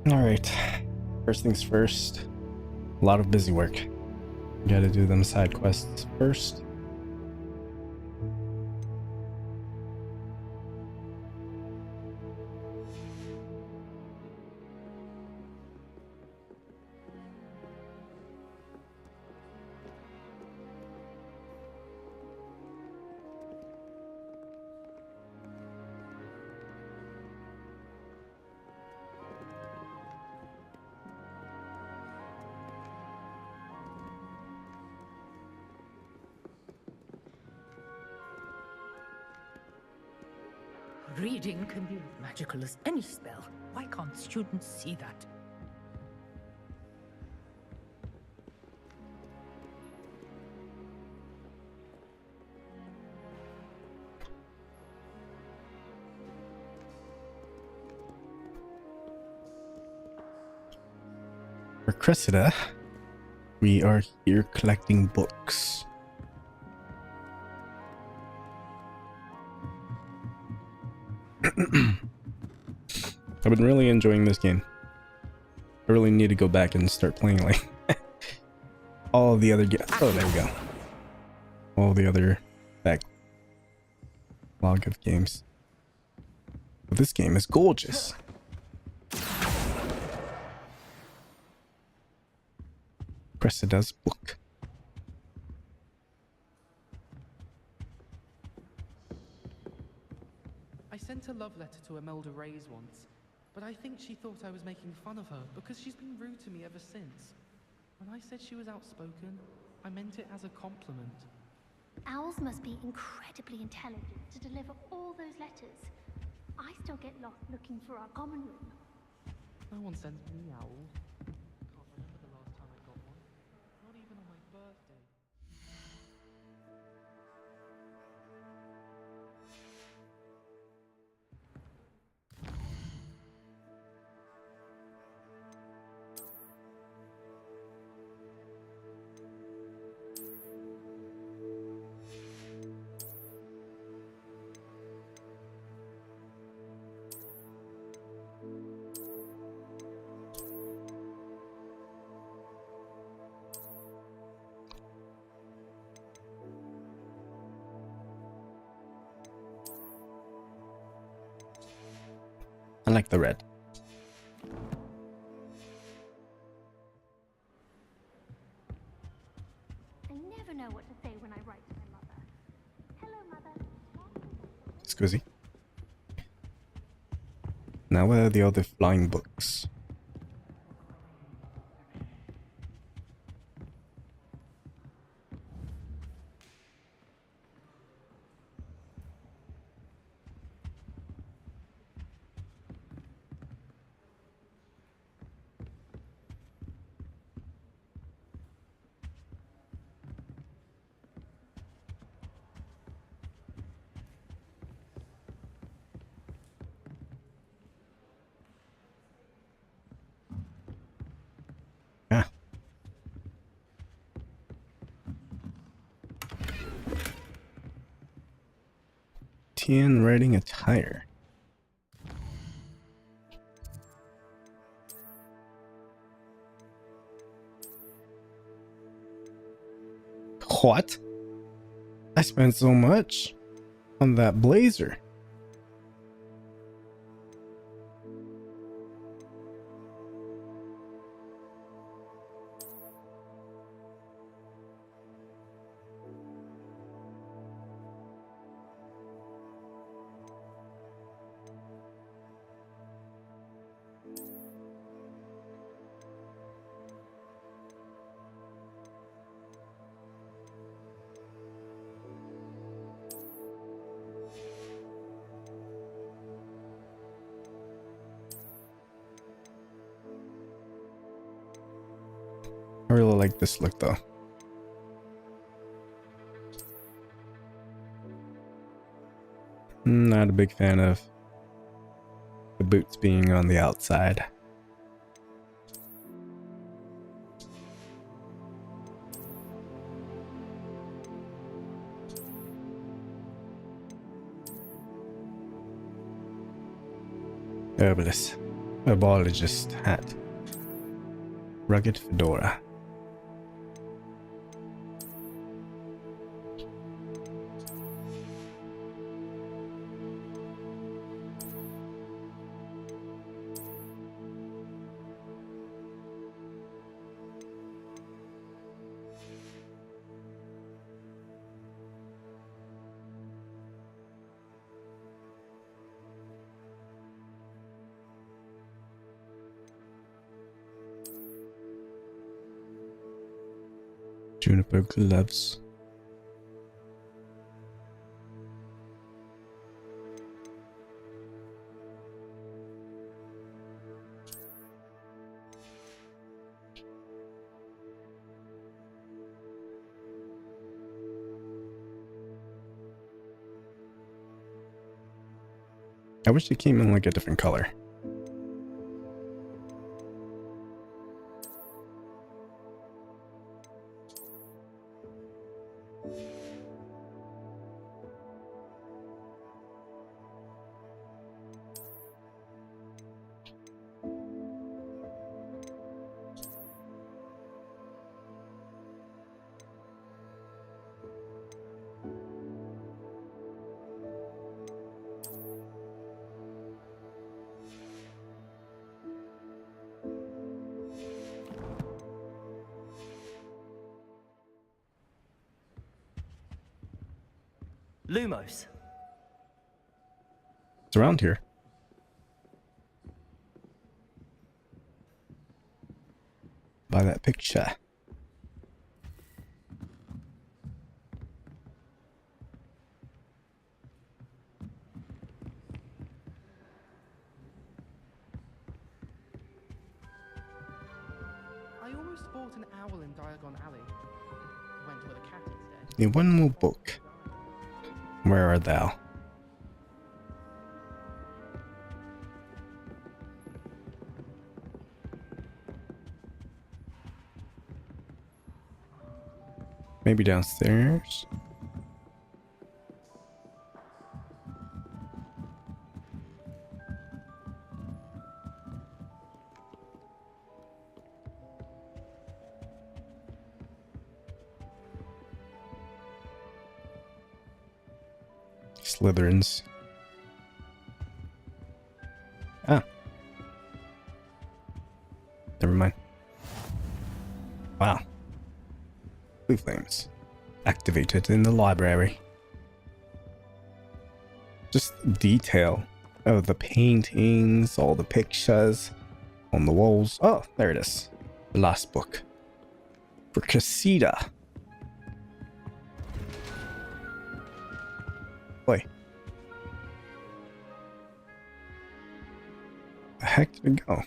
All right. First things first. A lot of busy work. Gotta do them side quests first. Reading can be as magical as any spell. Why can't students see that? For Cressida, we are here collecting books. I've been really enjoying this game. I really need to go back and start playing like all of the other oh, there we go. All the other backlog of games. But this game is gorgeous. Cressida's book. I sent a love letter to Imelda Reyes once, but I think she thought I was making fun of her because she's been rude to me ever since. When I said she was outspoken, I meant it as a compliment. Owls must be incredibly intelligent to deliver all those letters. I still get lost looking for our common room. No one sends me owls. Can't remember the last time I got one. Not even on my birthday. I like the red. I never know what to say when I write to my mother. Hello, Mother. Scusi. Now where are the other flying books? Ah. Tan riding attire. What? I spent so much on that blazer. I really like this look though. Not a big fan of the boots being on the outside. Fabulous. Herbologist hat. Rugged fedora. Juniper gloves. I wish it came in like a different color. Lumos. It's around here. By that picture. I almost bought an owl in Diagon Alley. Went with a cat instead. Need one more book. Where art thou? Maybe downstairs? Slytherins. Ah. Never mind. Wow. Blue flames. Activated in the library. Just detail. Oh, the paintings, all the pictures on the walls. Oh, there it is. The last book. For Casita. Boy. The heck did it go?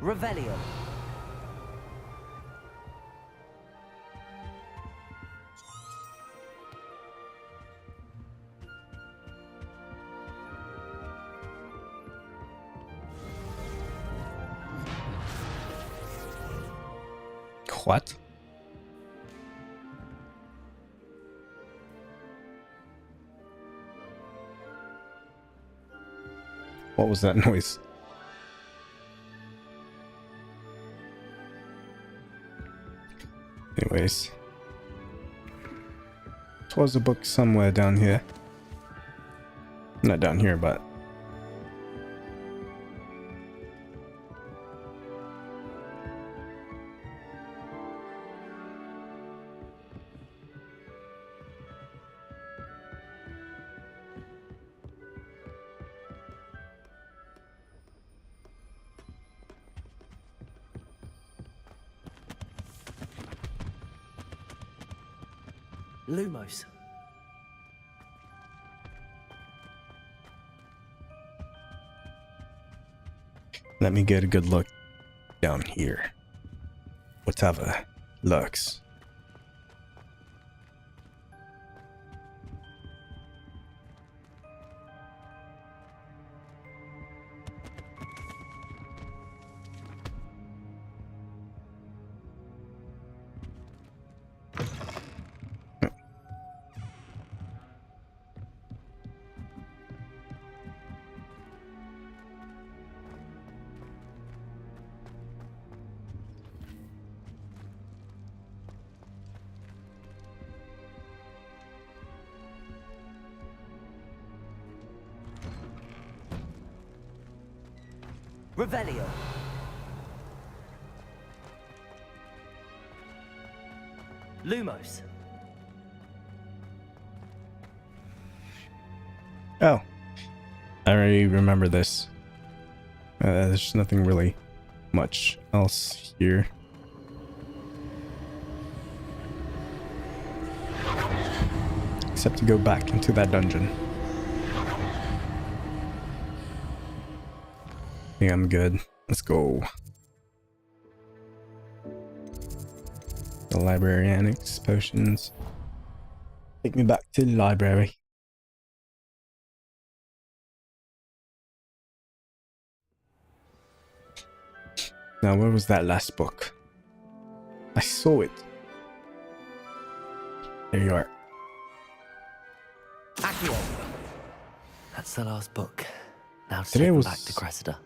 Revelio. What? What was that noise? Anyways. Was a book somewhere down here. Not down here, but... Lumos. Let me get a good look down here. Whatever lurks. Revelio. Lumos. Oh, I already remember this. There's nothing really much else here. Except to go back into that dungeon. I think I'm good. Let's go. The library annex, potions. Take me back to the library. Now, where was that last book? I saw it. There you are. Accio. That's the last book. Now to Today take them was- back to Cressida.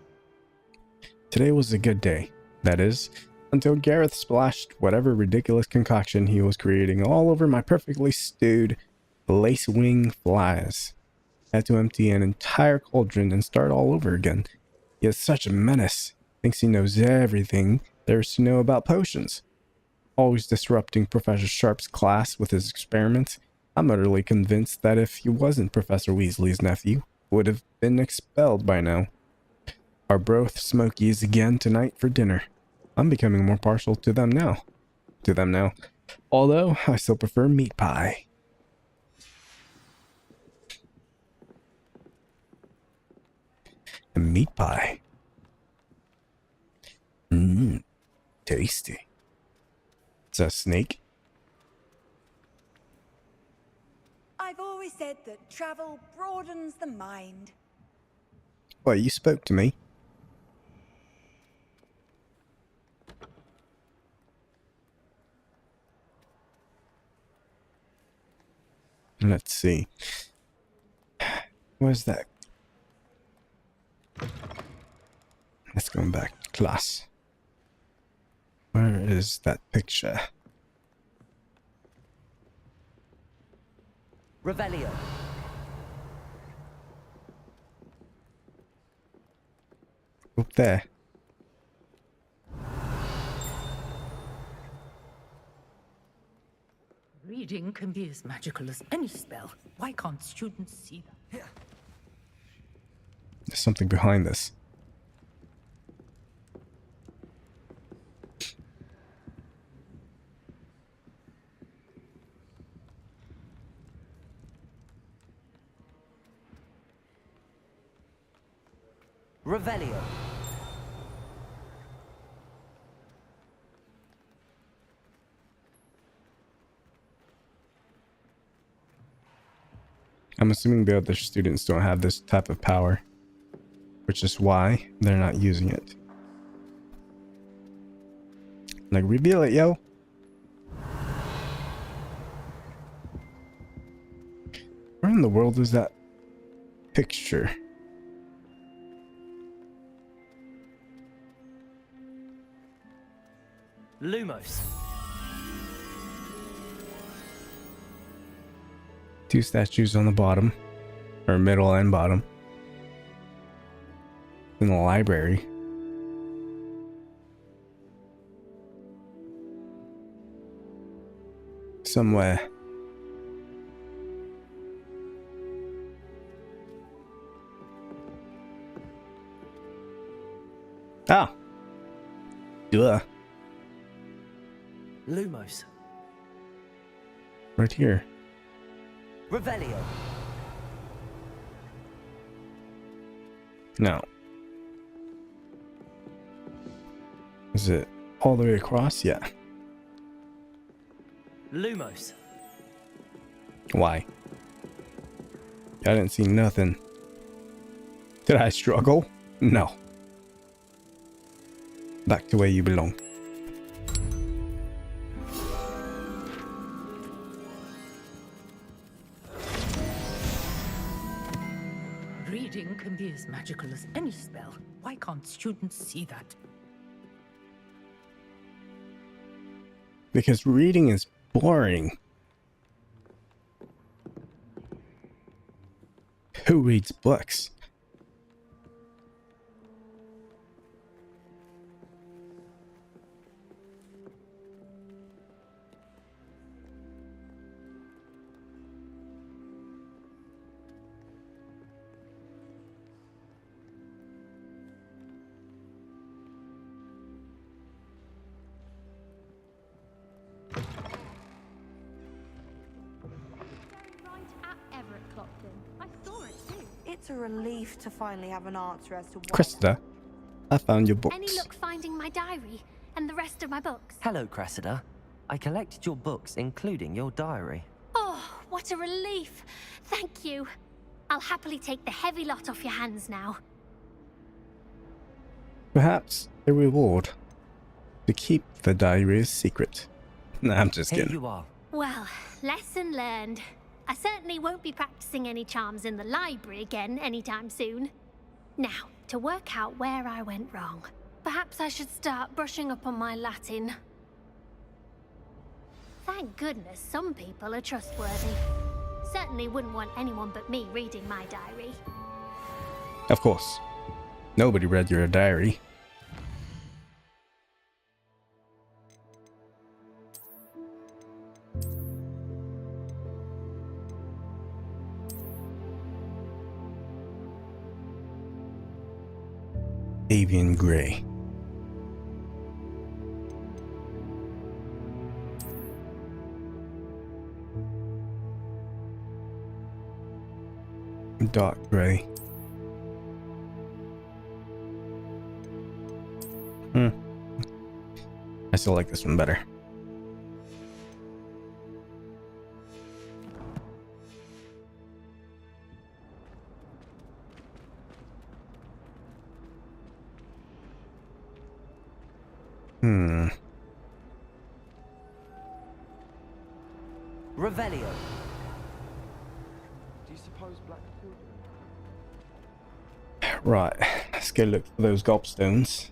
Today was a good day. That is, until Gareth splashed whatever ridiculous concoction he was creating all over my perfectly stewed lace-wing flies. I had to empty an entire cauldron and start all over again. He is such a menace. Thinks he knows everything there is to know about potions. Always disrupting Professor Sharp's class with his experiments. I'm utterly convinced that if he wasn't Professor Weasley's nephew, he would have been expelled by now. Our broth Smokies again tonight for dinner. I'm becoming more partial to them now. Although, I still prefer meat pie. And meat pie. Mmm. Tasty. It's a snake. I've always said that travel broadens the mind. Well, you spoke to me. Let's see. Where's that? Let's go back to class. Where is that picture? Revelio. Up there. Reading can be as magical as any spell. Why can't students see that? There's something behind this. Revelio. I'm assuming the other students don't have this type of power, which is why they're not using it. Like, reveal it, yo. Where in the world is that picture? Lumos. Two statues on the bottom, or middle and bottom, in the library. Somewhere. Ah. Duh. Lumos. Right here. Revelio. No. Is it all the way across? Yeah. Lumos. Why? I didn't see nothing. Did I struggle? No. Back to where you belong. Reading can be as magical as any spell. Why can't students see that? Because reading is boring. Who reads books? It's a relief to finally have an answer as to why. Cressida, I found your books. Any luck finding my diary and the rest of my books? Hello, Cressida. I collected your books, including your diary. Oh, what a relief. Thank you. I'll happily take the heavy lot off your hands now. Perhaps a reward to keep the diary a secret. Nah, I'm just Here kidding. you are. Well, lesson learned. I certainly won't be practicing any charms in the library again anytime soon. Now, to work out where I went wrong. Perhaps I should start brushing up on my Latin. Thank goodness some people are trustworthy. Certainly wouldn't want anyone but me reading my diary. Of course. Nobody read your diary. Avian Gray. Dark gray. I still like this one better. Revelio. Do you suppose Black killed him? Right, let's go look for those gobstones.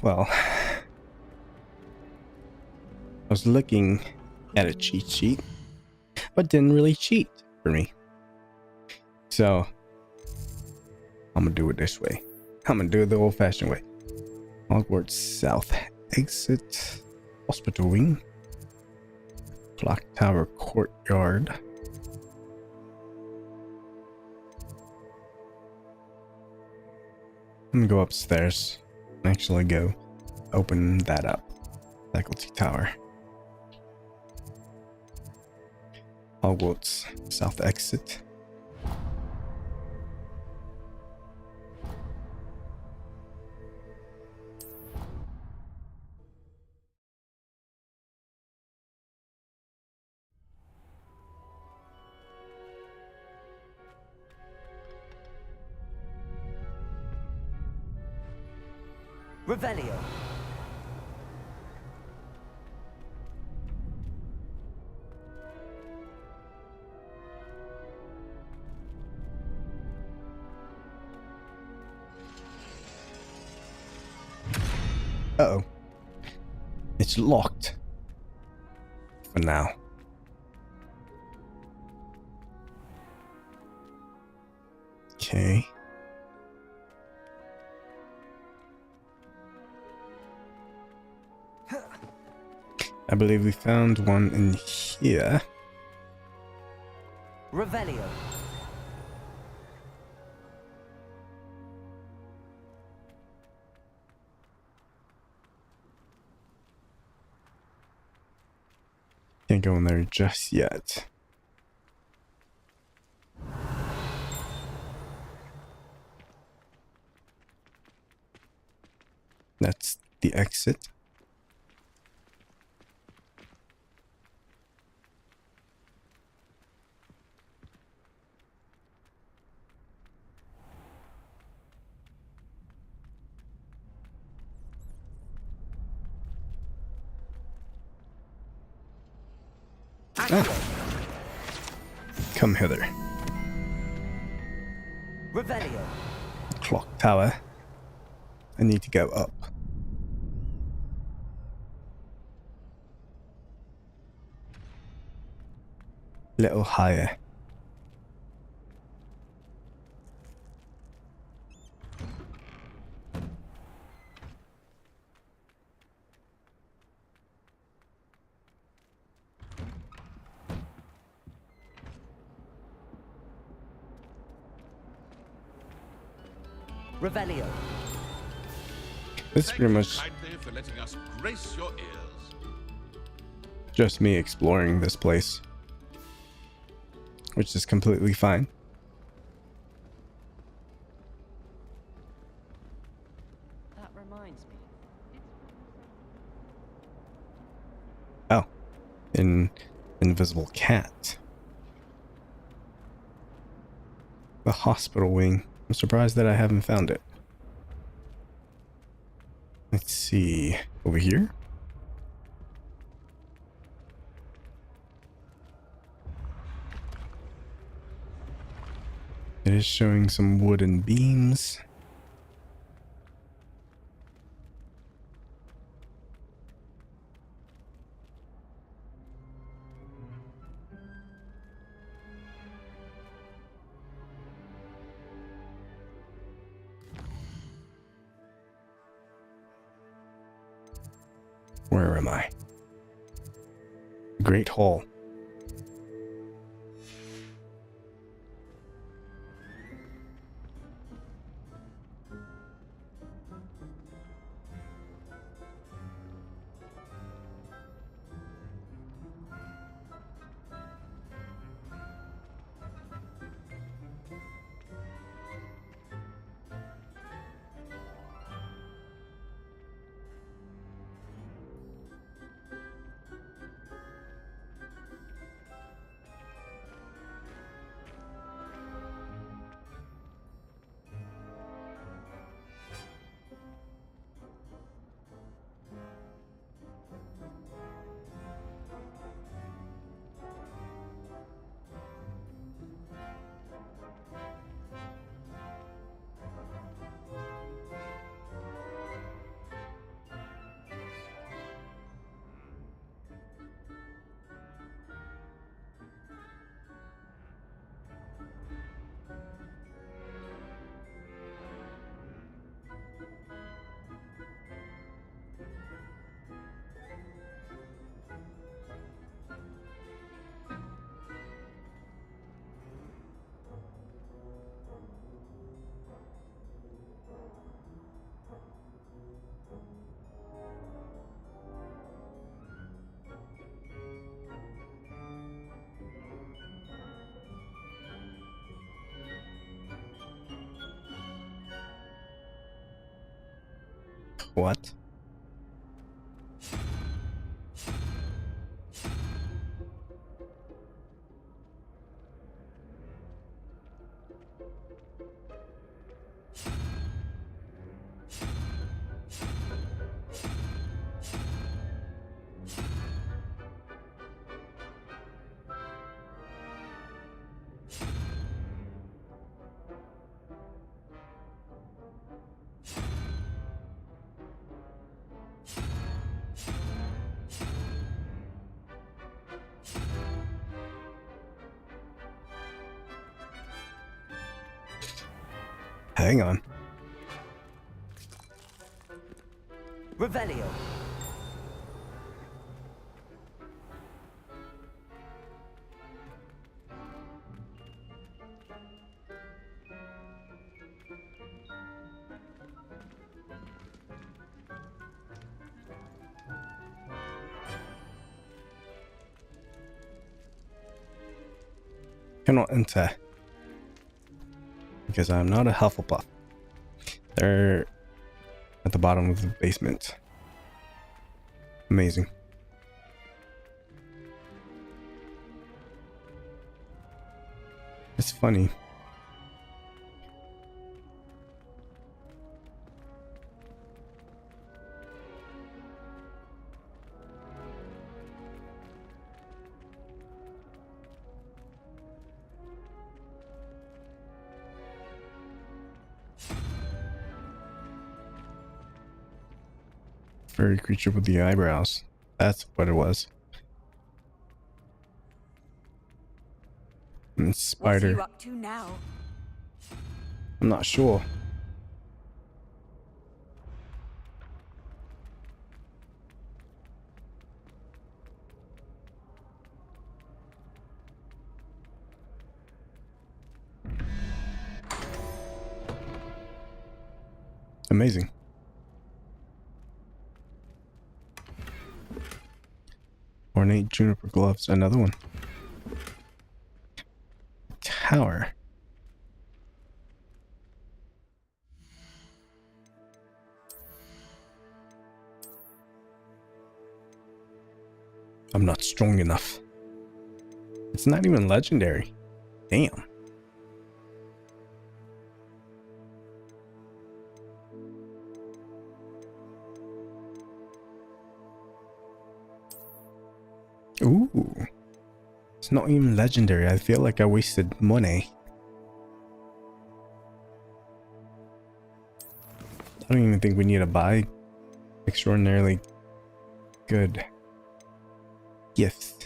Well, I was looking at a cheat sheet, but didn't really cheat for me. So, I'm gonna do it this way. I'm gonna do it the old-fashioned way. Hogwarts South Exit, Hospital Wing, Clock Tower Courtyard. I'm gonna go upstairs. Actually go open that up. Faculty Tower. Hogwarts South Exit. Revelio. Uh-oh. It's locked. For now. Okay. I believe we found one in here. Revelio. Can't go in there just yet. That's the exit. Come hither. Revelio. Clock tower. I need to go up. Little higher. Revelio. This is pretty much kindly for letting us grace your ears. just me exploring this place, which is completely fine. That reminds me. Oh, an invisible cat. The hospital wing. I'm surprised that I haven't found it. Let's see. Over here? It is showing some wooden beams. Where am I? Great Hall. What? Hang on. Revelio. Cannot enter. Because I'm not a Hufflepuff. They're at the bottom of the basement. Amazing. It's funny. Furry creature with the eyebrows. That's what it was. And What are spider. you up to now? I'm not sure. Amazing. Ornate juniper gloves. Another one. Tower. I'm not strong enough. It's not even legendary. Damn. Ooh. It's not even legendary. I feel like I wasted money. I don't even think we need to buy extraordinarily good gifts.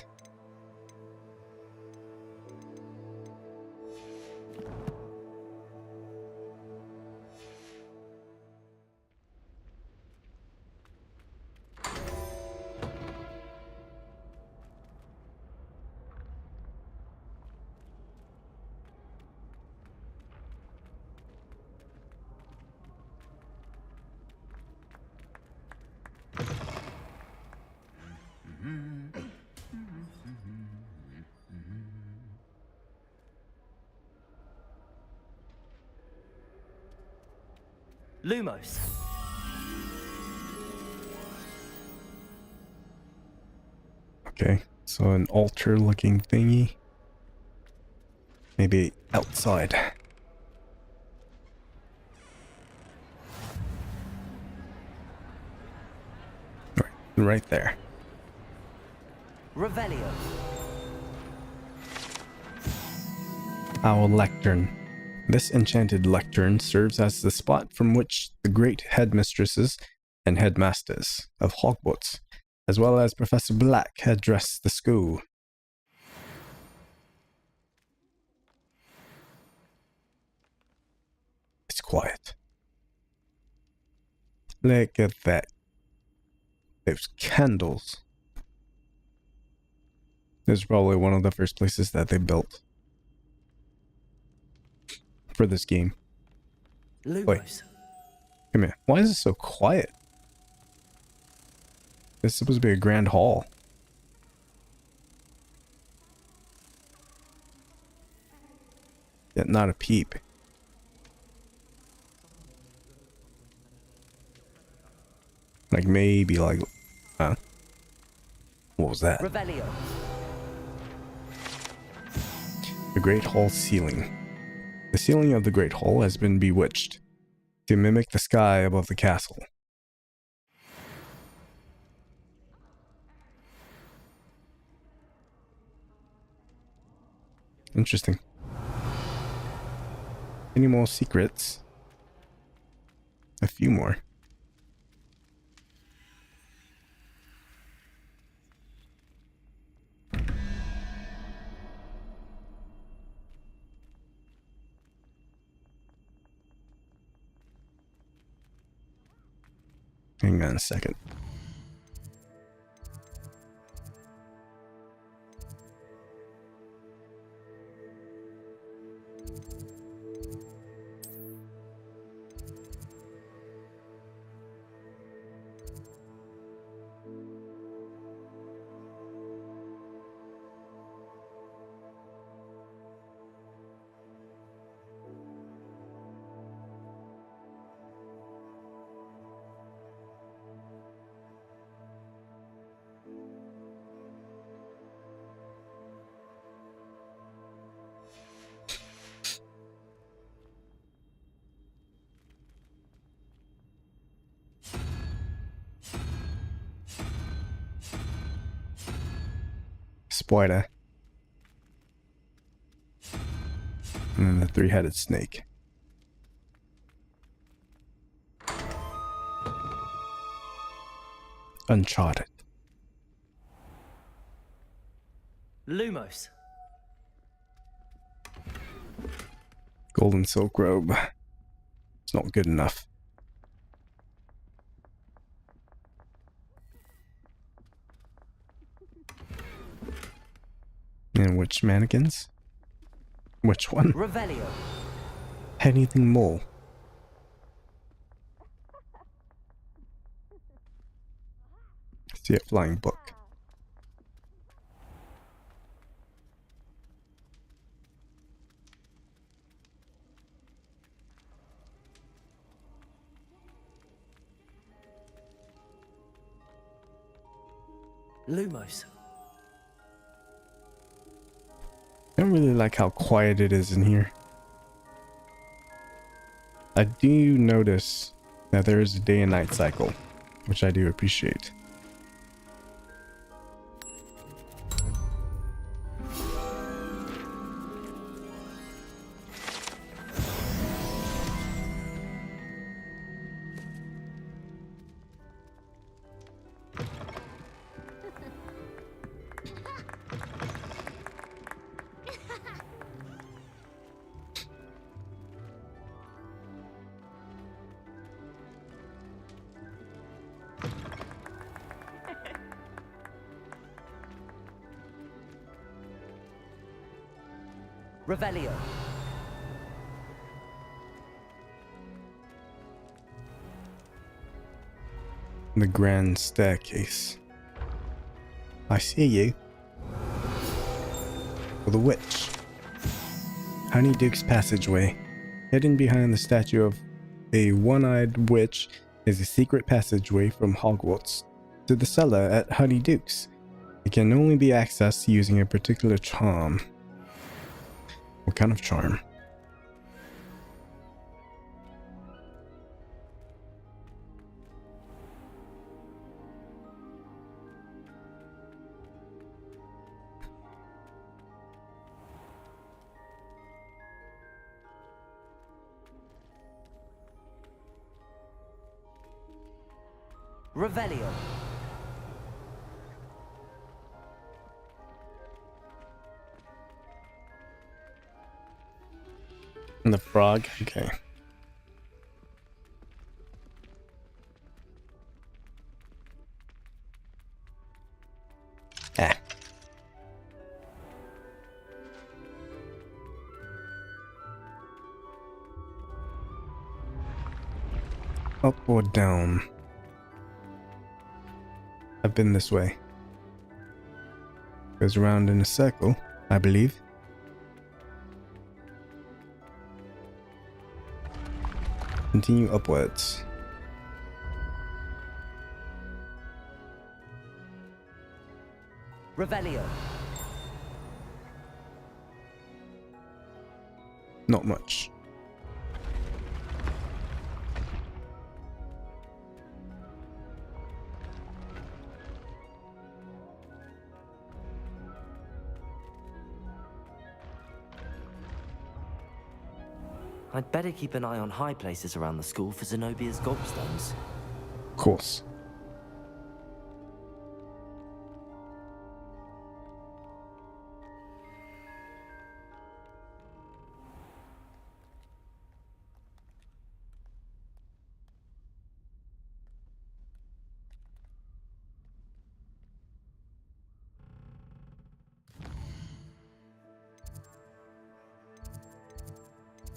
Lumos. Okay, so an altar looking thingy. Maybe outside. Right there. Revelio. Our lectern. This enchanted lectern serves as the spot from which the great headmistresses and headmasters of Hogwarts, as well as Professor Black, address the school. It's quiet. Look at that. Those candles. This is probably one of the first places that they built for this game. Lumos. Wait. Come here. Why is it so quiet? This is supposed to be a grand hall. Yet not a peep. Like maybe like... Huh? What was that? Revelio. The Great Hall ceiling. The ceiling of the Great Hall has been bewitched to mimic the sky above the castle. Interesting. Any more secrets? A few more. Hang on a second. Spider. And then the three-headed snake. Uncharted. Lumos. Golden silk robe. It's not good enough. And which mannequins? Which one? Revelio. Anything more? See a flying book. Lumos. I don't really like how quiet it is in here. I do notice that there is a day and night cycle, which I do appreciate. Revelio. The grand staircase. I see you. For the witch. Honeyduke's passageway. Hidden behind the statue of a one-eyed witch is a secret passageway from Hogwarts to the cellar at Honeyduke's. It can only be accessed using a particular charm. What kind of charm? Revelio. And the frog? Okay. Ah. Up or down? I've been this way. Goes around in a circle, I believe. Continue upwards. Revelio. Not much. I'd better keep an eye on high places around the school for Zenobia's gobstones. Of course.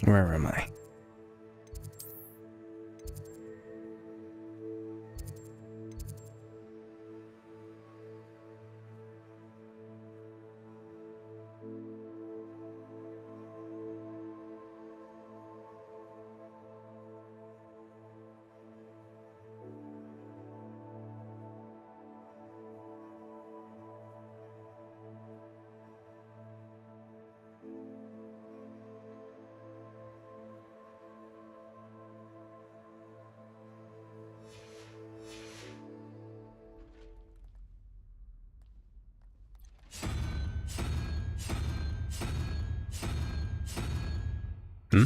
Where am I? Hmm?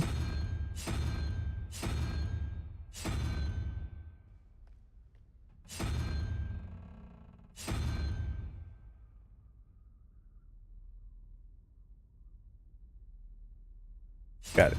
Got it.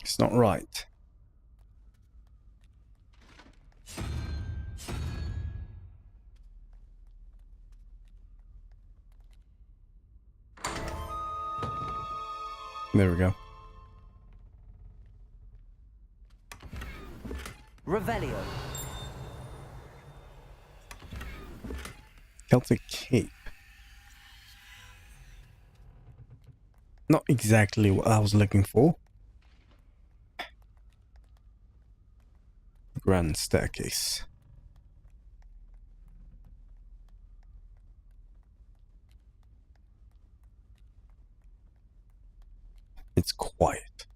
It's not right. There we go. Revelio. Celtic Cape. Not exactly what I was looking for. Grand staircase. It's quiet.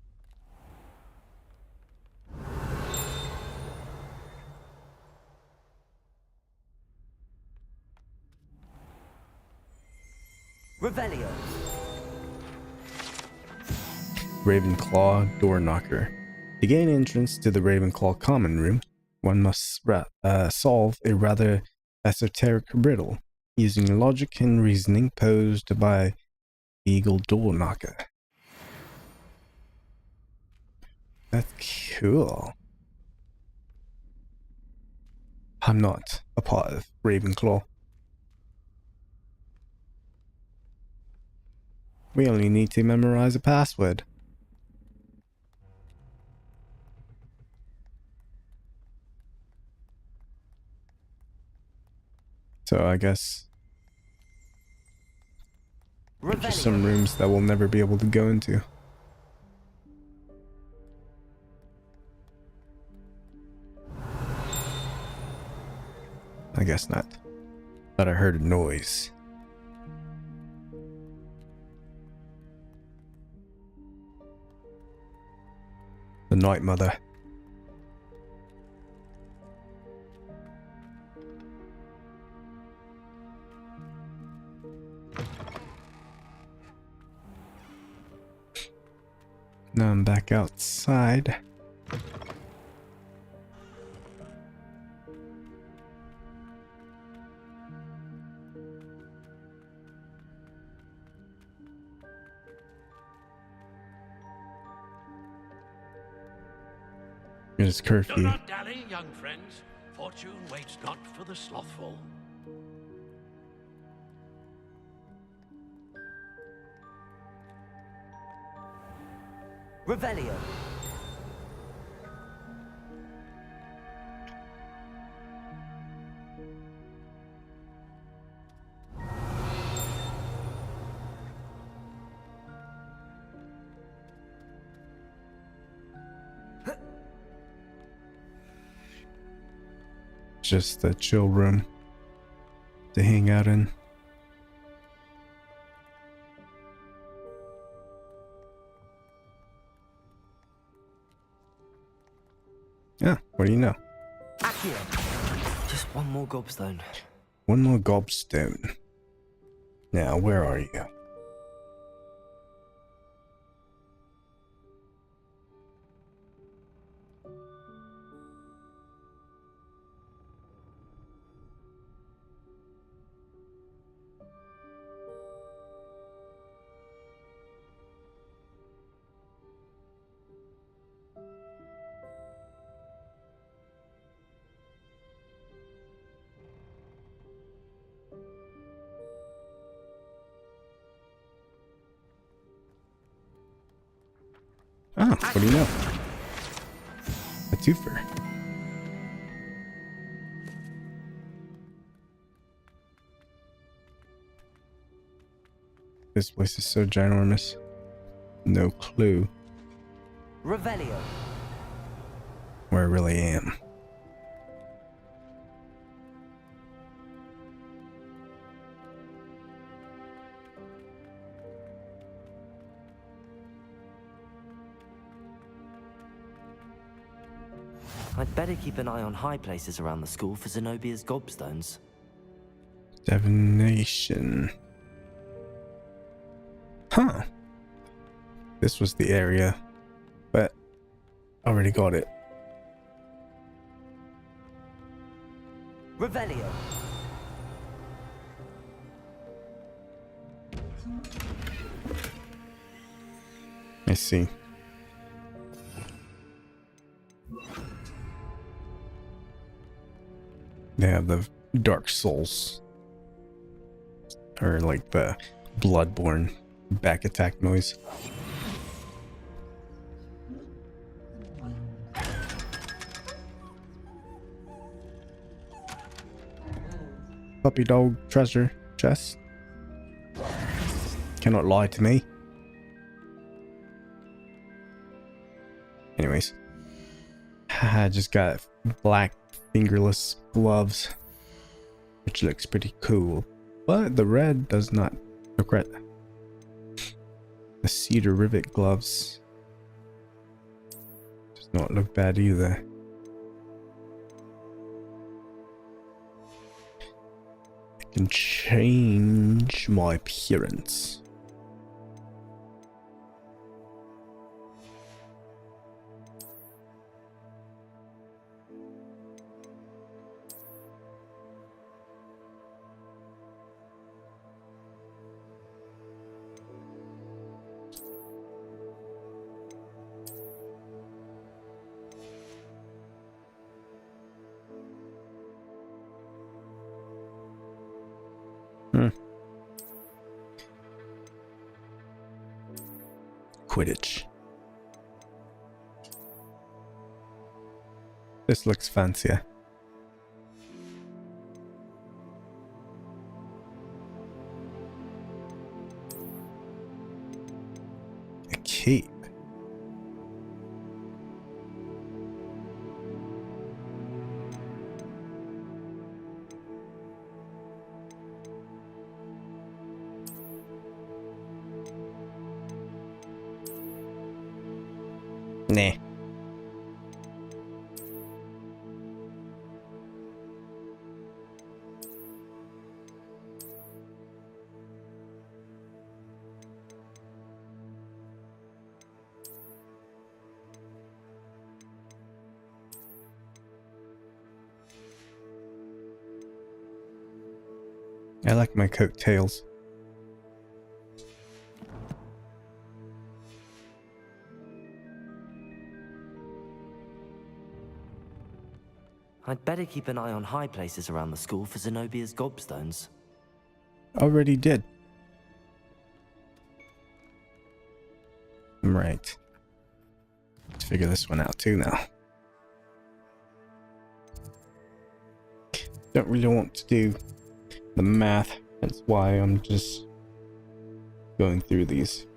Revelio. Ravenclaw door knocker. To gain entrance to the Ravenclaw common room, one must solve a rather esoteric riddle using logic and reasoning posed by the Eagle door knocker. That's cool. I'm not a part of Ravenclaw. We only need to memorize a password. So I guess just some rooms that we'll never be able to go into. I guess not. But I heard a noise. The Night Mother. Now I'm back outside. It is Do curfew. not dally, young friends. Fortune waits not for the slothful. Revelio. Just a chill room to hang out in. Yeah, what do you know? Accio. Just one more gobstone. One more gobstone. Now, where are you? What do you know? A twofer. This place is so ginormous. No clue Revelio. where I really am. I'd better keep an eye on high places around the school for Zenobia's gobstones. Divination. Huh. This was the area, but I already got it. Revelio. I see. They have the Dark Souls, or like the Bloodborne back attack noise. Puppy dog treasure chest. Cannot lie to me. Anyways, I just got black fingerless gloves, which looks pretty cool, but the red does not look red. The cedar rivet gloves does not look bad either. I can change my appearance. Quidditch. This looks fancier. A cape. Nah. I like my coattails. I'd better keep an eye on high places around the school for Zenobia's gobstones. Already did. Right. Let's figure this one out too now. Don't really want to do the math. That's why I'm just going through these.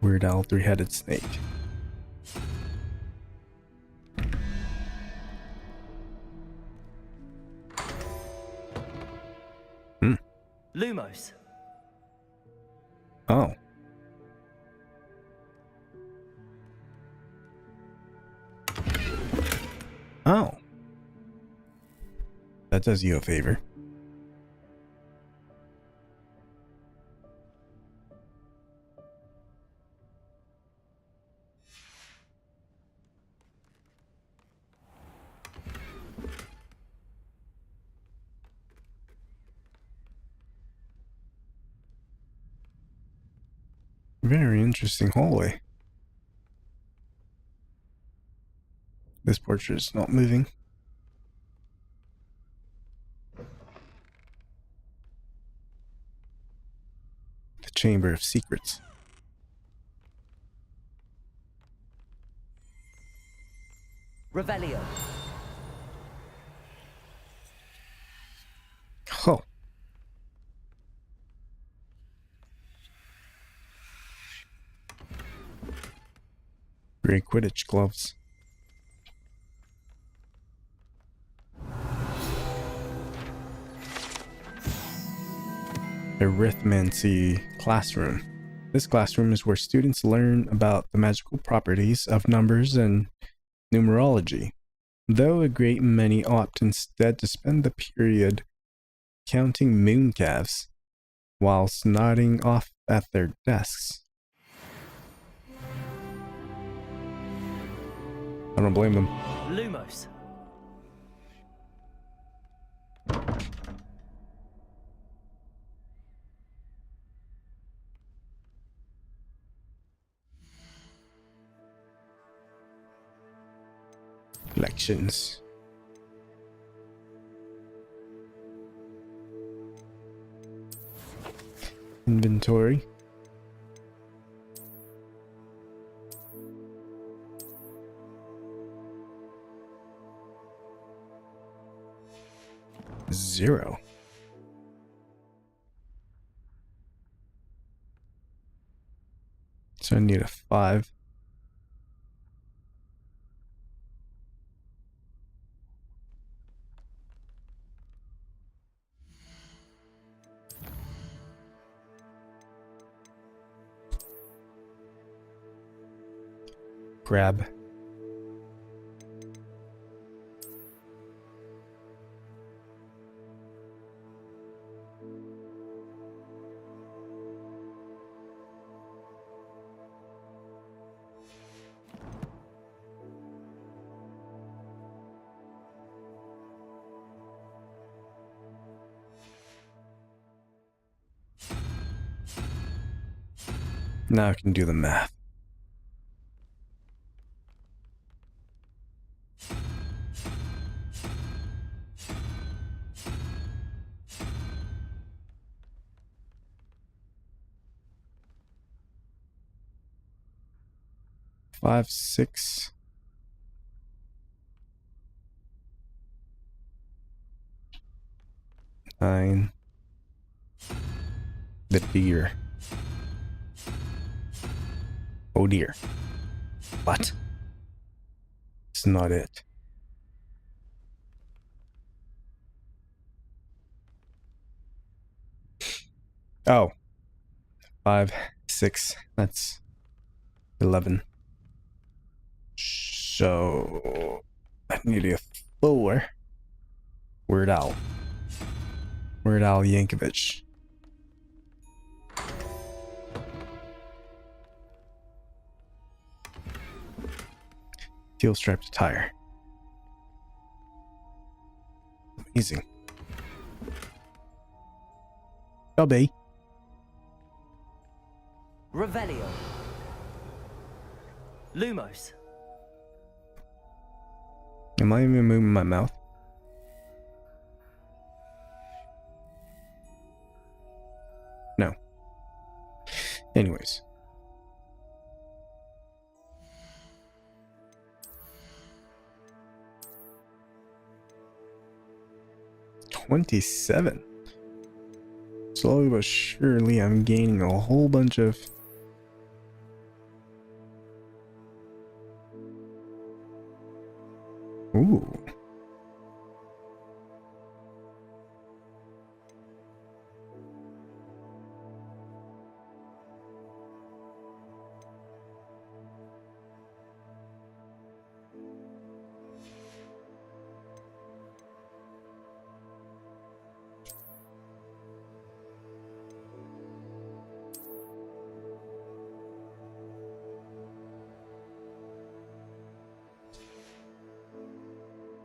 Weird Al three-headed snake. Lumos. Oh. Oh. That does you a favor. Very interesting hallway. This portrait is not moving. The Chamber of Secrets. Revelio. Oh. Gray Quidditch gloves. Arithmancy classroom. This classroom is where students learn about the magical properties of numbers and numerology, though a great many opt instead to spend the period counting mooncalves whilst nodding off at their desks. I don't blame them. Lumos. Collections. Inventory. Zero. So I need a 5. Grab. Now I can do the math. Five, 6. Nine. The deer. Oh dear. What? It's not it. Oh. 5, 6. That's 11. So I need a 4. Weird Al. Weird Al Yankovic. Steel striped attire. Amazing. Dobby. Revelio. Lumos. Am I even moving my mouth? No. Anyways. $27. Slowly but surely I'm gaining a whole bunch of Ooh.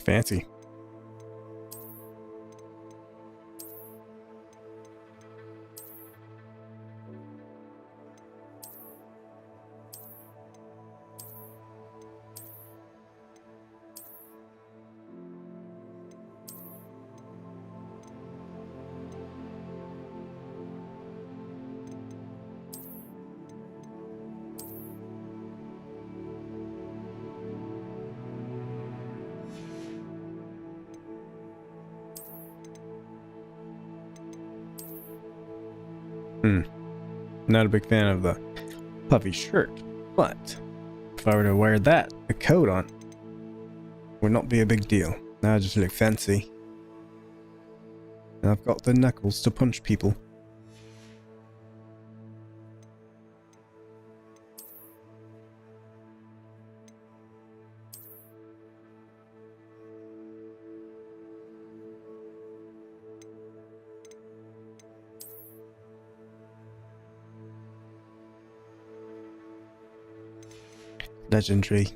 Fancy. Not a big fan of the puffy shirt, but if I were to wear that, the coat on, would not be a big deal. Now I just look fancy. And I've got the knuckles to punch people. Legendary.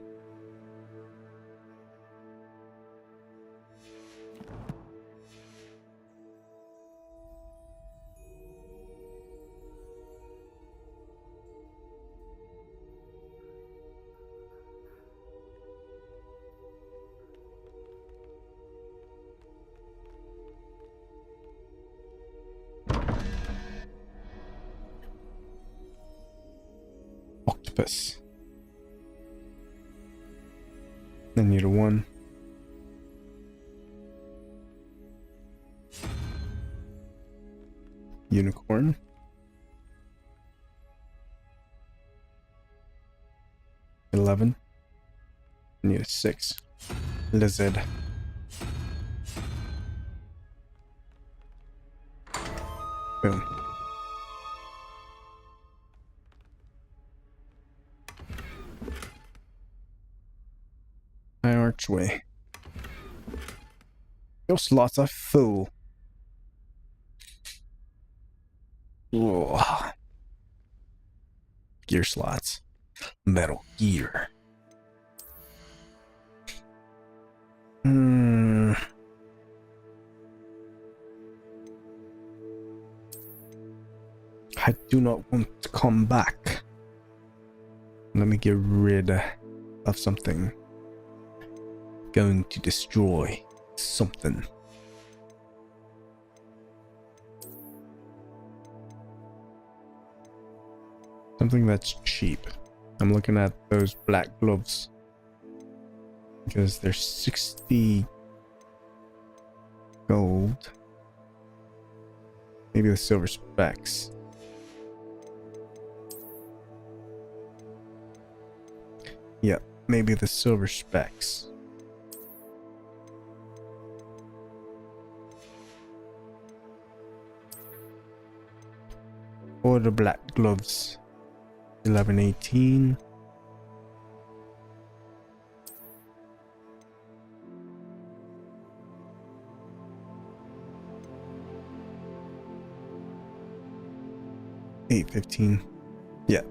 Octopus. Then you need a 1. Unicorn. $11. Need a 6. Lizard. Boom. My archway. Your slots are full. Ugh. Gear slots. Metal Gear. I do not want to come back. Let me get rid of something. Going to destroy something. Something that's cheap. I'm looking at those black gloves because they're 60 gold. Maybe the silver specs. Yeah, maybe the silver specs. Or the black gloves. 1118. $8.15. Yeah.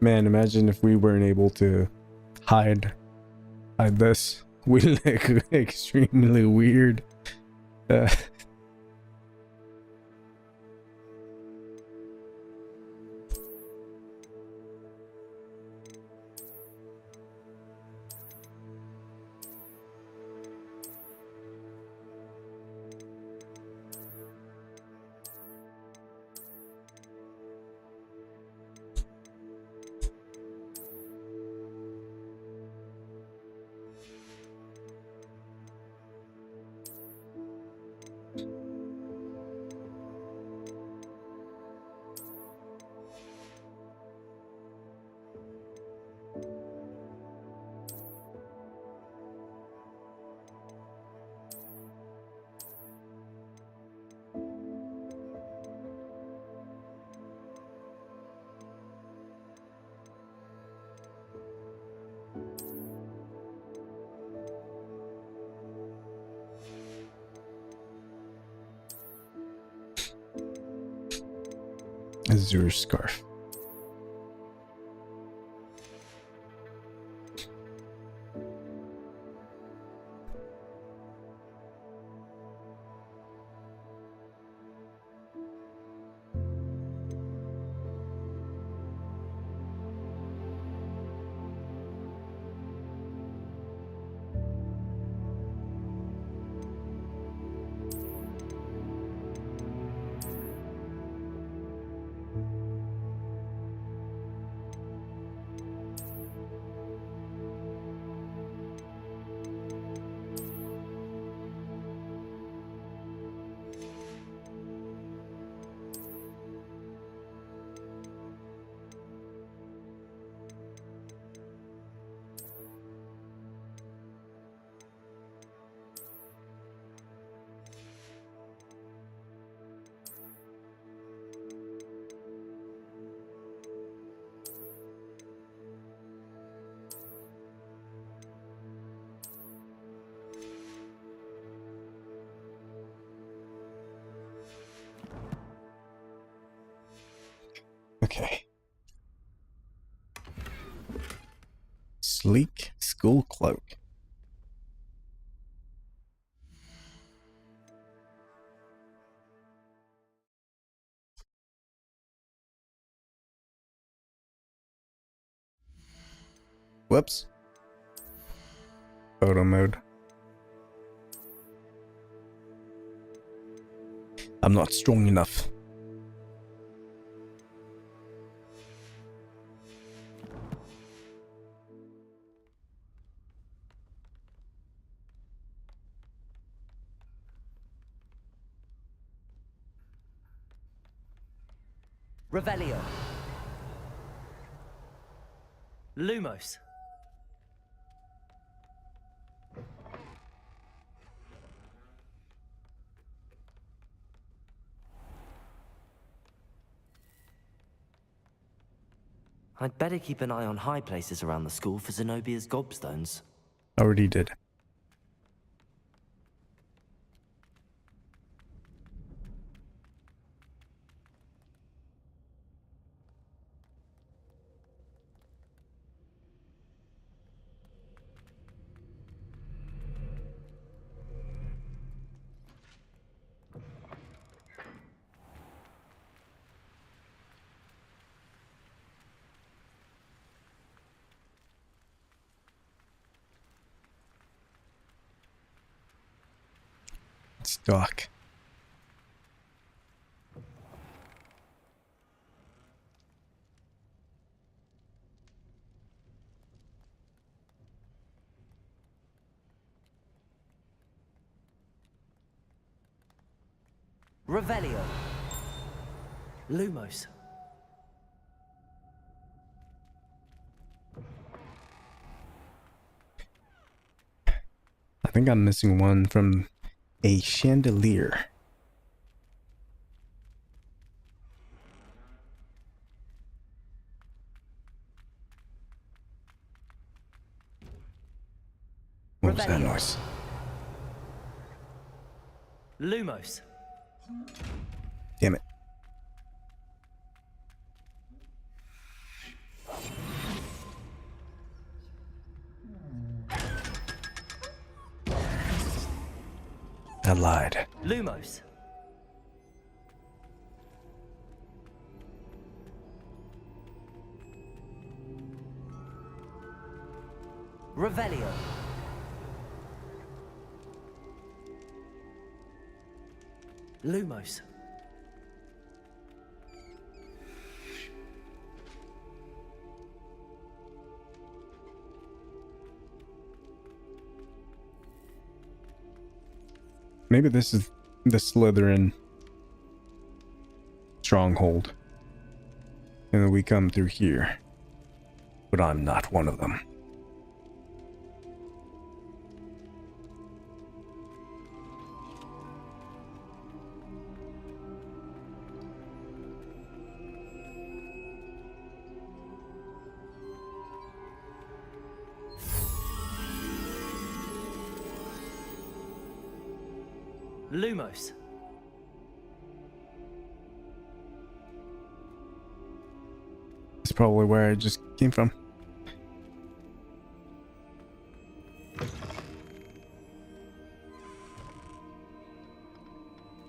Man, imagine if we weren't able to hide this. We look extremely weird. Azure scarf. Okay. Sleek school cloak. Whoops. Photo mode. I'm not strong enough. Revelio. Lumos. I'd better keep an eye on high places around the school for Zenobia's gobstones. Already did. It's dark. Revelio. Lumos. I think I'm missing one from a chandelier. What was that Revelio. noise? Lumos. Damn it. I lied. Lumos. Revelio. Lumos. Maybe this is the Slytherin stronghold. And then we come through here. But I'm not one of them. Lumos. That's probably where I just came from.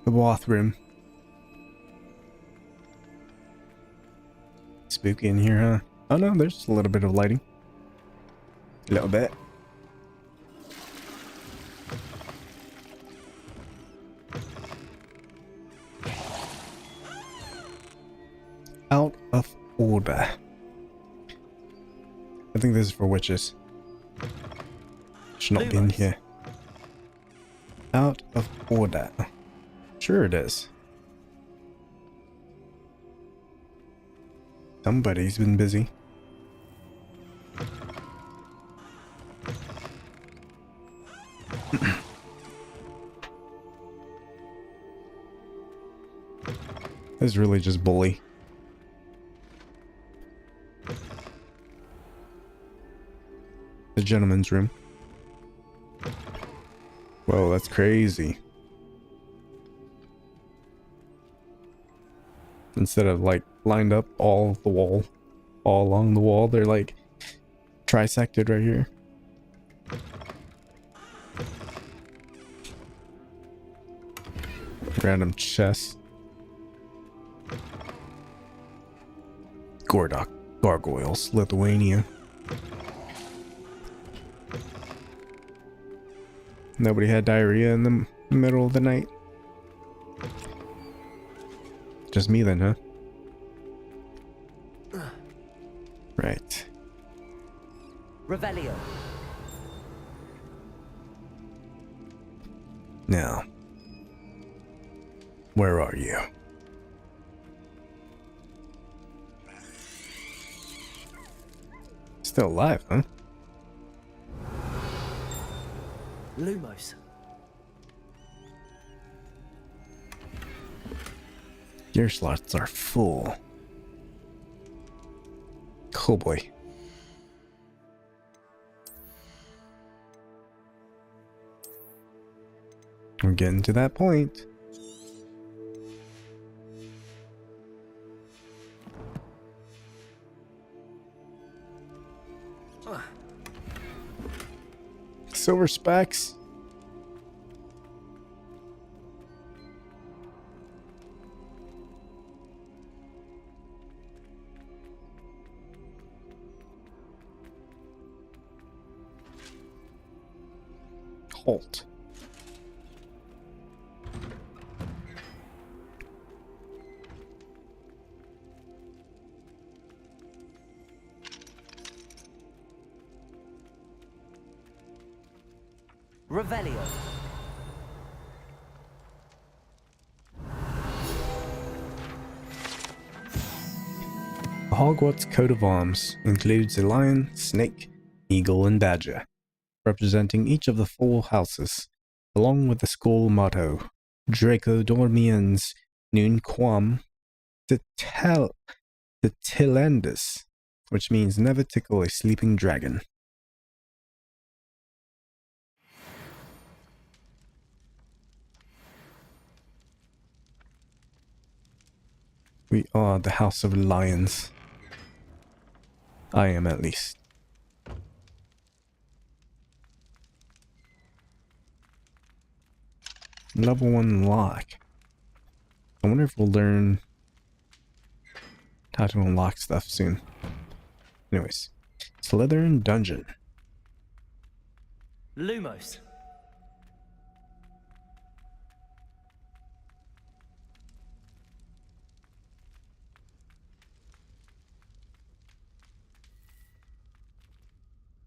The bathroom. Spooky in here, huh? Oh no, there's a little bit of lighting. A little bit. Out of order. I think this is for witches. Should not be in here. Out of order. Sure it is. Somebody's been busy. This is really just bully. The gentleman's room. Whoa, that's crazy. Instead of like lined up all along the wall, they're like trisected right here. Random chests. Gordok Gargoyles, Lithuania. Nobody had diarrhea in the middle of the night. Just me then, huh? Right. Revelio. Now, where are you? Still alive, huh? Lumos. Your slots are full. Oh boy. I'm getting to that point. Silver specs. Halt. Revelio. The Hogwarts coat of arms includes a lion, snake, eagle, and badger, representing each of the 4 houses, along with the school motto, Draco Dormiens Nunquam Titilendus, which means never tickle a sleeping dragon. We are the House of Lions. I am, at least. Level 1 lock. I wonder if we'll learn how to unlock stuff soon. Anyways, Slytherin Dungeon. Lumos.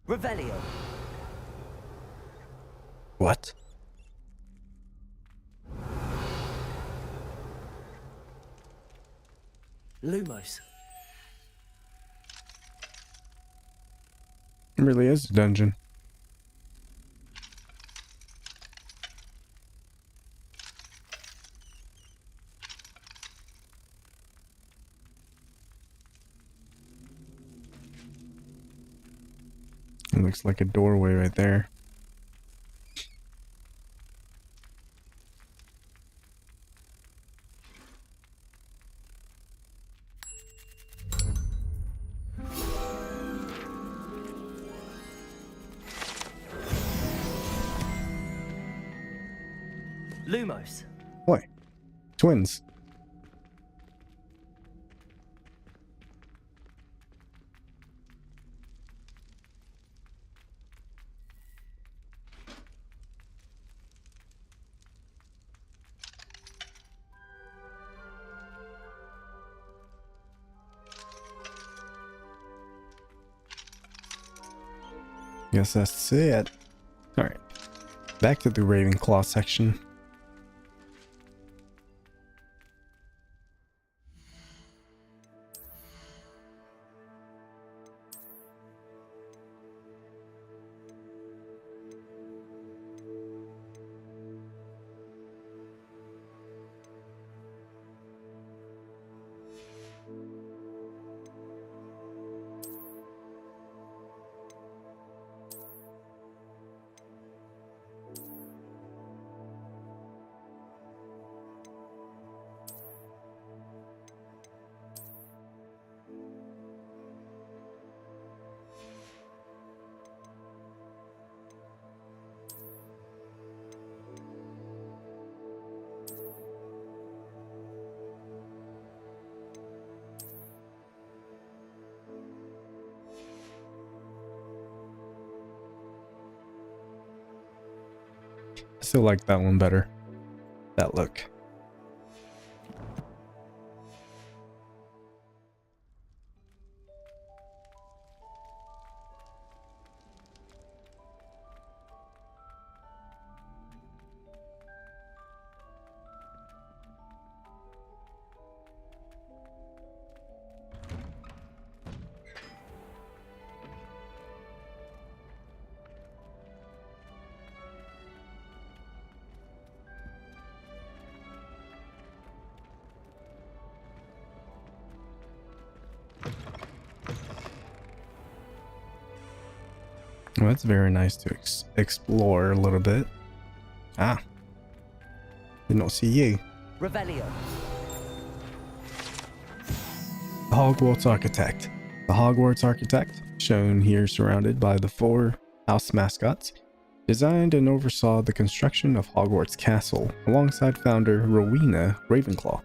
Revelio. What? Lumos. It really is a dungeon. It looks like a doorway right there. Lumos. Boy, twins. Guess that's it. Alright. Back to the Ravenclaw section. I still like that one better. That look. Well, that's very nice to explore a little bit. Ah. Did not see you. Revelio. The Hogwarts Architect. The Hogwarts Architect, shown here surrounded by the 4 house mascots, designed and oversaw the construction of Hogwarts Castle alongside founder Rowena Ravenclaw,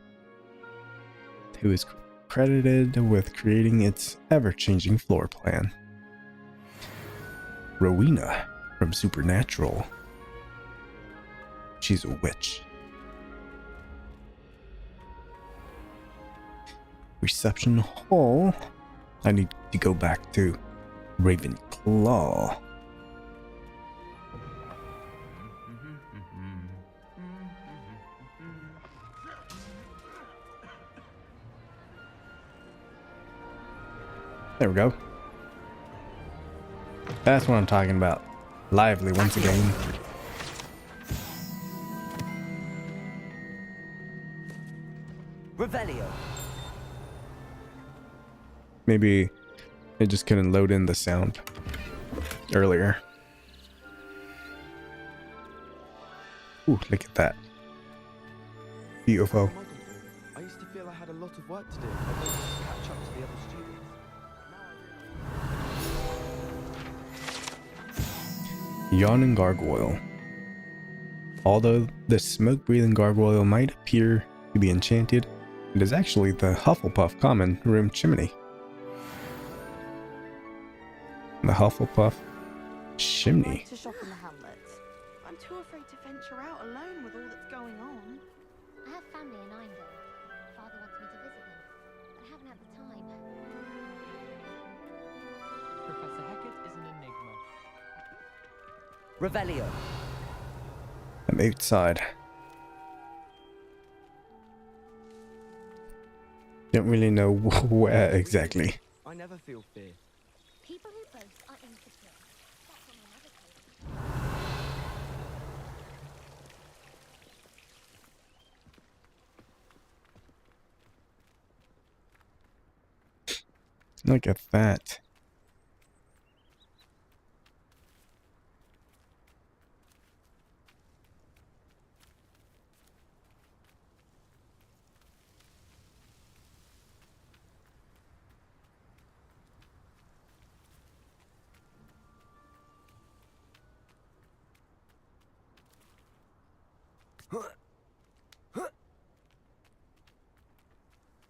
who is credited with creating its ever-changing floor plan. Rowena from Supernatural. She's a witch. Reception Hall. I need to go back to Ravenclaw. There we go. That's what I'm talking about. Lively once again. Revelio. Maybe it just couldn't load in the sound earlier. Ooh, look at that. Beautiful. I used to feel I had a lot of work to do. I wanted to catch up to the other students. Yawning Gargoyle. Although the smoke-breathing gargoyle might appear to be enchanted, it is actually the Hufflepuff common room chimney. The Hufflepuff chimney. To shop in the hamlets. I'm too afraid to venture out alone with all that's going on. I have family in Eindel. Father wants me to visit them, but I haven't had the time. Professor Hecat is an enigma. Revelio. I'm outside. Don't really know where exactly. I never feel fear. People who boast are insecure. That's on another case. Look at that.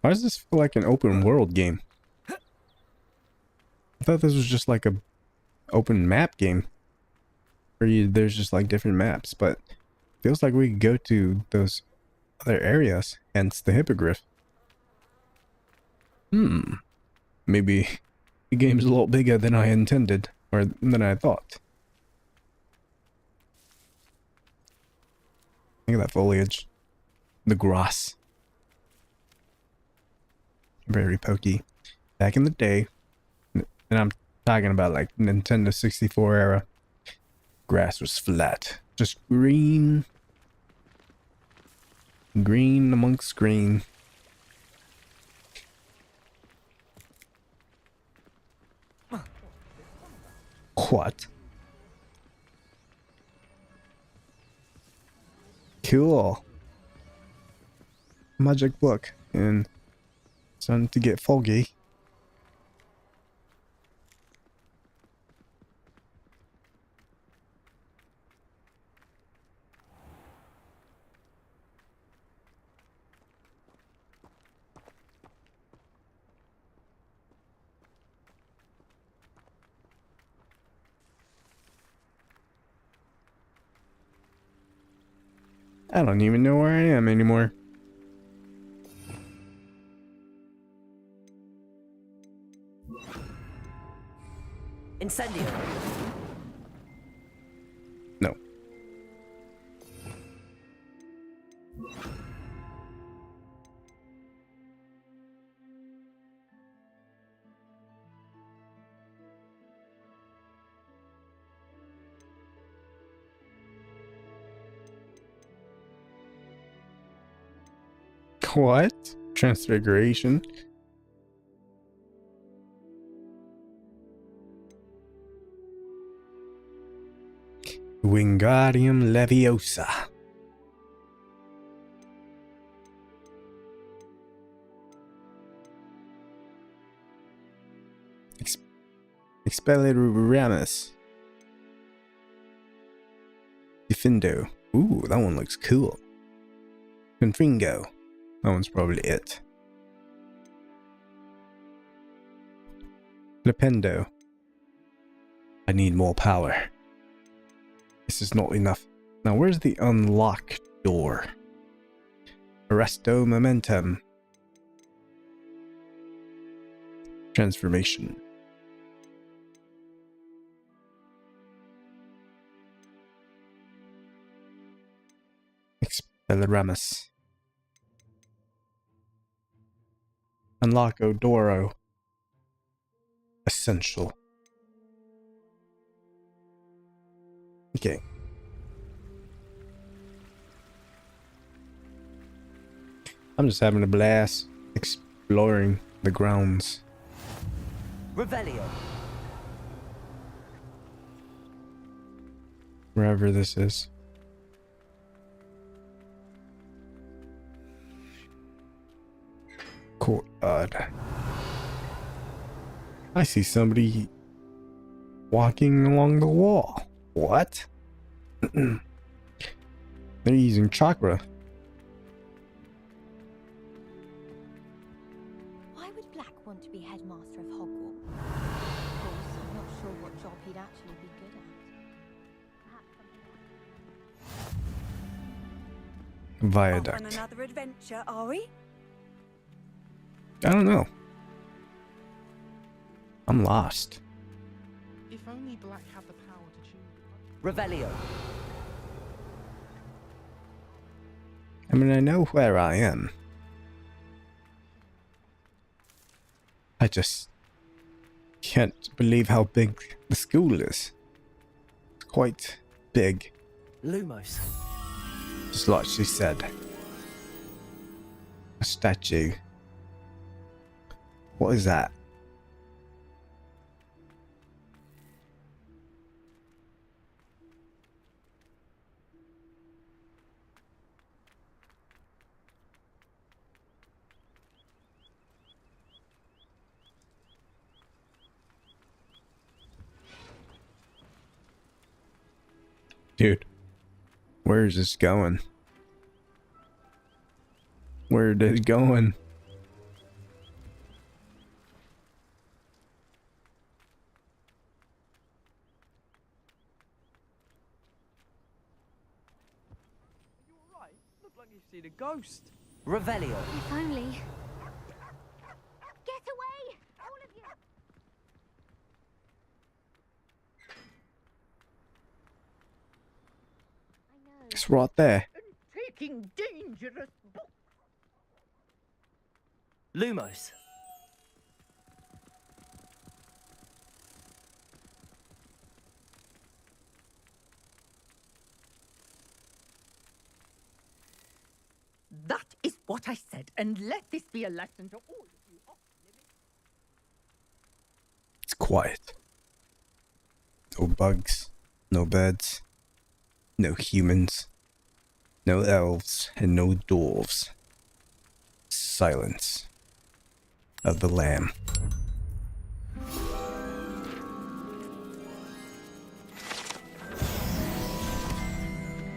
Why does this feel like an open world game? I thought this was just like a open map game. Where there's just like different maps, but feels like we could go to those other areas, hence the hippogriff. Maybe the game's a little bigger than I intended, or than I thought. Look at that foliage. The grass. Very pokey. Back in the day, and I'm talking about like Nintendo 64 era, grass was flat. Just green. Green amongst green. What? Cool. Magic book, and starting to get foggy. I don't even know where I am anymore. Incendio. No. What? Transfiguration? Wingardium Leviosa. Expelliarmus. Defendo. Ooh, that one looks cool. Confringo. That one's probably it. Flipendo. I need more power. This is not enough. Now, where's the unlock door? Arresto momentum. Transformation. Expelliarmus. Unlock Odoro. Essential. Okay. I'm just having a blast exploring the grounds. Revelio. Wherever this is. Courtyard. I see somebody walking along the wall. What? They're using chakra. Why would Black want to be headmaster of Hogwarts? Of course, I'm not sure what job he'd actually be good at. Off Viaduct. on another adventure, are we? I don't know. I'm lost. If only Black had the power to choose. Revelio. I mean, I know where I am. I just can't believe how big the school is. It's quite big. Lumos. Just like she said. A statue. What is that? Dude, where is this going? Where it is going. Are you alright? Look like you've seen a ghost. Revelio. If only. Get away! All of you! I know. It's right there. Taking dangerous books. Lumos. That is what I said, and let this be a lesson to all of you. It's quiet. No bugs, no birds, no humans, no elves, and no dwarves. Silence of the Lamb.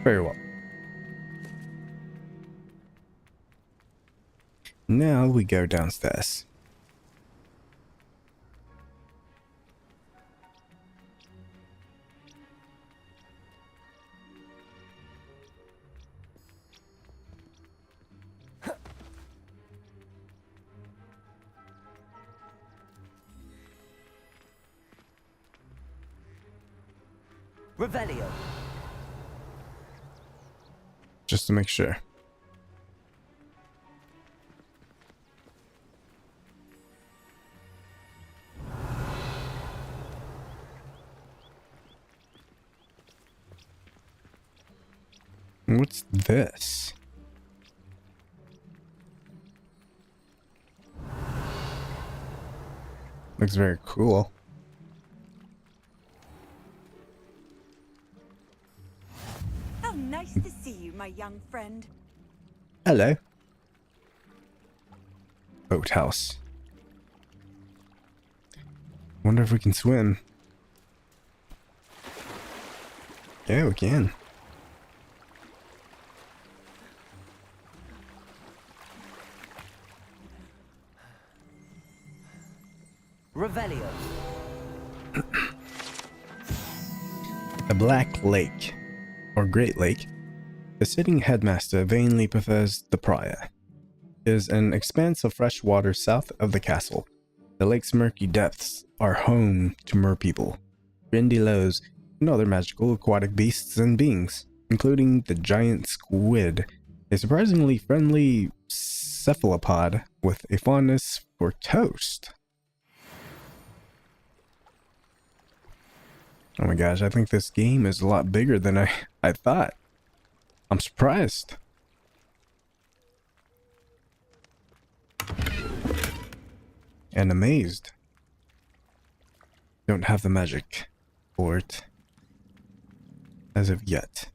Very well. Now we go downstairs. Revelio. Just to make sure. What's this? Looks very cool. How nice to see you, my young friend. Hello. Boathouse. Wonder if we can swim. Yeah, we can. Revelio. A black lake, or Great Lake, the sitting headmaster vainly prefers the prior, is an expanse of fresh water south of the castle. The lake's murky depths are home to merpeople, grindylows, and other magical aquatic beasts and beings, including the giant squid, a surprisingly friendly cephalopod with a fondness for toast. Oh my gosh, I think this game is a lot bigger than I thought. I'm surprised. And amazed. Don't have the magic for it as of yet.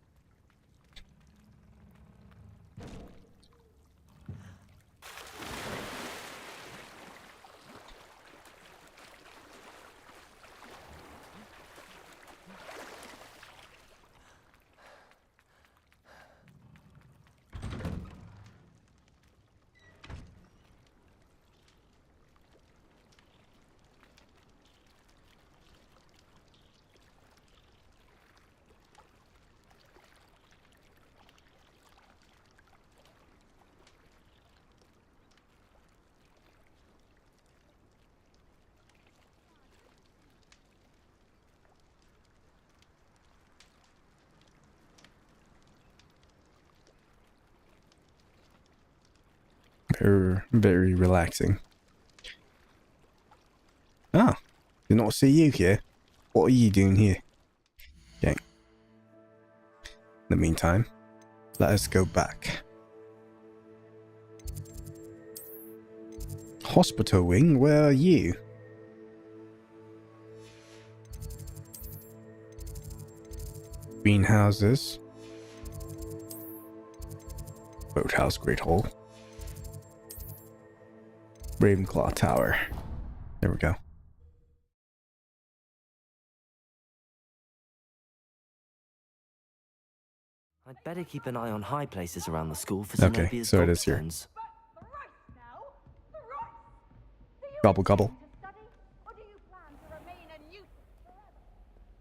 Very relaxing. Ah, did not see you here. What are you doing here? Okay. In the meantime, let us go back. Hospital wing, where are you? Greenhouses. Boathouse, Great Hall. Ravenclaw Tower. There we go. I'd better keep an eye on high places around the school for Okay, Zenobia's so it is here. gobstones. Gobble gobble. Or do you plan to remain a nuisance forever?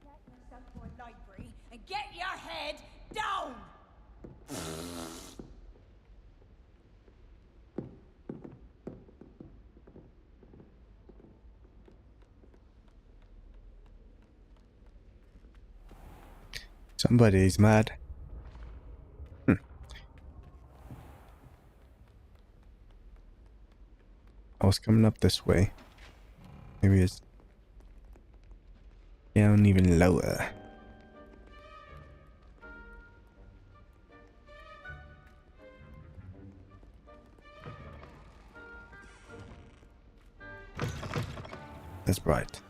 Get yourself to a library and get your head down! Somebody's mad. I was coming up this way. Maybe it's down even lower. That's right.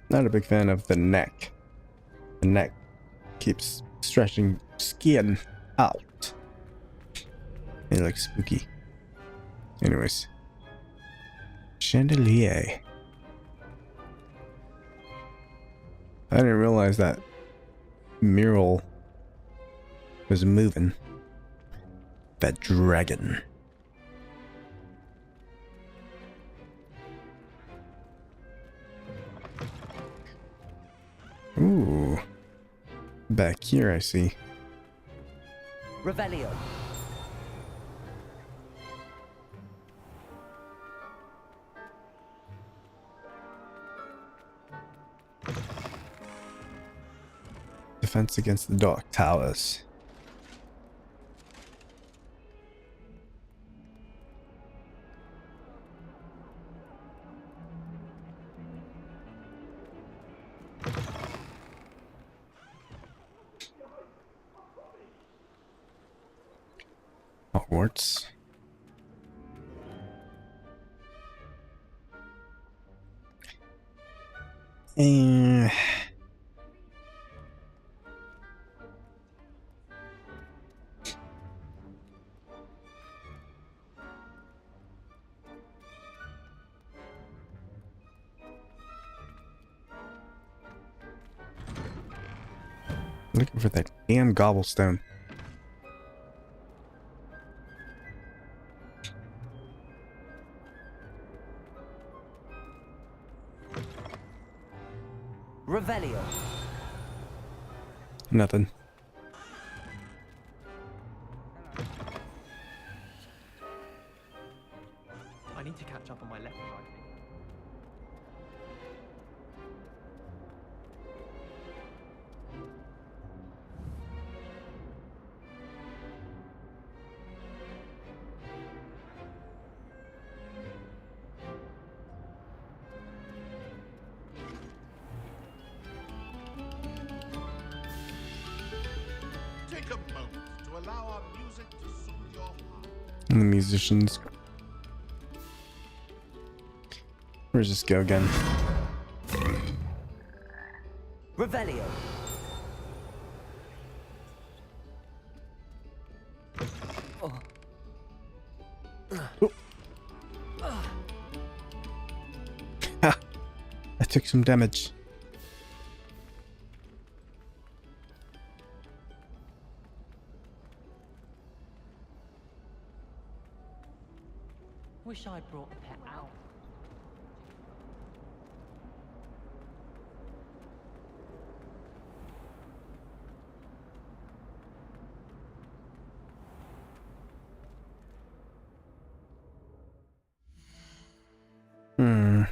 Not a big fan of the neck. The neck keeps stretching skin out. It looks spooky. Anyways. Chandelier. I didn't realize that mural was moving. That dragon. Ooh. Back here, I see. Revelio. Defense against the dark towers. Hogwarts. Looking for that damn gobblestone. Revelio. Nothing. I need to catch up on my letter writing. Take a moment to allow our music to soothe your heart. And the musicians. Where's this go again? Revelio. Ha! I took some damage. Wish I'd brought the pet out. Hmm.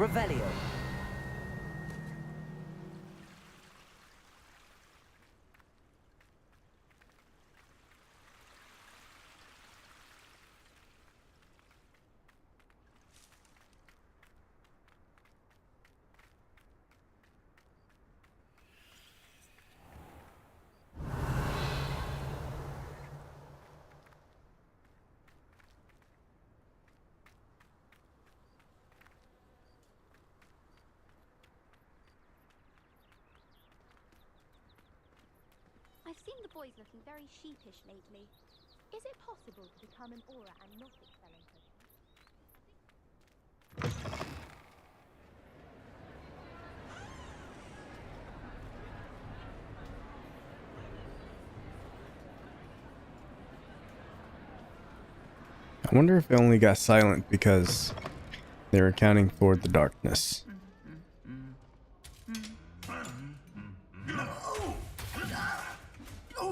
Revelio. I've seen the boys looking very sheepish lately. Is it possible to become an aura and not expel potions? I wonder if it only got silent because they were accounting for the darkness.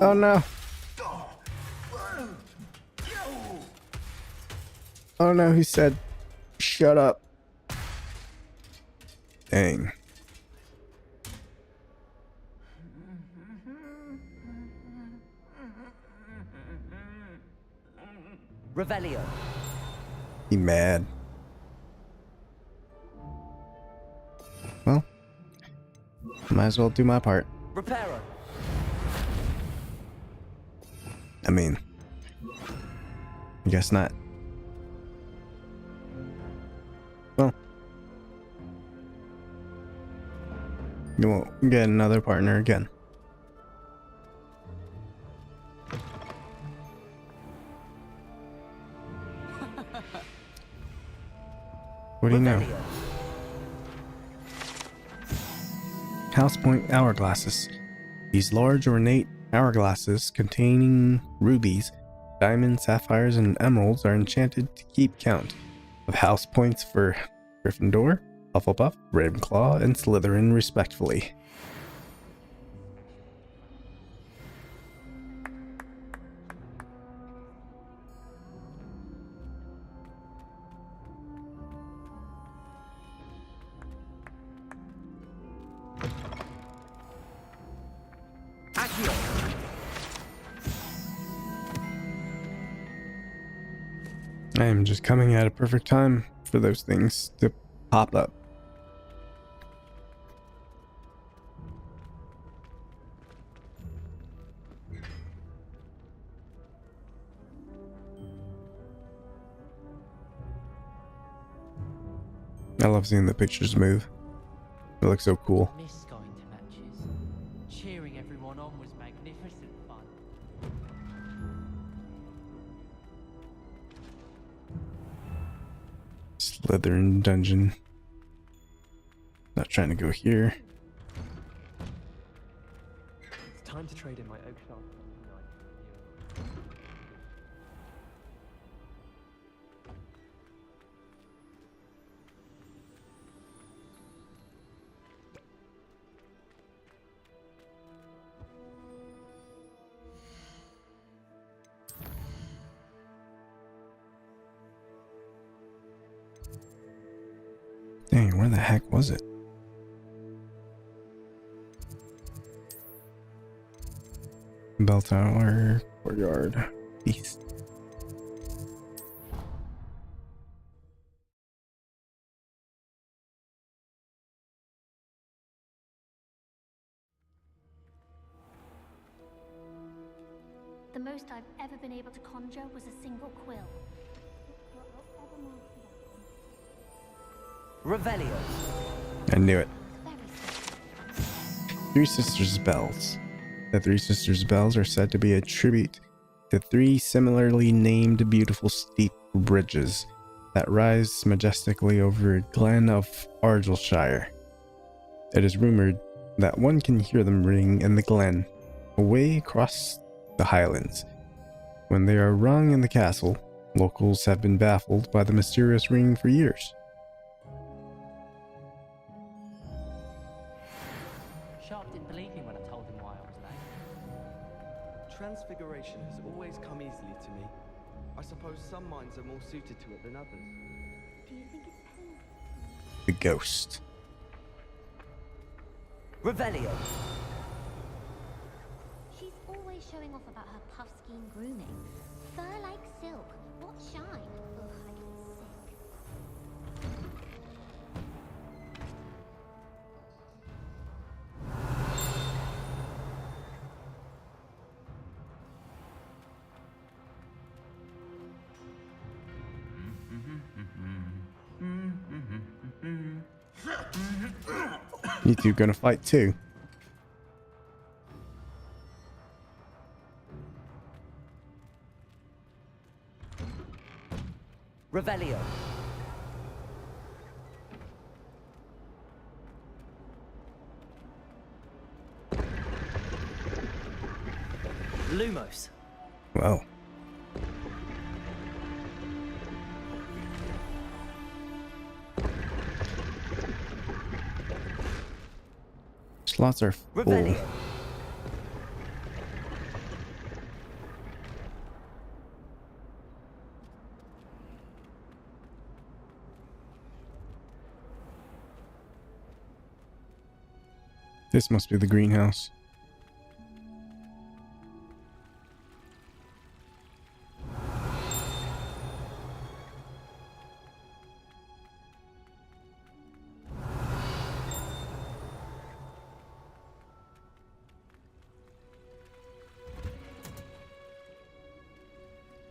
Oh no. Oh no, he said, shut up. Dang. Revelio. He mad. Well, might as well do my part. Reparo. I mean, I guess not. Well, you won't get another partner again. What do you know? House Point hourglasses. These large ornate hourglasses containing rubies, diamonds, sapphires, and emeralds are enchanted to keep count of house points for Gryffindor, Hufflepuff, Ravenclaw, and Slytherin respectively. I am just coming at a perfect time for those things to pop up. I love seeing the pictures move. It looks so cool. Miss going to matches. Cheering everyone on was magnificent fun. Slytherin dungeon. Not trying to go here. It's time to trade in my oak shaft tonight. Dang, where the heck was it? Bell Tower, courtyard, east. The most I've ever been able to conjure was a single quill. Revelio. I knew it. Three Sisters Bells. The Three Sisters Bells are said to be a tribute to three similarly named beautiful steep bridges that rise majestically over a glen of Argyllshire. It is rumored that one can hear them ring in the glen, away across the highlands. When they are rung in the castle, locals have been baffled by the mysterious ringing for years. Sharp didn't believe me when I told him why I was late. Transfiguration has always come easily to me. I suppose some minds are more suited to it than others. Do you think it's painful? The ghost. Revelio. She's always showing off about her puff scheme grooming. Fur like silk. What shine? Ugh, I get sick. You two gonna fight too? Revelio. Lumos. Well. Slots are full. Revelio. This must be the greenhouse.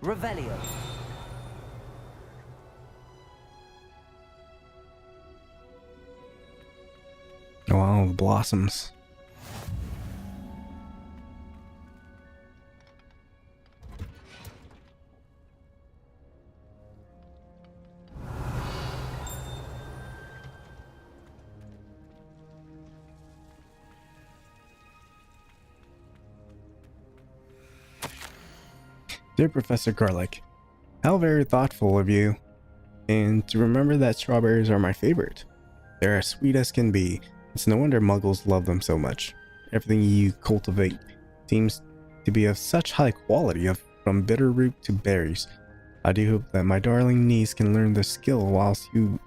Revelio. Wow, the blossoms. Dear Professor Garlic, how very thoughtful of you. And to remember that strawberries are my favorite. They're as sweet as can be. It's no wonder muggles love them so much. Everything you cultivate seems to be of such high quality, from bitter root to berries. I do hope that my darling niece can learn this skill whilst you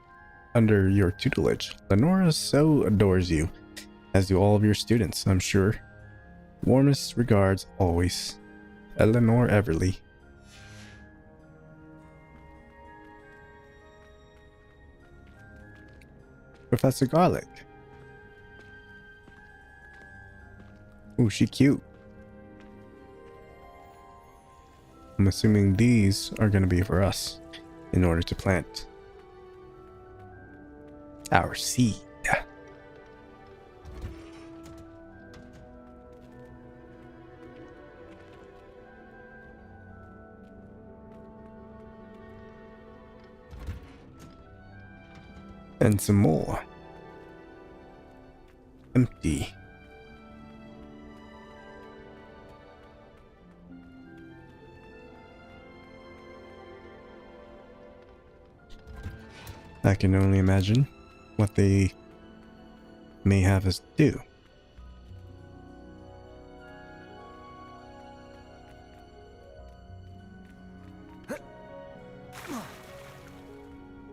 under your tutelage. Lenora so adores you, as do all of your students, I'm sure. Warmest regards always, Eleanor Everly. Professor Garlic. Ooh, she cute. I'm assuming these are going to be for us in order to plant our seed. And some more. Empty. I can only imagine what they may have us do.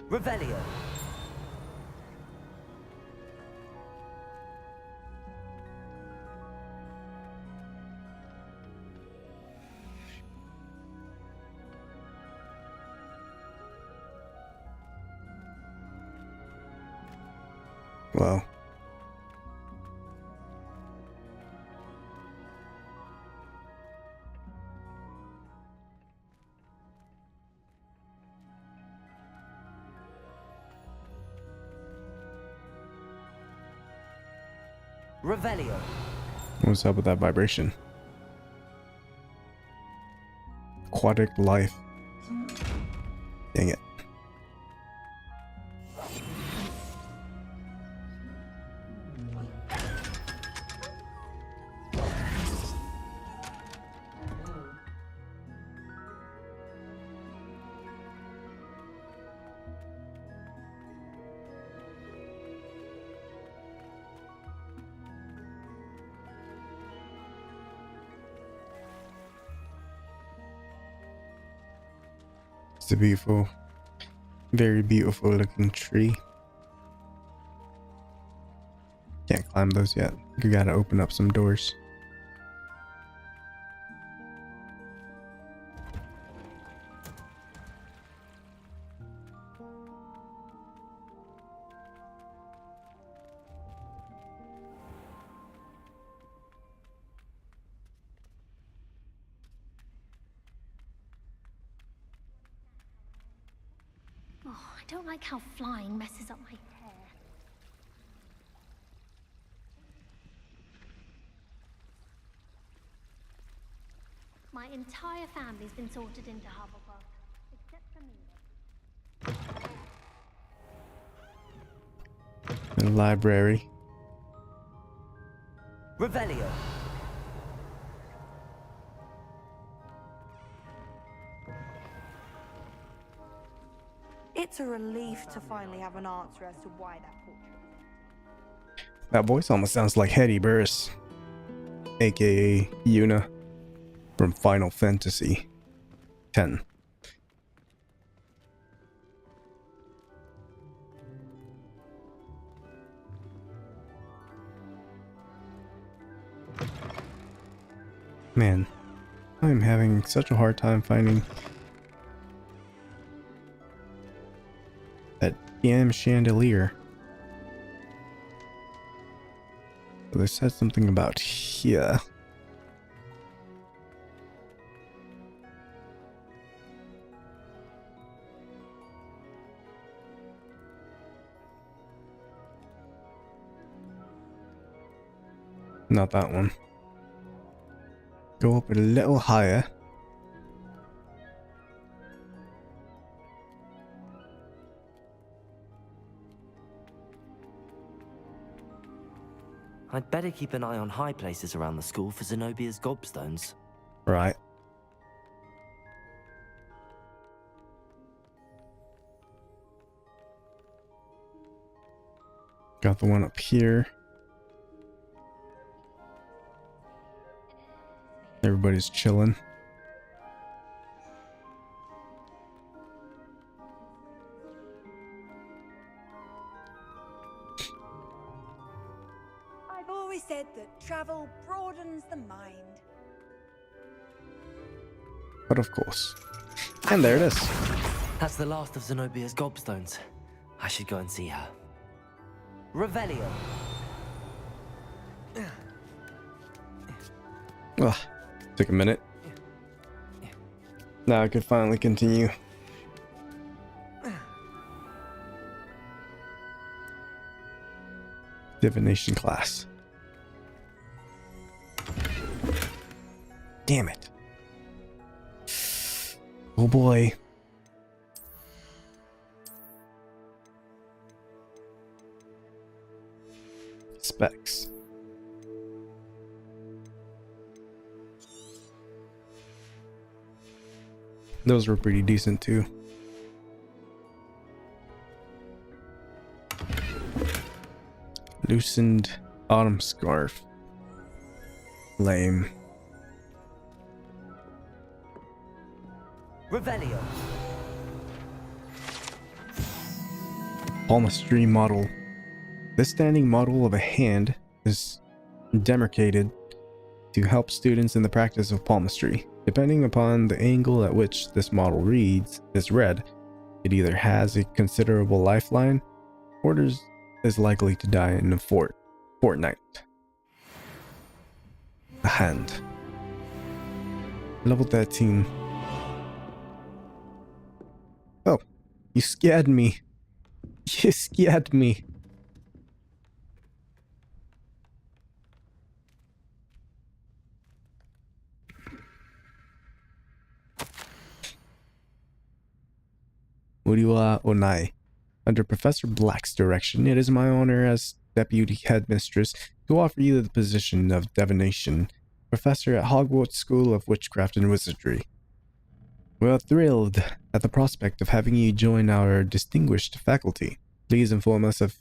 Revelio. Well. Revelio. What's up with that vibration? Aquatic life. Dang it. It's a beautiful, very beautiful looking tree. climb those yet. You gotta open up some doors. Oh, I don't like how flying messes up my hair. My entire family's been sorted into Hufflepuff, except for me. The library. Revelio. It's a relief to finally have an answer as to why that portrait. That voice almost sounds like Hetty Burris, aka Yuna from Final Fantasy X. Man, I'm having such a hard time finding that damn chandelier. They said something about here. Not that one. Go up a little higher. I'd better keep an eye on high places around the school for Zenobia's gobstones. Right. Got the one up here. Everybody's chilling. I've always said that travel broadens the mind. But of course. And there it is. That's the last of Zenobia's gobstones. I should go and see her. Revelio. Ugh. Took a minute. Now I could finally continue. Divination class. Damn it. Oh boy. Specs. Those were pretty decent too. Loosened autumn scarf. Lame. Revelio. Palmistry model. This standing model of a hand is demarcated to help students in the practice of palmistry. Depending upon the angle at which this model is read, it either has a considerable lifeline or is likely to die in a fortnight. A hand. Level 13. Oh, you scared me. You scared me. Uriwa Onai. Under Professor Black's direction, it is my honor as Deputy Headmistress to offer you the position of Divination Professor at Hogwarts School of Witchcraft and Wizardry. We are thrilled at the prospect of having you join our distinguished faculty. Please inform us of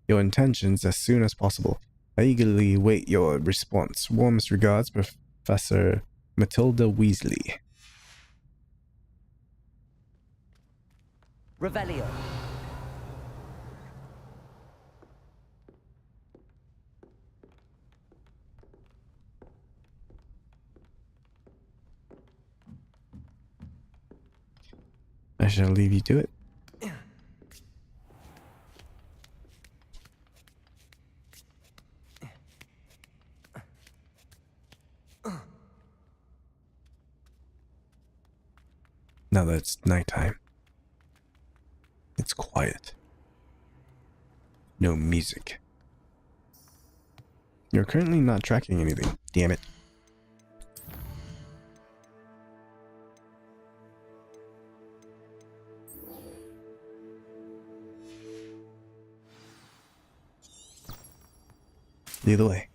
your intentions as soon as possible. I eagerly await your response. Warmest regards, Professor Matilda Weasley. Revelio. shall leave you to it. Now that it's nighttime, it's quiet. No music. You're currently not tracking anything. Damn it. Lead the way.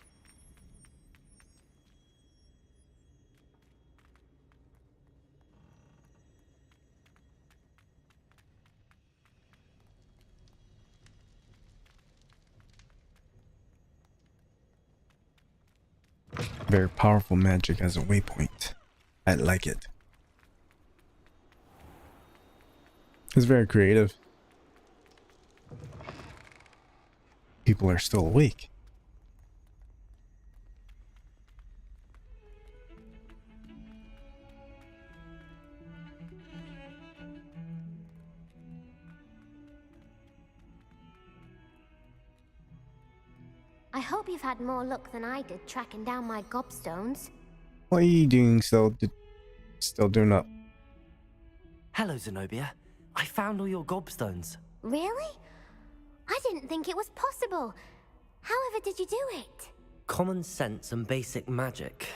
Very powerful magic as a waypoint. I like it. It's very creative. People are still awake. I hope you've had more luck than I did tracking down my gobstones. What are you doing still doing up? Hello, Zenobia. I found all your gobstones. Really? I didn't think it was possible. However did you do it? Common sense and basic magic.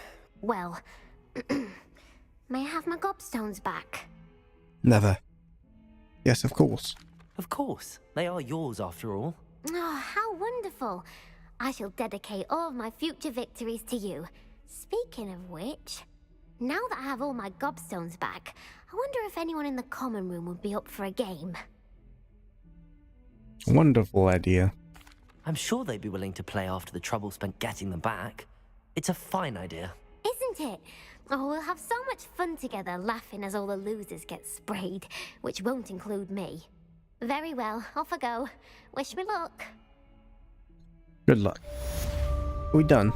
Well, may I have my gobstones back? Never. Yes, of course. Of course. They are yours after all. Oh, how wonderful. I shall dedicate all of my future victories to you. Speaking of which, now that I have all my gobstones back, I wonder if anyone in the common room would be up for a game. Wonderful idea. I'm sure they'd be willing to play after the trouble spent getting them back. It's a fine idea. Isn't it? Oh, we'll have so much fun together laughing as all the losers get sprayed, which won't include me. Very well, off I go. Wish me luck. Good luck. We done?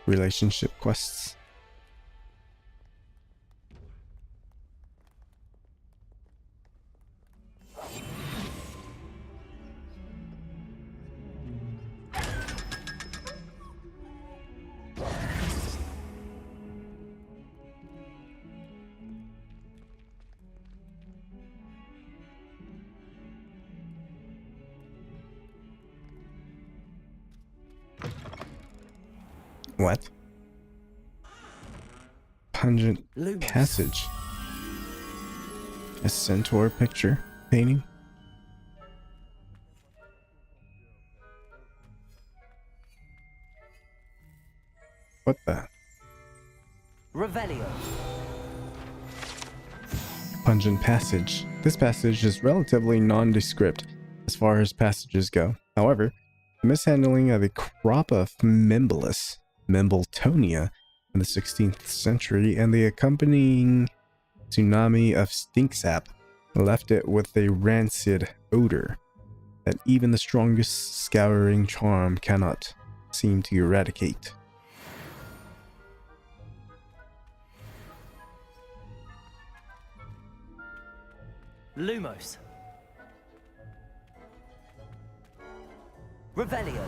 Relationship quests. What? Pungent Lumos. passage. A centaur picture painting. What the? Revelio. Pungent passage. This passage is relatively nondescript as far as passages go. However, the mishandling of a crop of Membletonia in the 16th century and the accompanying tsunami of stinksap left it with a rancid odor that even the strongest scouring charm cannot seem to eradicate. Lumos. Revelio.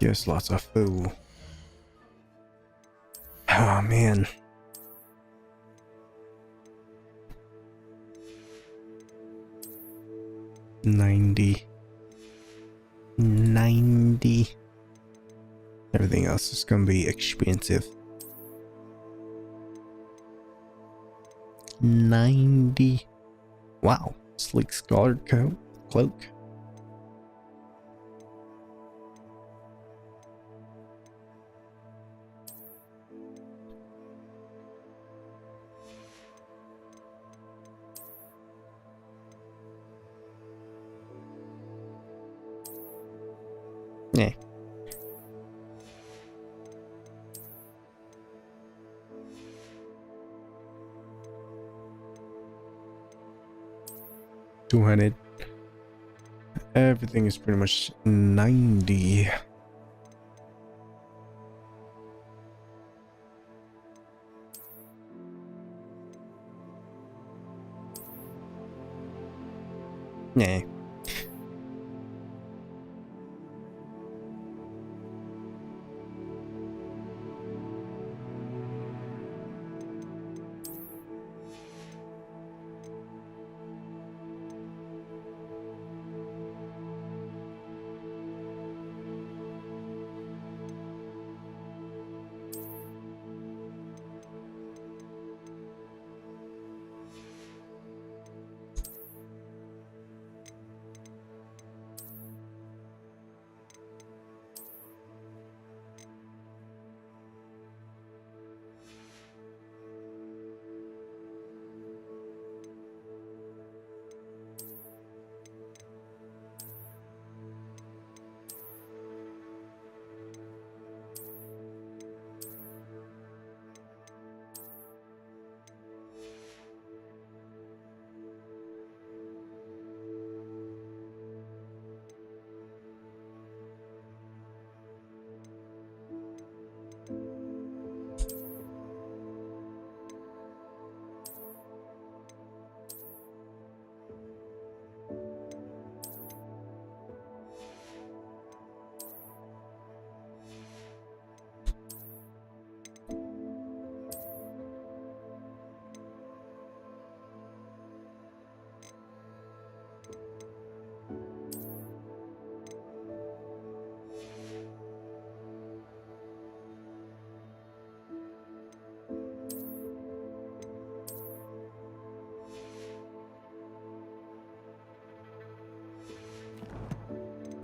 Yes, lots of food. Oh man. $90. Everything else is gonna be expensive. $90. Wow. Sleek scarred cloak. Yeah. $200. Everything is pretty much 90. Nah.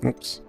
Oops.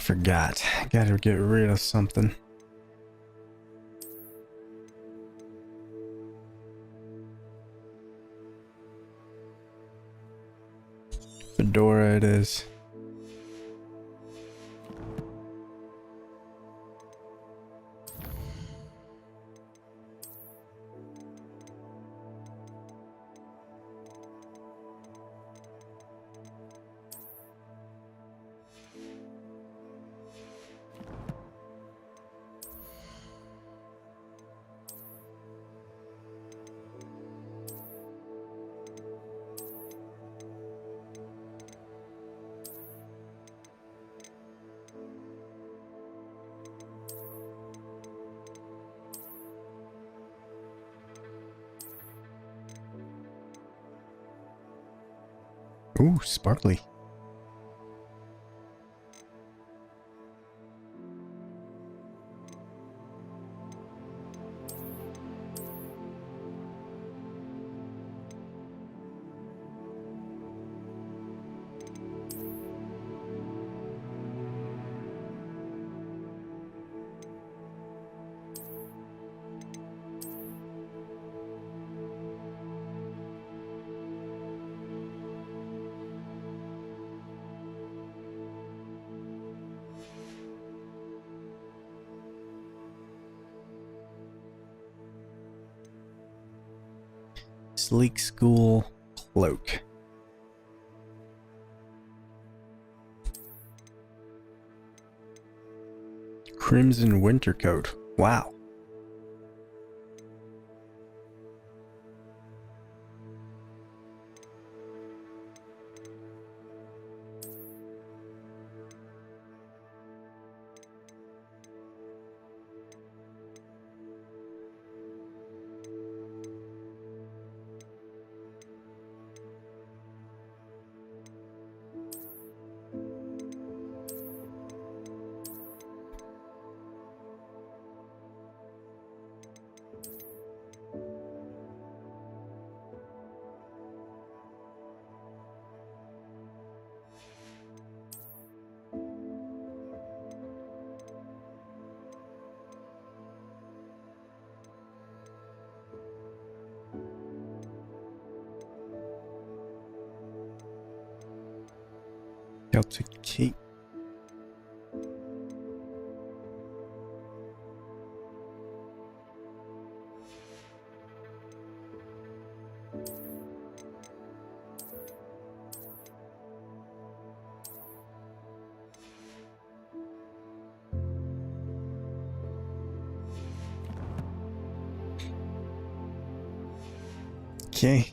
Forgot. Gotta get rid of something. Fedora it is. Ooh, sparkly. Sleek school cloak. Crimson winter coat. Wow. Celtic cape. Okay.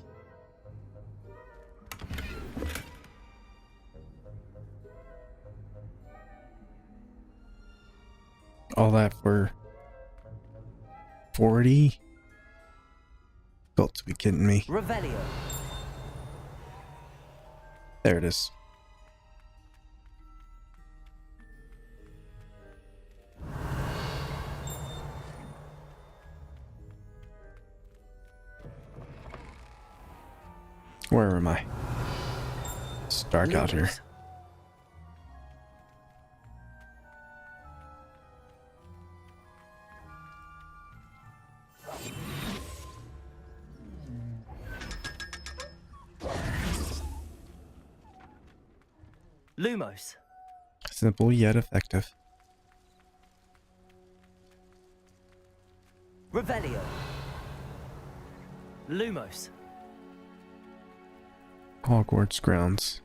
All that for 40? Got to be kidding me. Revelio. There it is. Where am I? It's dark out here. Lumos. Simple yet effective. Revelio. Lumos. Hogwarts grounds.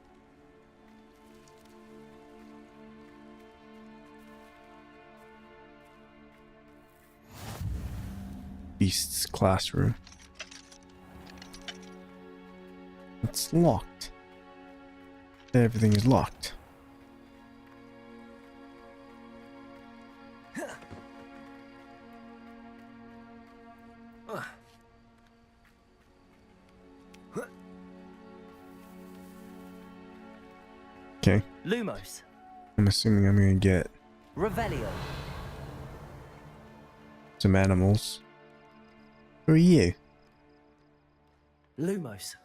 Beast's classroom. It's locked. Everything is locked. Okay. Lumos. I'm assuming I'm gonna get Revelio. some animals. Who are you? Lumos.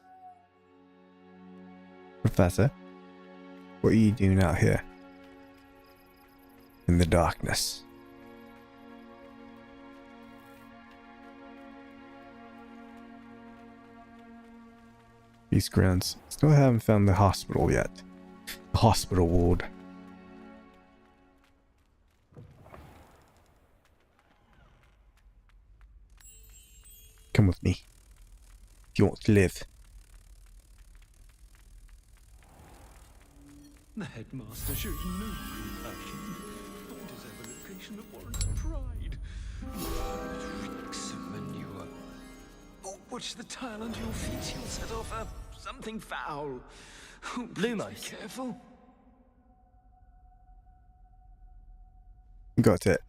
Professor? What are you doing out here? In the darkness. These grounds. Still haven't found the hospital yet. The hospital ward. Come with me. If you want to live. The headmaster shows no compassion. Find his ever-location that warrants pride. Reeks of manure. Oh, watch the tile under your feet. You'll set off something foul. Oh, Lumos. be careful. Got it.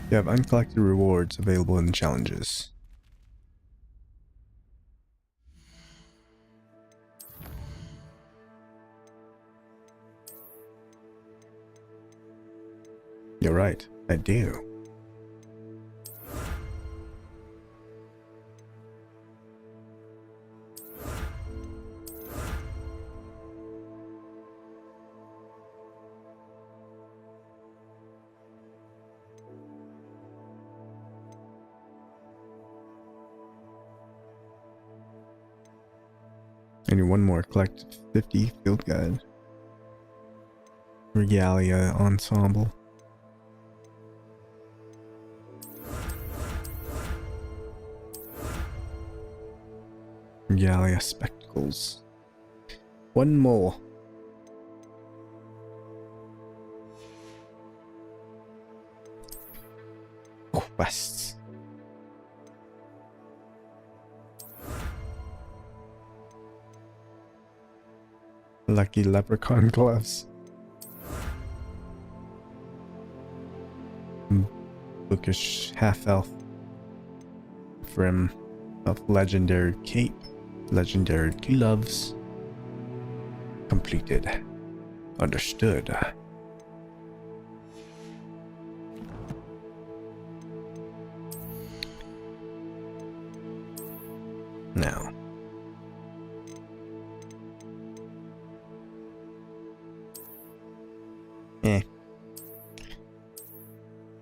You have uncollected rewards available in the challenges. You're right, I do. I need one more. Collect 50 field guide. Regalia ensemble. Regalia spectacles. One more. quests. Lucky leprechaun gloves. Bookish half-elf brim of legendary cape, legendary gloves. Completed. Understood. Now.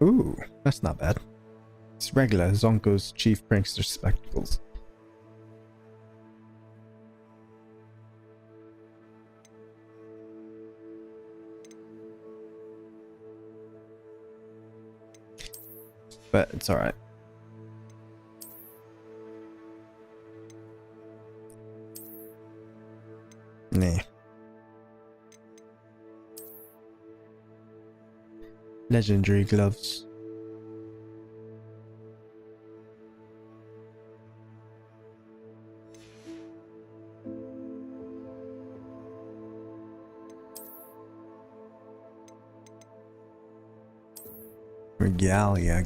Ooh, that's not bad. It's regular Zonko's chief prankster spectacles. But it's alright. Nah. Legendary gloves. Regalia.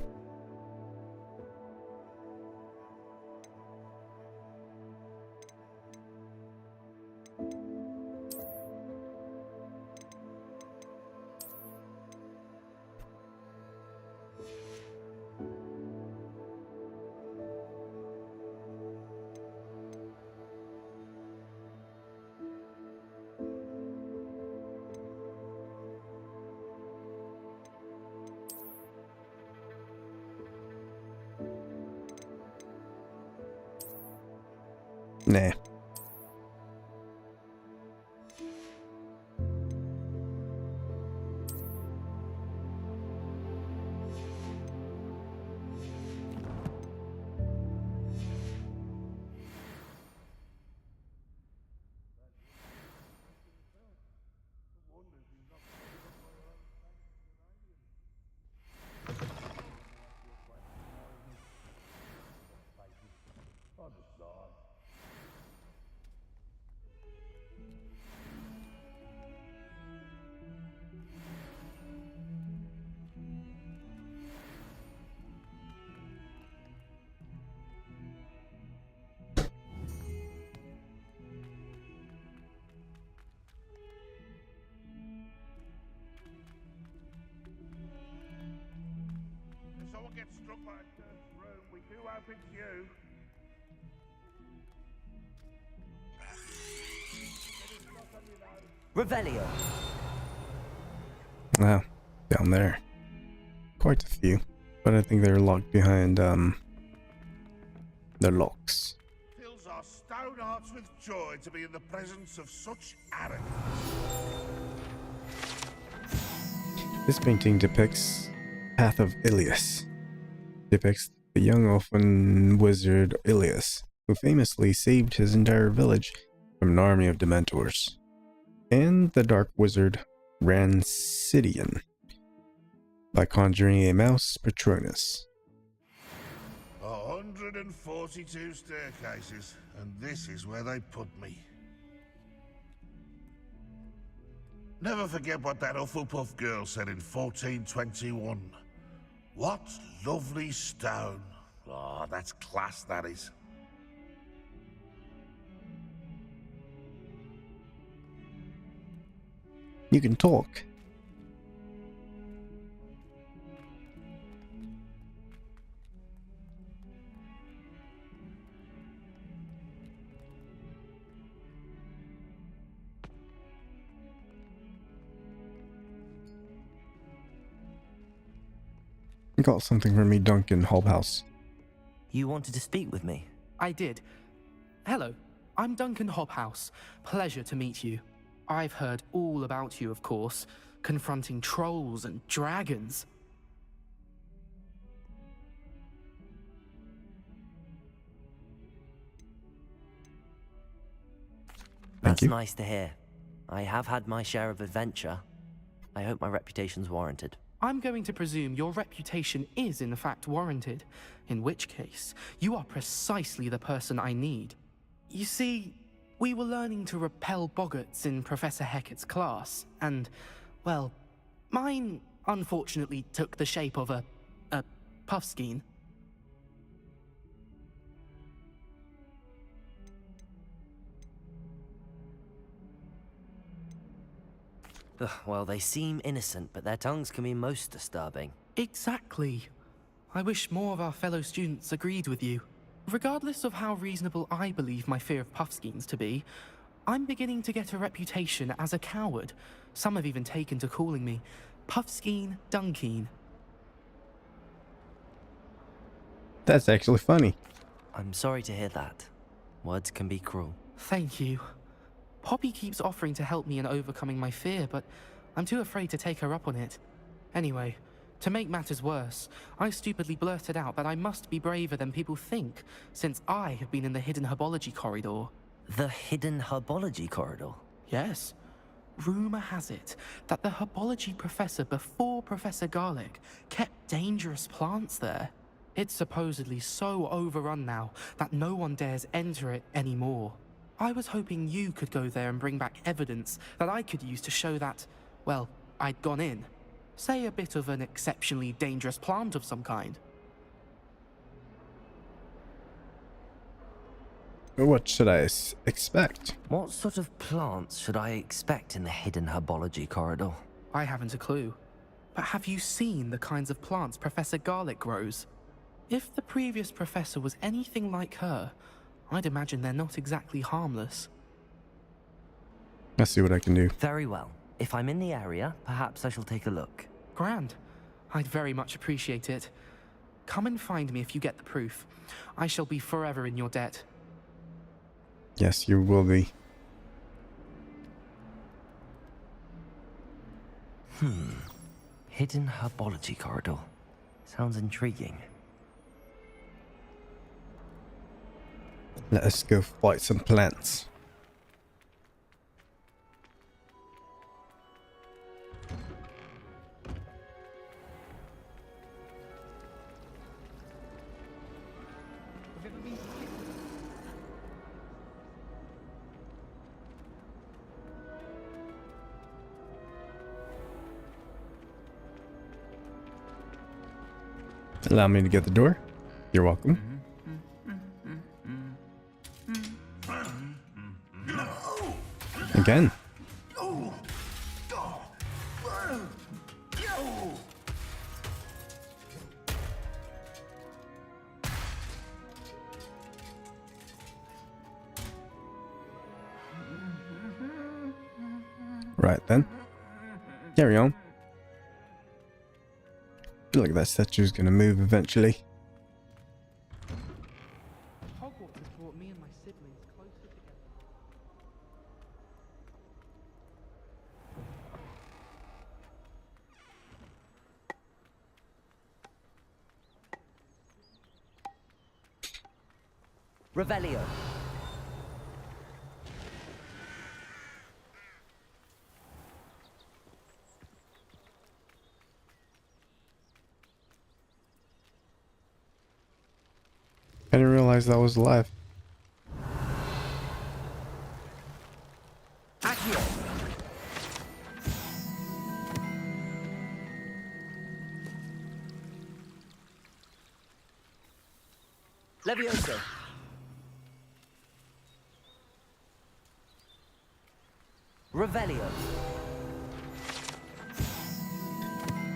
Nah. If someone gets struck by a cursed room, we do hope it's you. Revelio. Wow, down there. Quite a few. But I think they're locked behind the locks. Fills our stone hearts with joy to be in the presence of such arrogance. This painting depicts Path of Ilias. Depicts the young orphan wizard Ilias, who famously saved his entire village from an army of Dementors. And the dark wizard Rancidian by conjuring a mouse Patronus. 142 staircases, and this is where they put me. Never forget what that Hufflepuff girl said in 1421. What lovely stone. Oh, that's class, that is. You can talk. You got something for me, Duncan Hobhouse. You wanted to speak with me? I did. Hello, I'm Duncan Hobhouse. Pleasure to meet you. I've heard all about you, of course, confronting trolls and dragons. That's Thank you. nice to hear. I have had my share of adventure. I hope my reputation's warranted. I'm going to presume your reputation is in fact warranted, in which case, you are precisely the person I need. You see, we were learning to repel boggarts in Professor Hecat's class, and, well, mine unfortunately took the shape of a puffskein. Ugh, well, they seem innocent, but their tongues can be most disturbing. Exactly. I wish more of our fellow students agreed with you. Regardless of how reasonable I believe my fear of puffskeins to be, I'm beginning to get a reputation as a coward. Some have even taken to calling me Puffskein Dunkeen. That's actually funny. I'm sorry to hear that. Words can be cruel. Thank you. Poppy keeps offering to help me in overcoming my fear, but I'm too afraid to take her up on it. Anyway, to make matters worse, I stupidly blurted out that I must be braver than people think, since I have been in the hidden herbology corridor. The hidden herbology corridor? Yes. Rumor has it that the herbology professor before Professor Garlic kept dangerous plants there. It's supposedly so overrun now that no one dares enter it anymore. I was hoping you could go there and bring back evidence that I could use to show that, well, I'd gone in. Say a bit of an exceptionally dangerous plant of some kind. What should I expect? What sort of plants should I expect in the hidden herbology corridor? I haven't a clue. But have you seen the kinds of plants Professor Garlic grows? If the previous professor was anything like her, I'd imagine they're not exactly harmless. Let's see what I can do. Very well. If I'm in the area, perhaps I shall take a look. Grand. I'd very much appreciate it. Come and find me if you get the proof. I shall be forever in your debt. Yes, you will be. Hidden herbology corridor. Sounds intriguing. Let us go fight some plants. Allow me to get the door. You're welcome. Again. Right then. Carry on. I feel like that statue's gonna move eventually. Hogwarts has brought me and my siblings closer together. Revelio. I didn't realize that was live. Accio. Levioso. Revelio.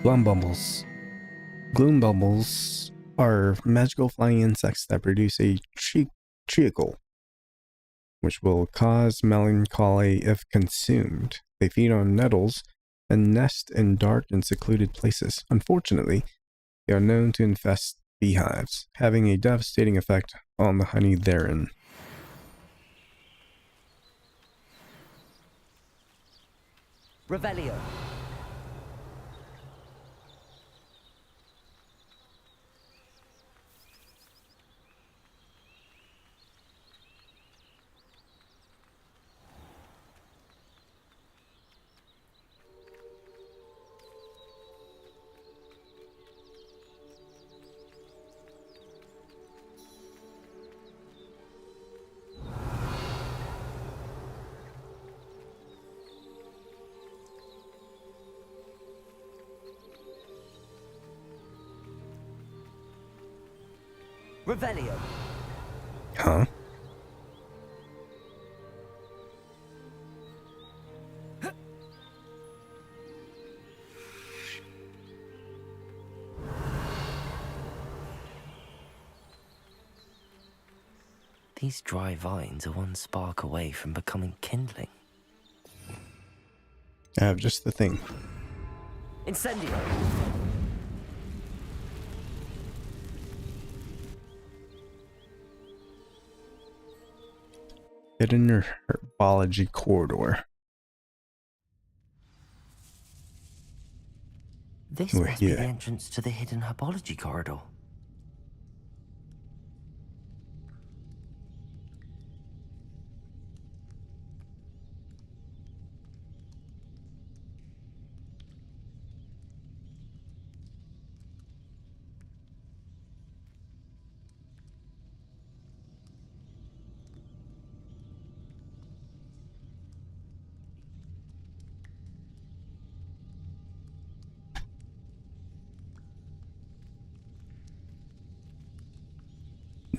Gloombumbles. Gloombumbles are magical flying insects that produce a treacle, which will cause melancholy if consumed. They feed on nettles and nest in dark and secluded places. Unfortunately, they are known to infest beehives, having a devastating effect on the honey therein. Revelio. Revelio. Huh? These dry vines are one spark away from becoming kindling. I have just the thing. Incendio. Hidden herbology corridor. This We're must be here. the entrance to the hidden herbology corridor.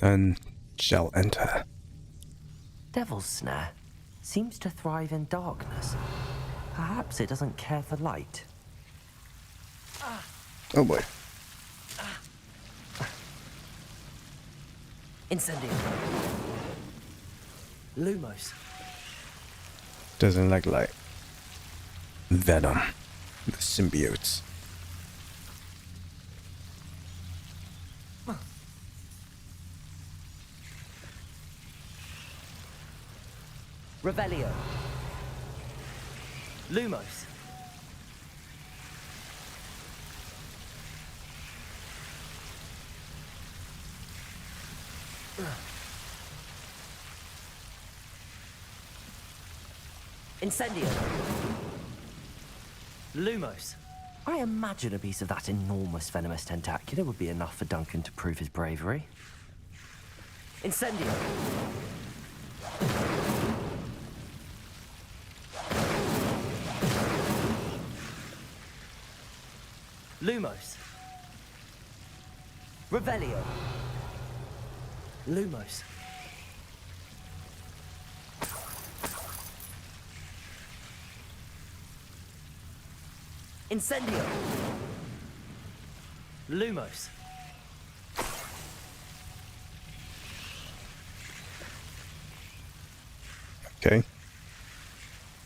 None shall enter. Devil's Snare seems to thrive in darkness. Perhaps it doesn't care for light. Oh boy. Incendio. Lumos. Doesn't like light. Venom. The symbiotes. Revelio. Lumos. Incendio. Lumos. I imagine a piece of that enormous venomous tentacular would be enough for Duncan to prove his bravery. Incendio. Lumos. Revelio. Lumos. Incendio. Lumos. Okay.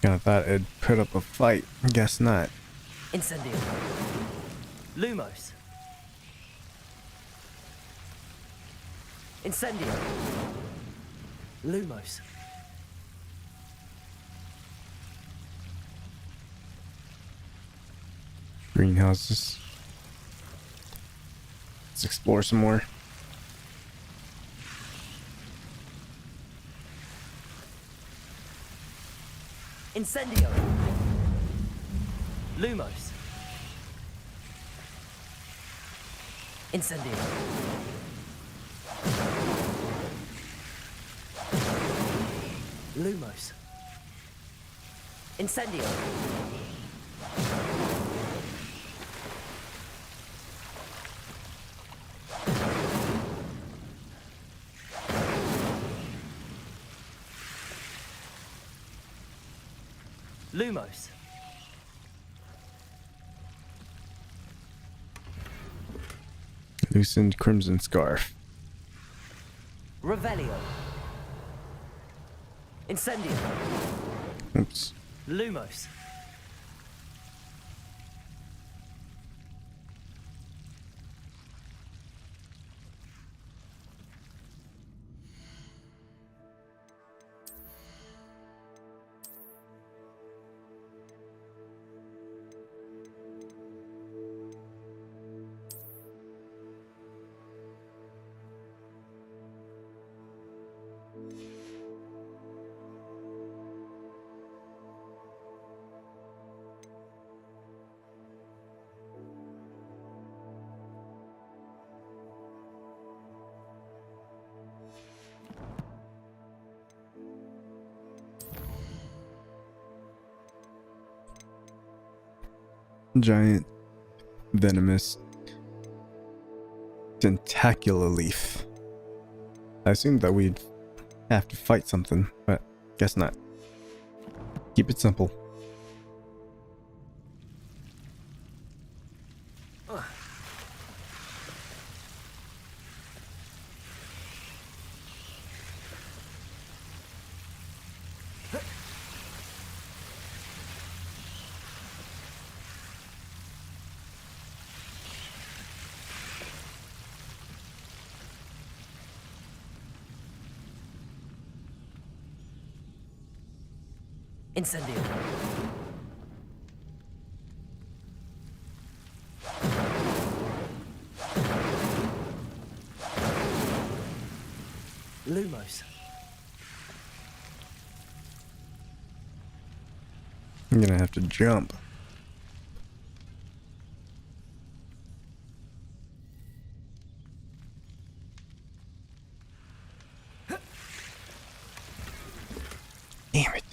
Kinda thought it'd put up a fight. Guess not. Incendio. Lumos. Incendio. Lumos. Greenhouses. Let's explore some more. Incendio. Lumos. Incendio. Lumos. Incendio. Lumos. Loosened crimson scarf. Revelio. Incendio. Oops. Lumos. Giant venomous tentacular leaf. I assumed that we'd have to fight something, but guess not. Keep it simple. Incendio. Lumos. I'm gonna have to jump. Damn it.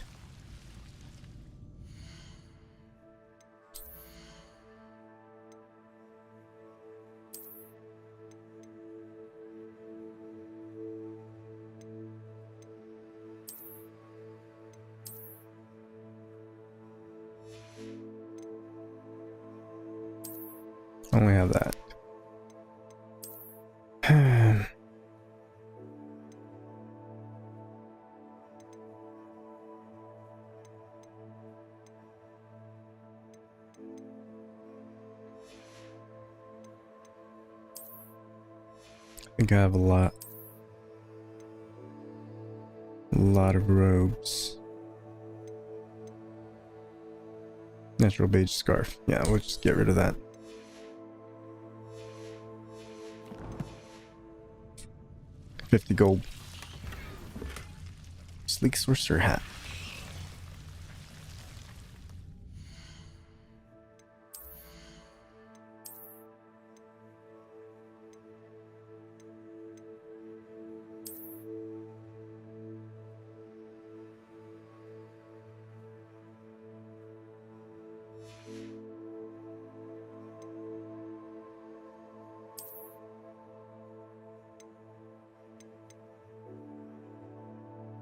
Only have that. I think I have a lot of robes. Natural beige scarf. Yeah, we'll just get rid of that. $50 gold. Sleek sorcerer hat.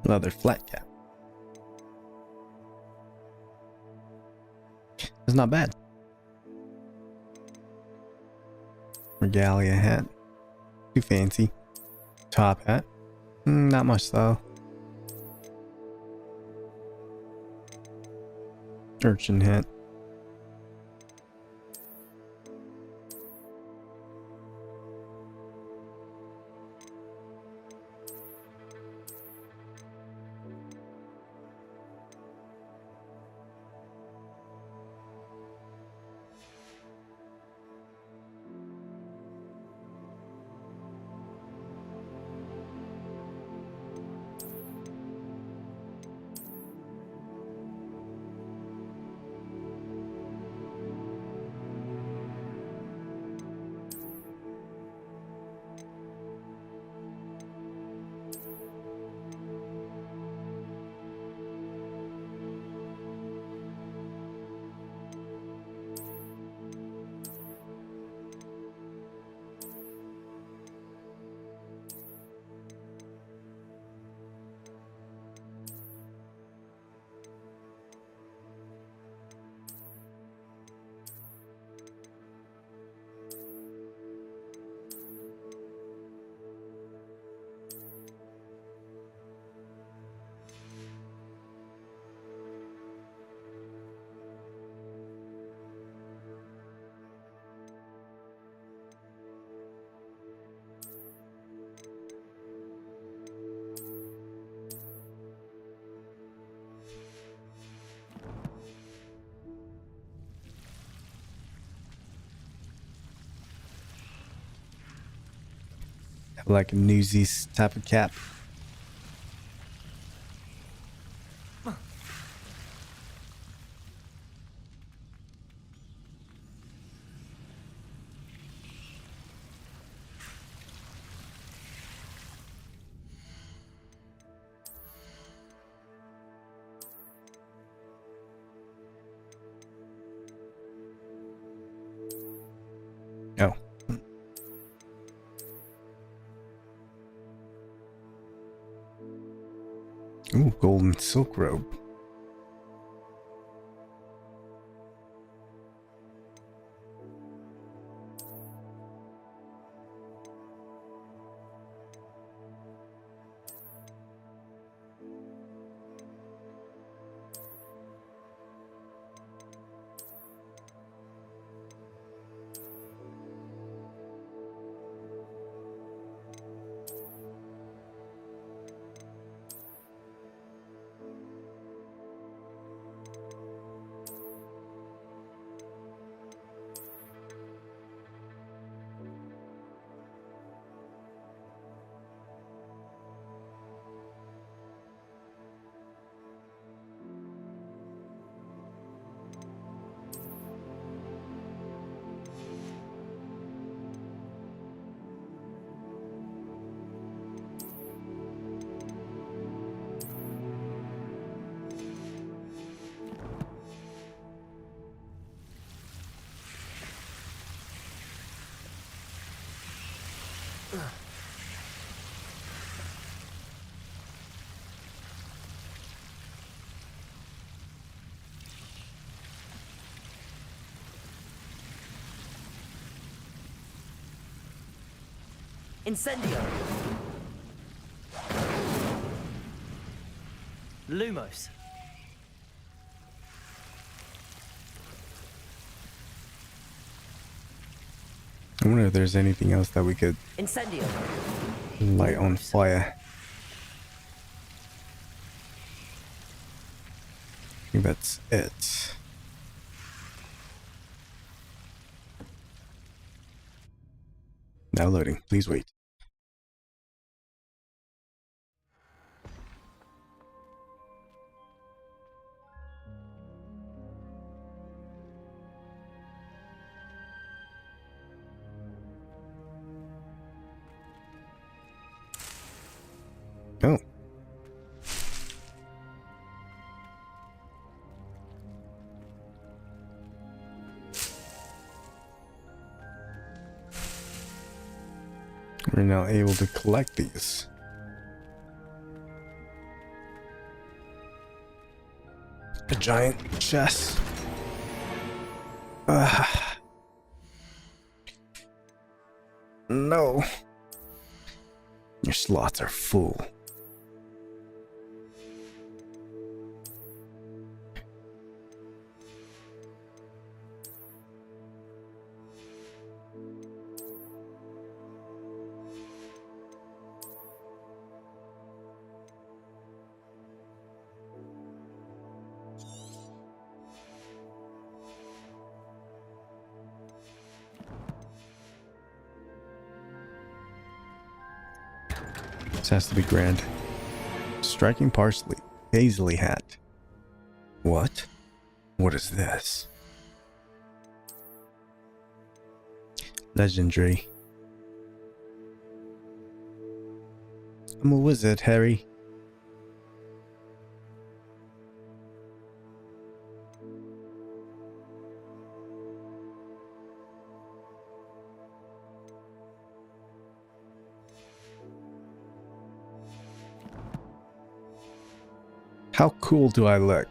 Leather flat cap. It's not bad. Regalia hat. Too fancy. Top hat. Not much though. Urchin hat. Like a Newsies type of cap. Oh. Ooh, golden silk robe. Incendio! Lumos. I wonder if there's anything else that we could Incendio. light on fire. I think that's it. Now loading. Please wait. Oh. We're now able to collect these. A giant chest. No. Your slots are full. This has to be grand. Striking parsley. Paisley hat. What? What is this? Legendary. I'm a wizard, Harry. How cool do I look?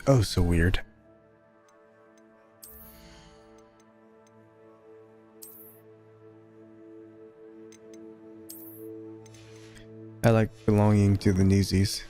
Oh, so weird. I like belonging to the newsies.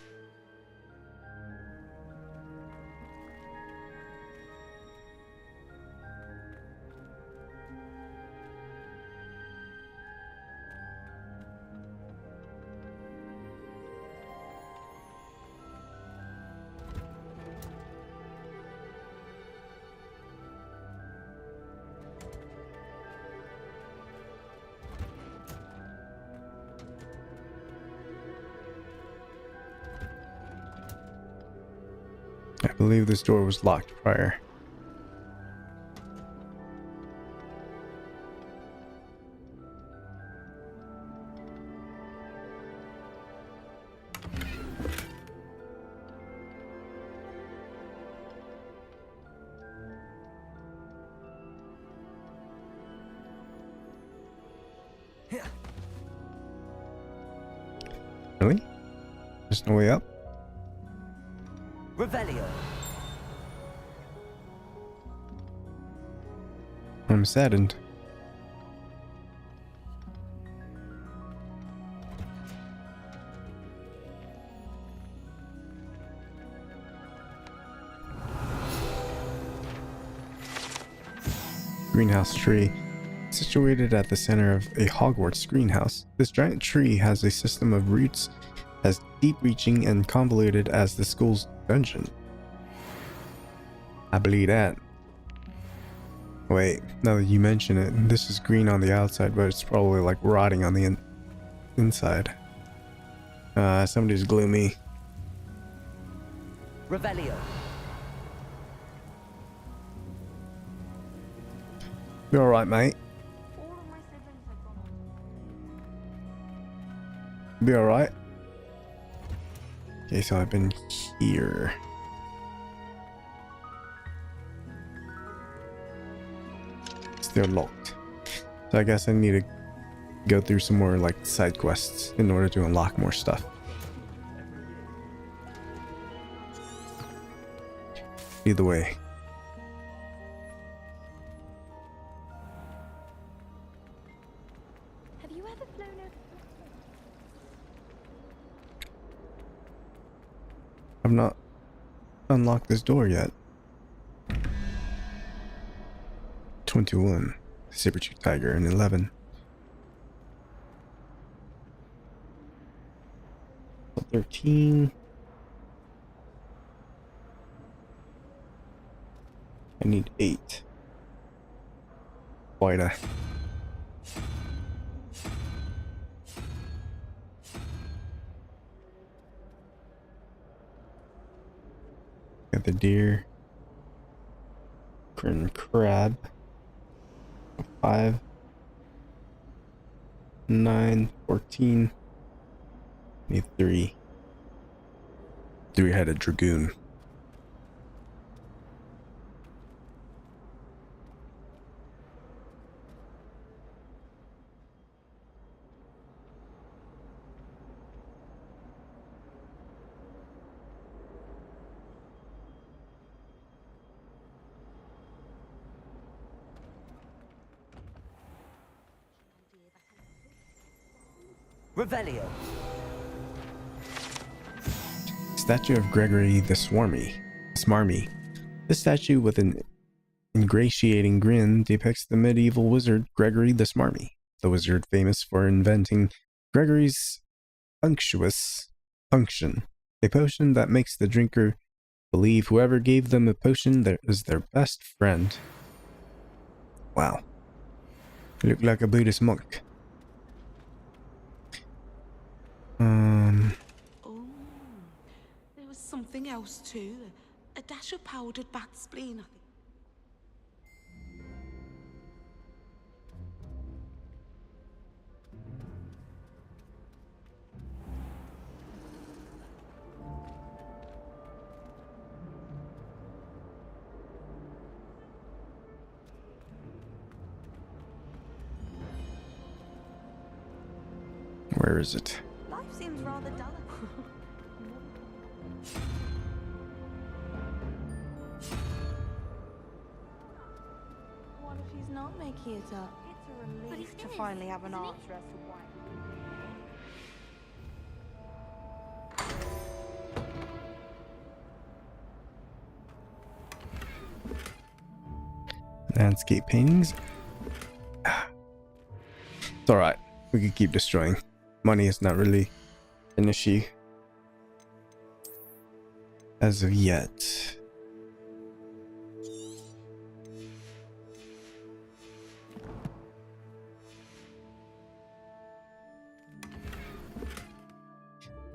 I believe this door was locked prior. Really? There's no way up? Revelio. I'm saddened. Greenhouse tree. Situated at the center of a Hogwarts greenhouse, this giant tree has a system of roots as deep-reaching and convoluted as the school's dungeon. I believe that. Wait, now that you mention it, this is green on the outside, but it's probably like rotting on the inside. Somebody's gloomy. Revelio. You alright, mate? Be alright? Okay, so I've been here. Still locked. So I guess I need to go through some more like side quests in order to unlock more stuff. Either way. Have you ever flown over? I've not unlocked this door yet. 21. Saber-tooth tiger and 11. 13. I need 8. Why'd I? Got the deer. And crab. 5. 9. 14. Need 3. 3-headed dragoon. Revelio. Statue of Gregory the Smarmy. This statue with an ingratiating grin depicts the medieval wizard Gregory the Smarmy, the wizard famous for inventing Gregory's unctuous unction, a potion that makes the drinker believe whoever gave them a potion is their best friend. Wow. You look like a Buddhist monk. Oh, there was something else too. A dash of powdered bat spleen, I think. Where is it? Life seems rather dull. What if he's not making it up? It's a relief to finally have an answer as to why. Landscape paintings. It's alright. We can keep destroying. Money is not really an issue as of yet.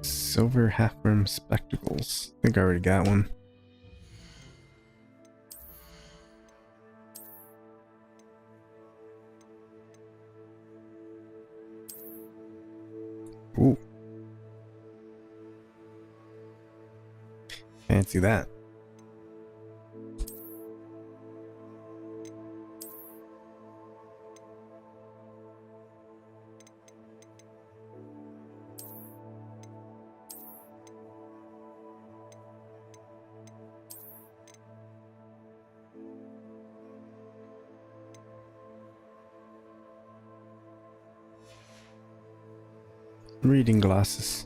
Silver half-rim spectacles. I think I already got one. Ooh. Fancy that. Reading glasses.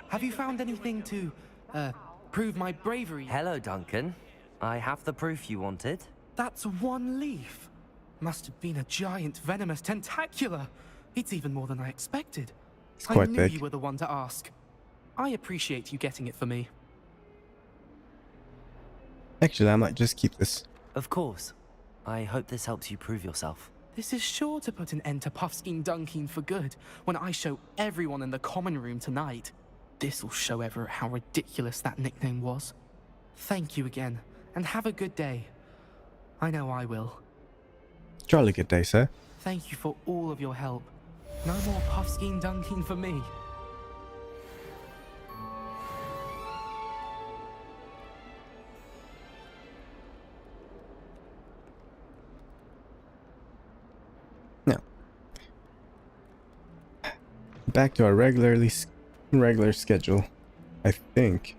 Have you found anything to, prove my bravery? Hello, Duncan. I have the proof you wanted. That's one leaf. Must have been a giant venomous tentacula. It's even more than I expected. It's quite I knew big. you were the one to ask. I appreciate you getting it for me. Actually, I might just keep this. Of course. I hope this helps you prove yourself. This is sure to put an end to Puffskein Dunkin for good when I show everyone in the common room tonight. This'll show Everett how ridiculous that nickname was. Thank you again, and have a good day. I know I will. Jolly good day, sir. Thank you for all of your help. No more Puffskein Dunkin for me. Now, back to our regular schedule, I think.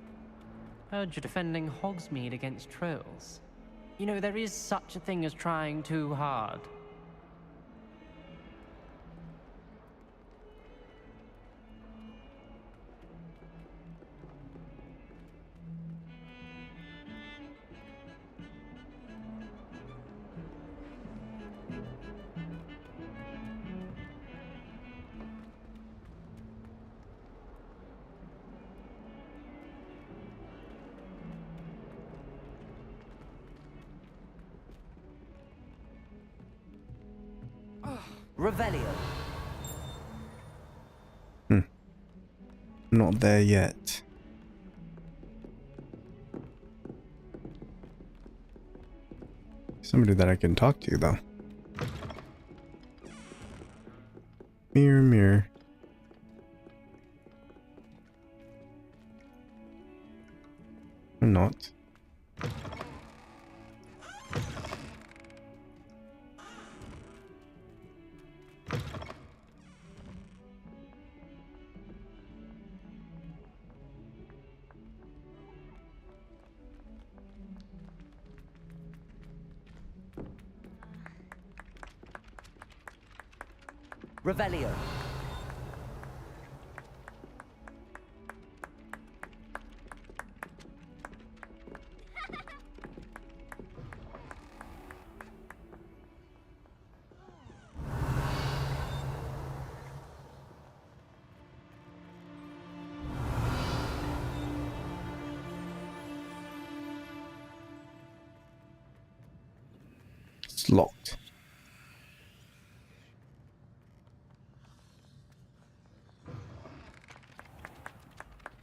Heard you're defending Hogsmeade against trolls. You know, there is such a thing as trying too hard. Revelio. Not there yet. Somebody that I can talk to, though. Mirror, mirror. Or not. Revelio. It's locked.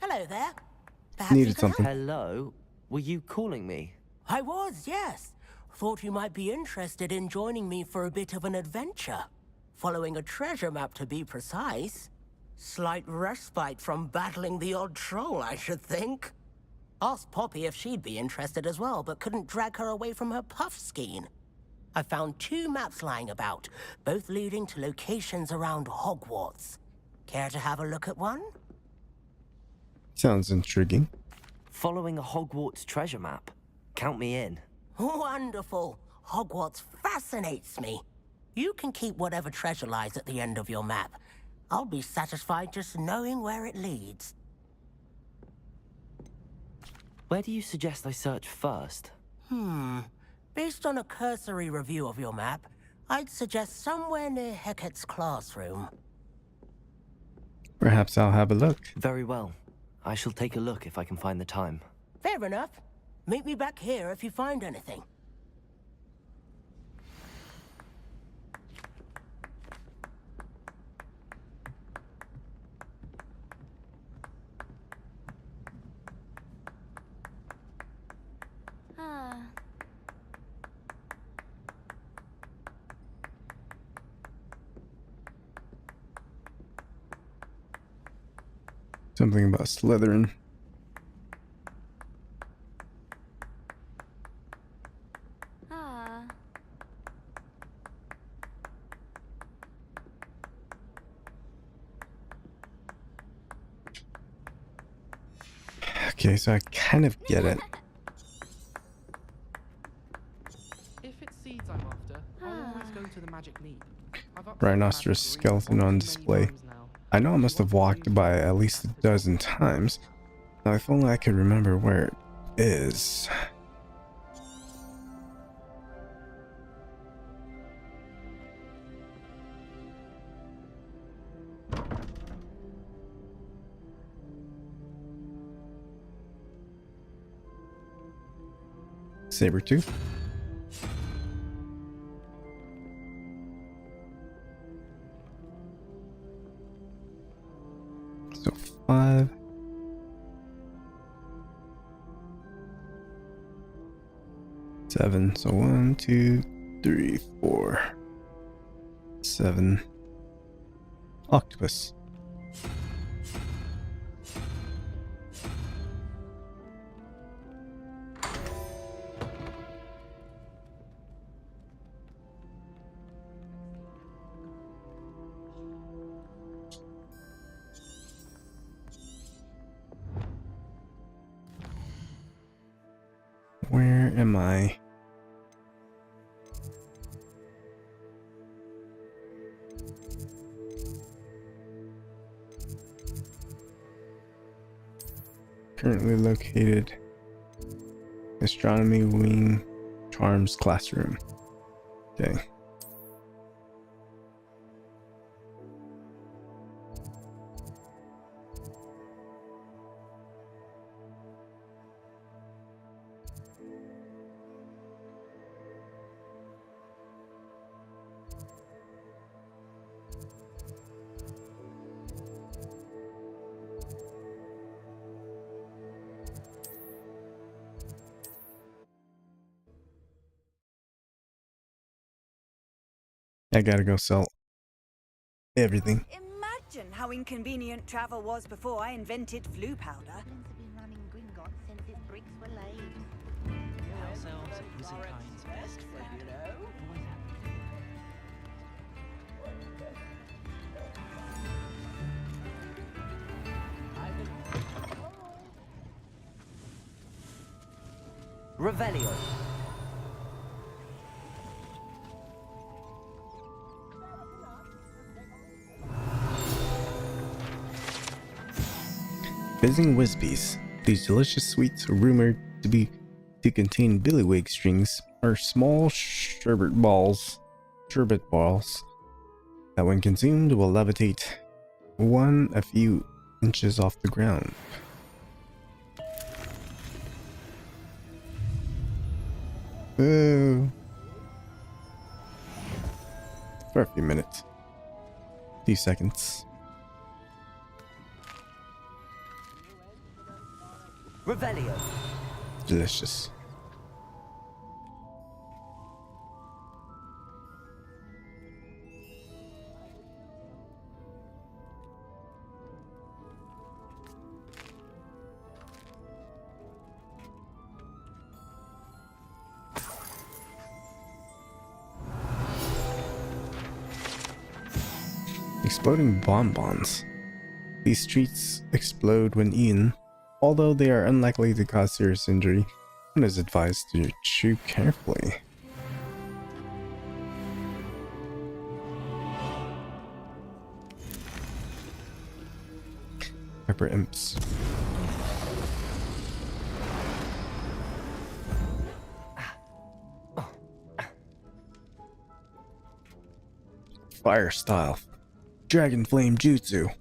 Hello there. Perhaps Needed you can something. help? Hello? Were you calling me? I was, yes. Thought you might be interested in joining me for a bit of an adventure. Following a treasure map, to be precise. Slight respite from battling the odd troll, I should think. Asked Poppy if she'd be interested as well, but couldn't drag her away from her Puffskein. I found 2 maps lying about, both leading to locations around Hogwarts. Care to have a look at one? Sounds intriguing. Following a Hogwarts treasure map. Count me in. Wonderful. Hogwarts fascinates me. You can keep whatever treasure lies at the end of your map. I'll be satisfied just knowing where it leads. Where do you suggest I search first? Based on a cursory review of your map, I'd suggest somewhere near Hecat's classroom. Perhaps I'll have a look. Very well. I shall take a look if I can find the time. Fair enough. Meet me back here if you find anything. Something about Slytherin. Ah. Okay, so I kind of get it. If it's seeds I'm after, I'll always go to the magic neep. I've upset Rhinoceros the magic skeleton on display. I know I must have walked by at least a dozen times. Now, if only I could remember where it is. Sabertooth. So 5. 7. So 1, 2, 3, 4, 7. Octopus. Where am I? Currently located Astronomy Wing Charms Classroom. Okay. I gotta go sell everything. Imagine how inconvenient travel was before I invented flu powder. Ourselves at Wizardkind's best friend, you know. Revelio. Fizzing Wispies. These delicious sweets are rumored to contain billywig strings are small sherbet balls that when consumed will levitate a few inches off the ground. Boo. For a few minutes. Few seconds. Revelio. Delicious. Exploding bonbons. These treats explode when eaten. Although they are unlikely to cause serious injury, one is advised to chew carefully. Pepper imps. Fire style. Dragon flame jutsu.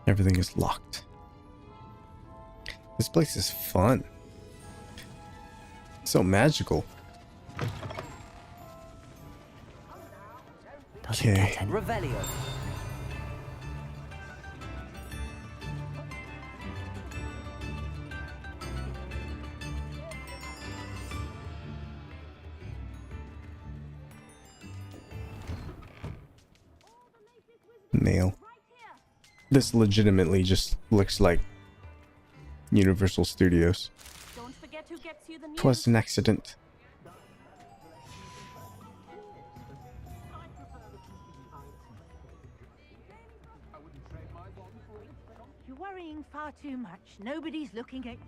Everything is locked. This place is fun. So magical. Okay. Revelio. thumbnail. This legitimately just looks like Universal Studios. Don't forget who gets you the news. 'Twas an accident. You're worrying far too much. Nobody's looking at you.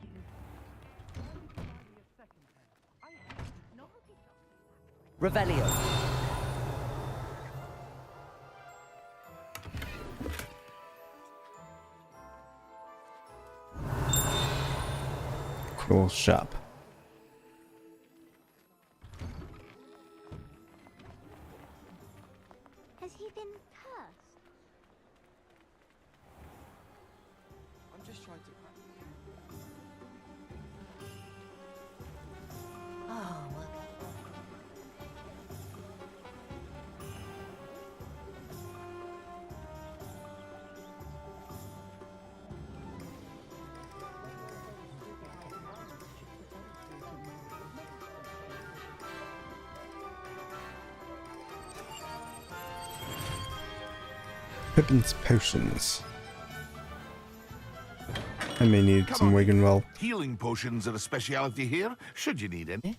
Revelio. Cool shop. Has he been cursed? I'm just trying to. Oh, Pippin's potions. I may need some Wiganwell. Healing potions are a speciality here, should you need any.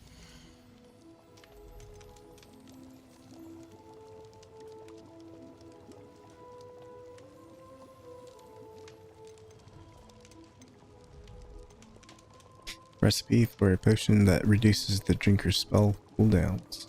Recipe for a potion that reduces the drinker's spell cooldowns.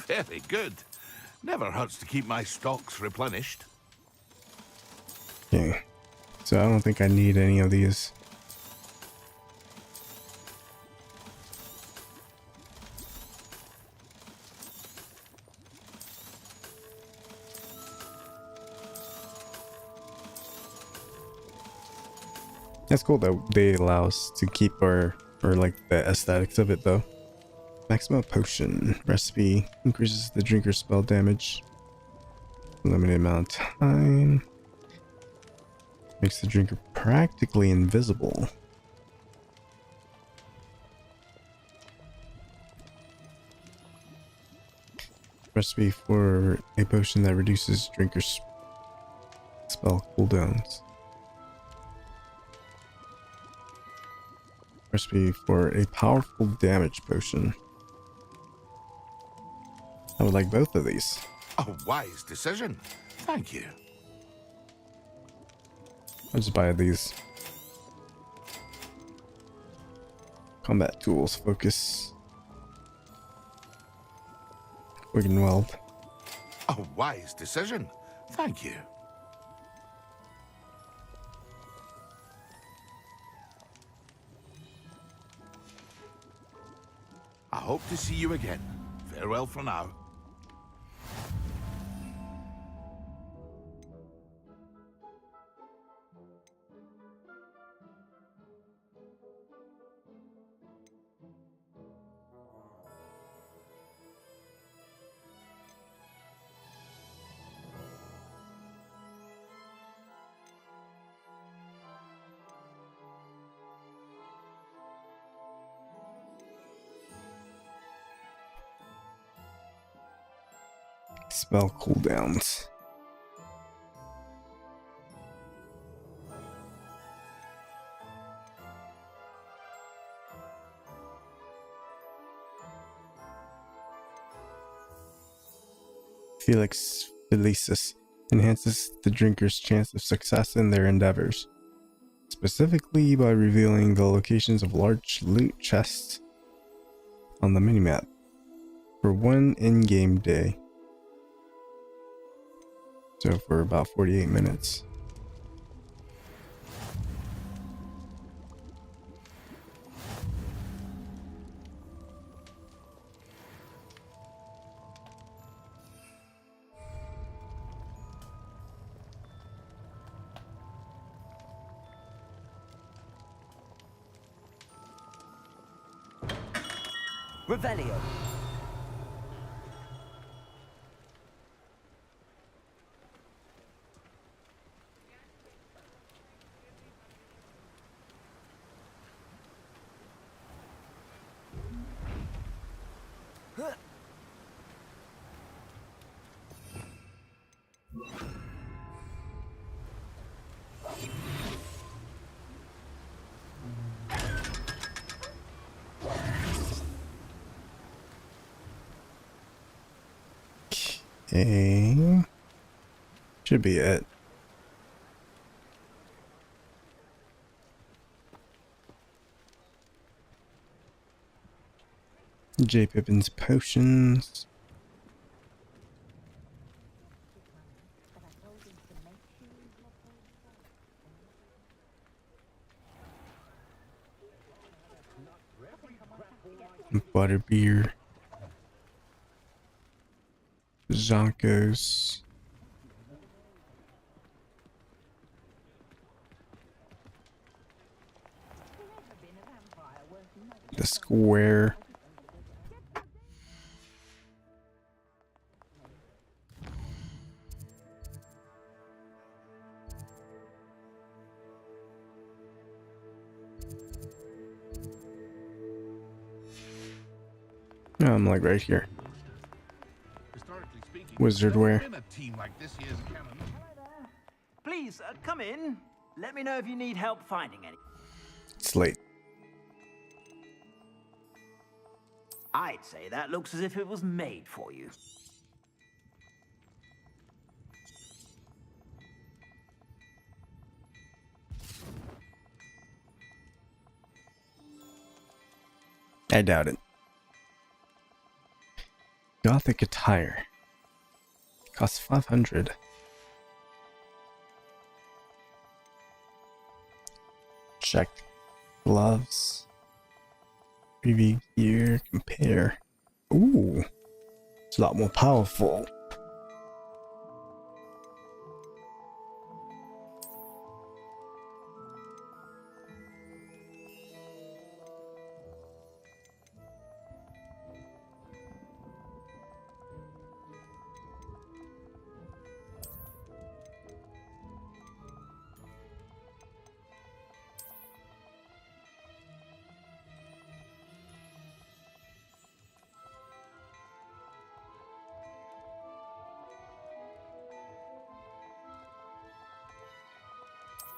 Very good. Never hurts to keep my stocks replenished. Okay. So I don't think I need any of these. That's cool that they allow us to keep our, or like the aesthetics of it though. Maximum potion recipe increases the drinker's spell damage. Limited amount of time. Makes the drinker practically invisible. Recipe for a potion that reduces drinker's spell cooldowns. Recipe for a powerful damage potion. I would like both of these. A wise decision. Thank you. I'll just buy these. Combat tools, focus. Wiganwell. A wise decision. Thank you. I hope to see you again. Farewell for now. Spell cooldowns. Felix Felicis enhances the drinker's chance of success in their endeavors, specifically by revealing the locations of large loot chests on the minimap for one in-game day. So for about 48 minutes. Revelio. Okay. Should be it. J. Pippin's potions. Butterbeer. Zonkos. The square. Oh, I'm like right here. Wizard wear. Please, come in. Let me know if you need help finding any. It's late. I'd say that looks as if it was made for you. I doubt it. Gothic attire. Costs 500. Check. Gloves. Preview gear. Compare. Ooh. It's a lot more powerful.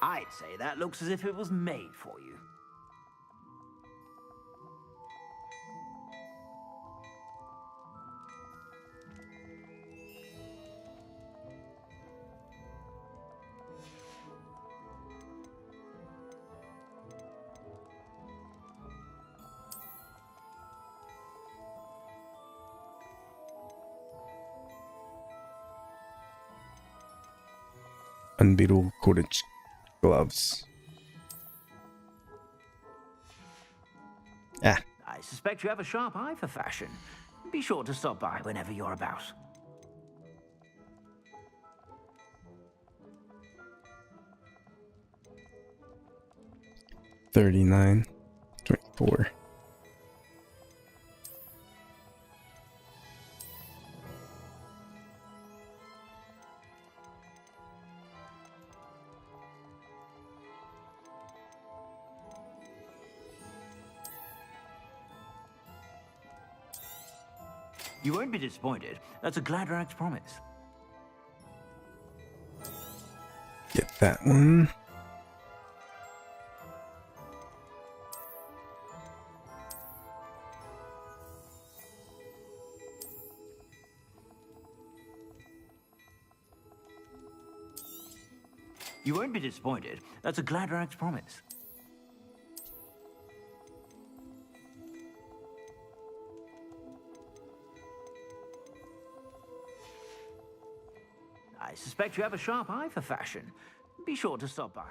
I'd say that looks as if it was made for you. Unbeatable cordage gloves. Ah. I suspect you have a sharp eye for fashion. Be sure to stop by whenever you're about. $39. $24. You won't be disappointed. That's a Gladrag's promise. Get that one. You won't be disappointed. That's a Gladrag's promise. I suspect you have a sharp eye for fashion. Be sure to stop by.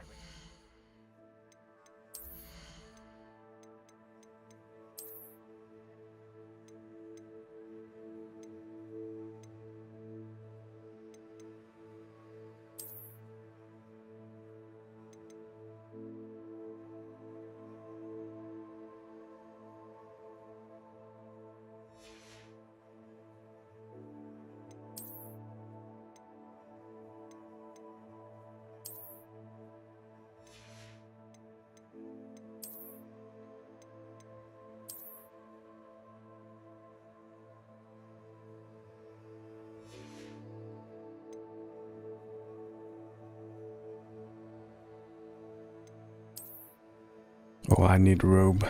Oh, I need a robe.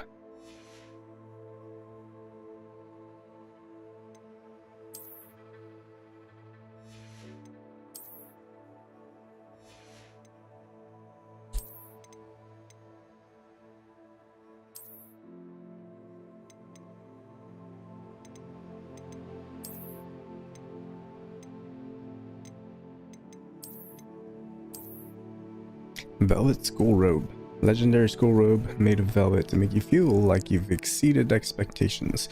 Velvet school robe. Legendary school robe made of velvet to make you feel like you've exceeded expectations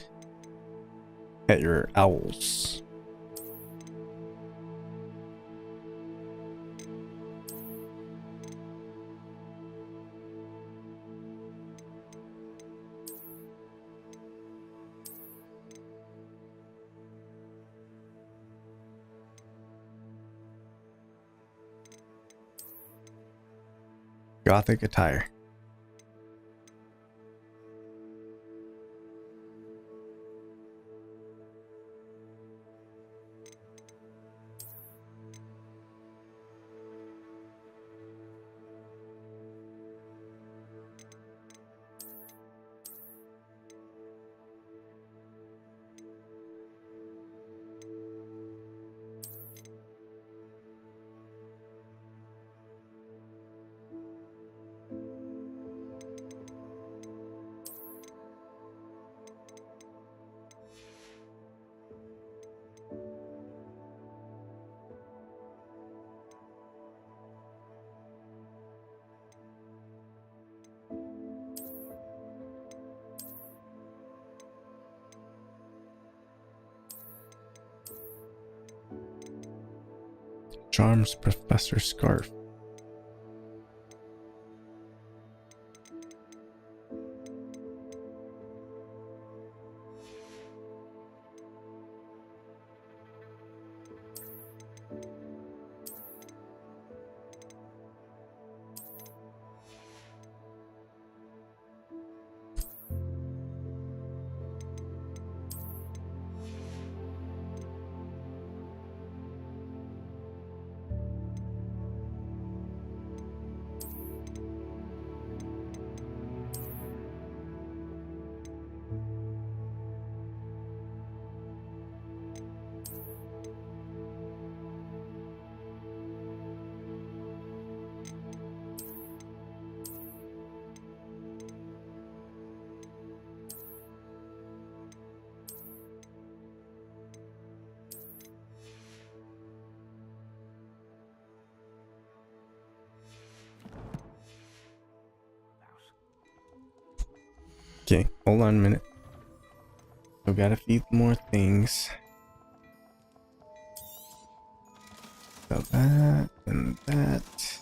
at your owls. Gothic attire. Charms Professor scarf. Okay, hold on a minute. I've got a few more things. So that and that.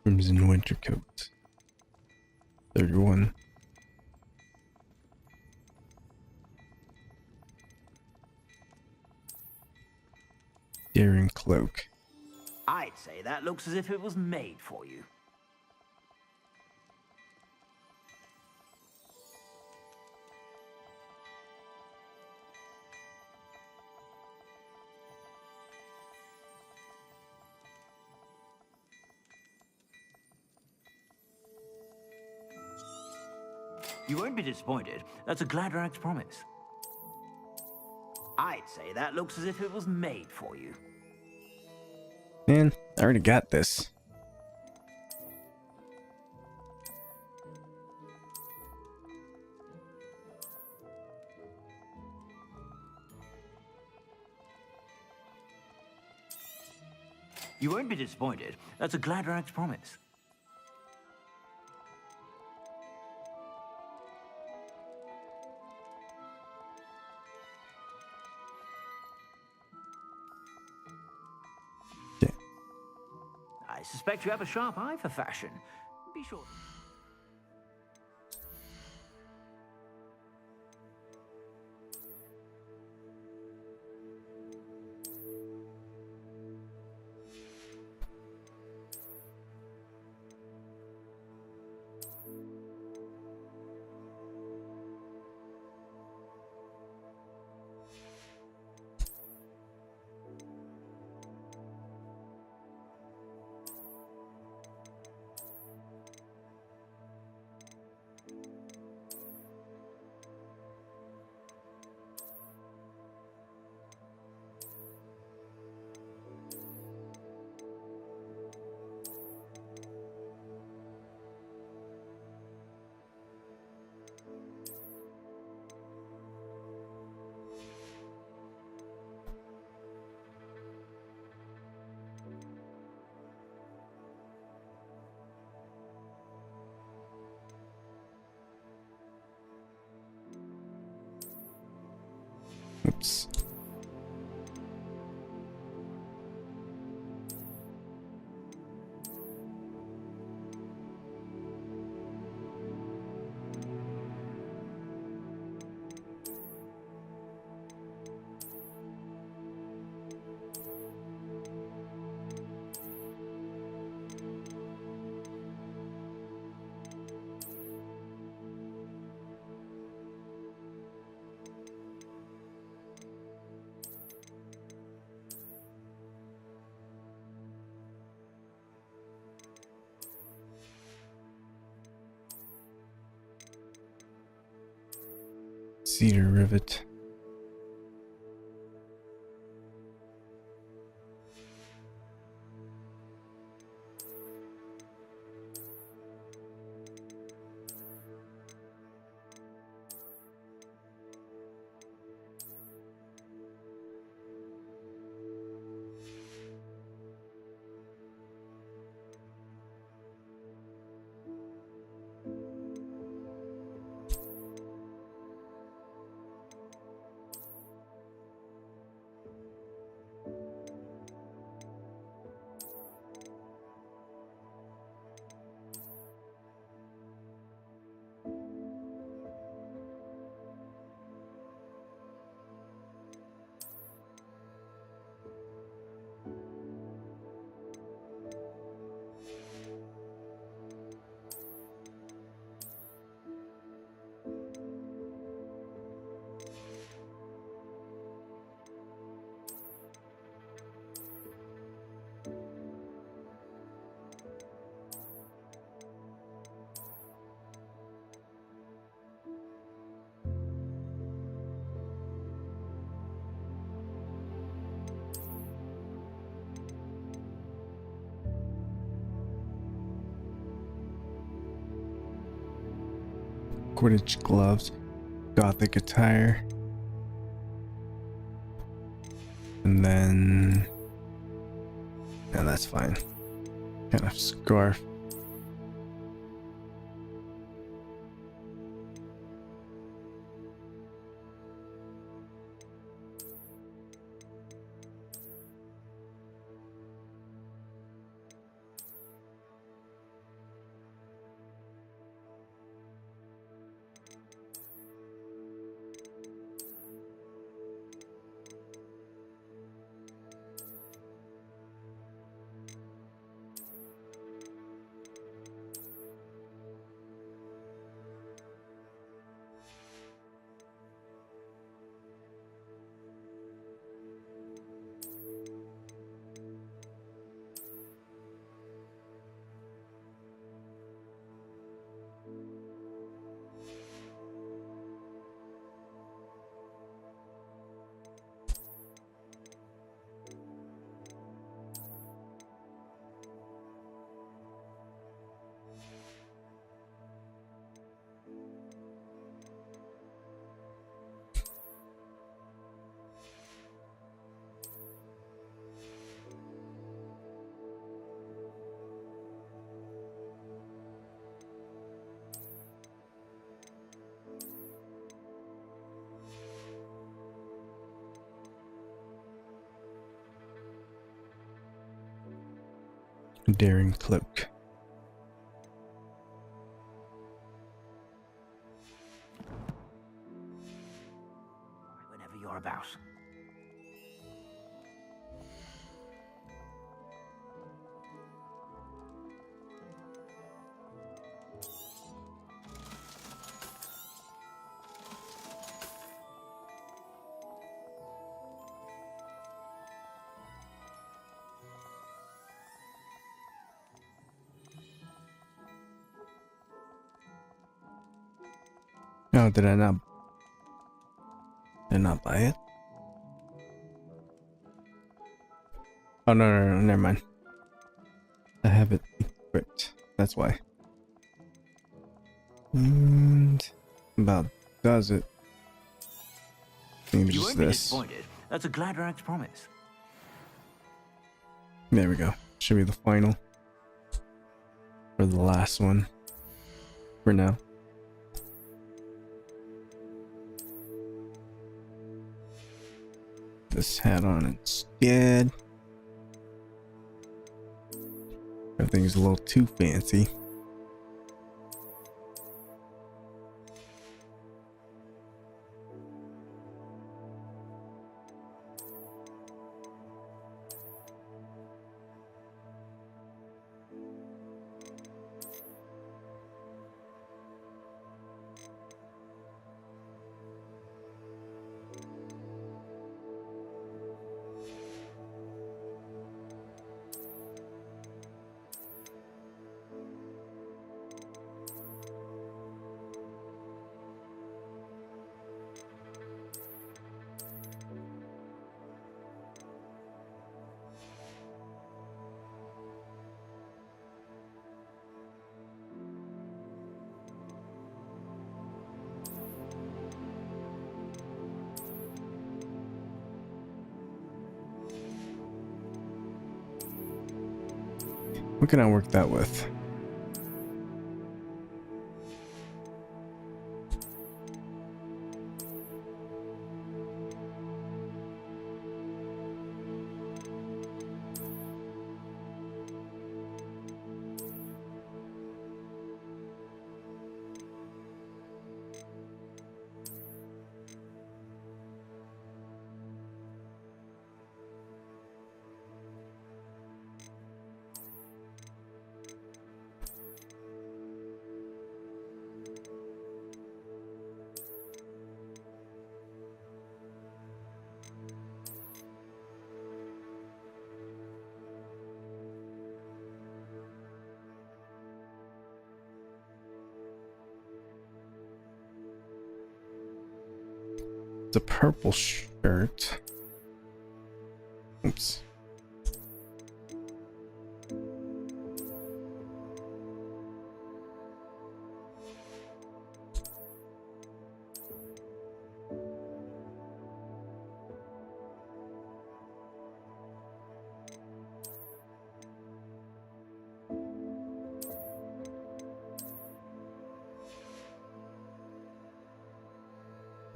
Crimson winter coat. 31. Daring cloak. I'd say that looks as if it was made for you. You won't be disappointed. That's a Gladrax promise. I'd say that looks as if it was made for you. Man, I already got this. You won't be disappointed. That's a Gladrax promise. I suspect you have a sharp eye for fashion. Be sure. Oops. Cedar rivet. Quidditch gloves, gothic attire, and then yeah, that's fine. Kind of scarf. Daring cloak. Whenever you're about. No, did I not? Did I not buy it? Oh no, never mind. I have it equipped. That's why. And about does it? Maybe You just won't be this. disappointed. That's a glad rags promise. There we go. Should be the final. Or the last one. For now. this hat on instead. Everything's a little too fancy. What can I work that with? It's a purple shirt. Oops.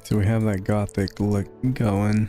So we have that gothic look going.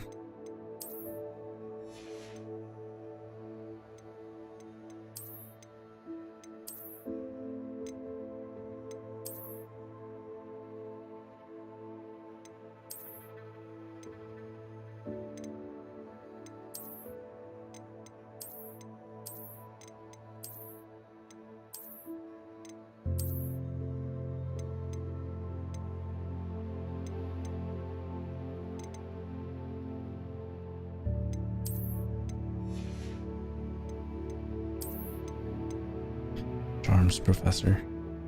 Charms professor,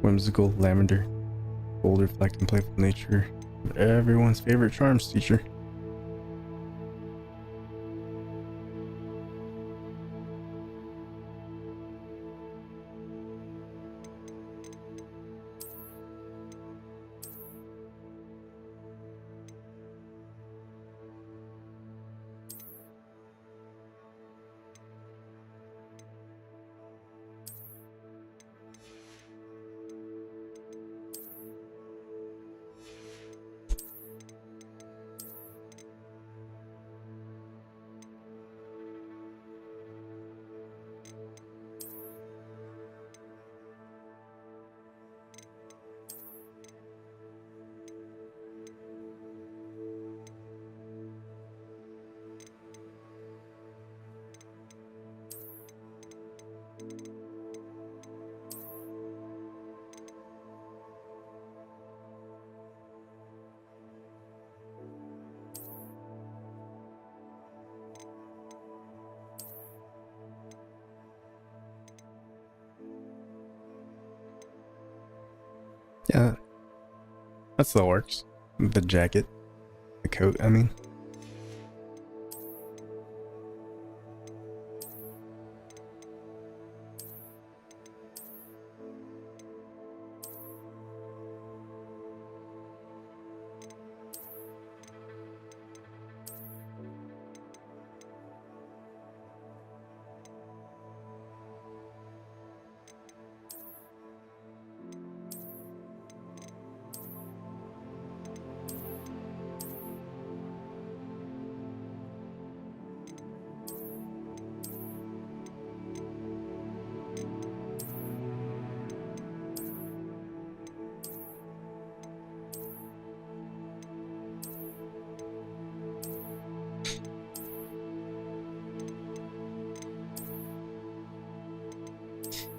whimsical, lavender, bold, reflecting, playful nature, everyone's favorite charms teacher. Yeah, that still works. The jacket, the coat, I mean.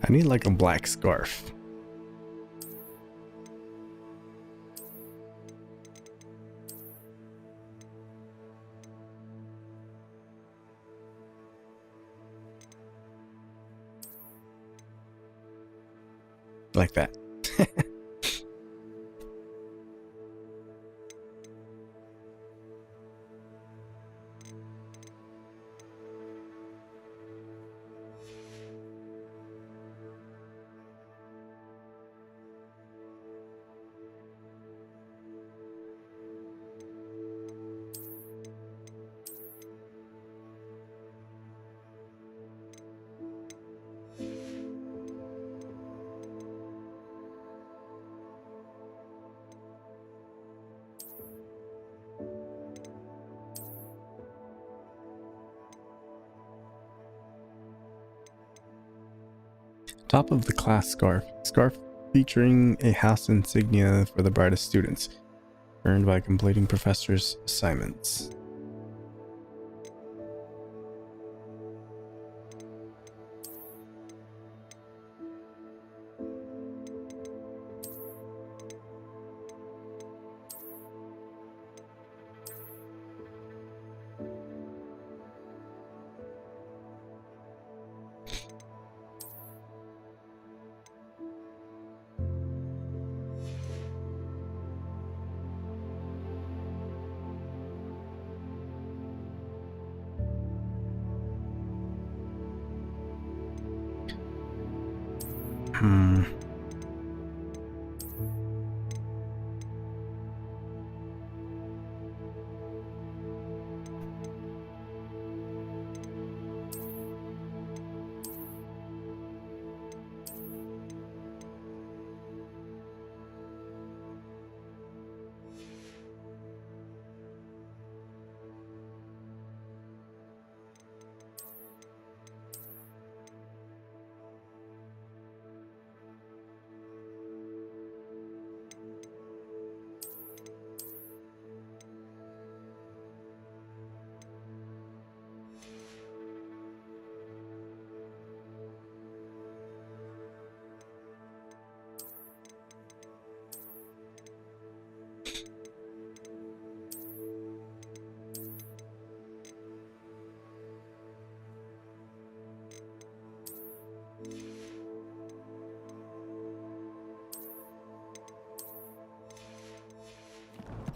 I need like a black scarf. Like that. Top of the class scarf. Scarf featuring a house insignia for the brightest students, earned by completing professors' assignments. Hmm.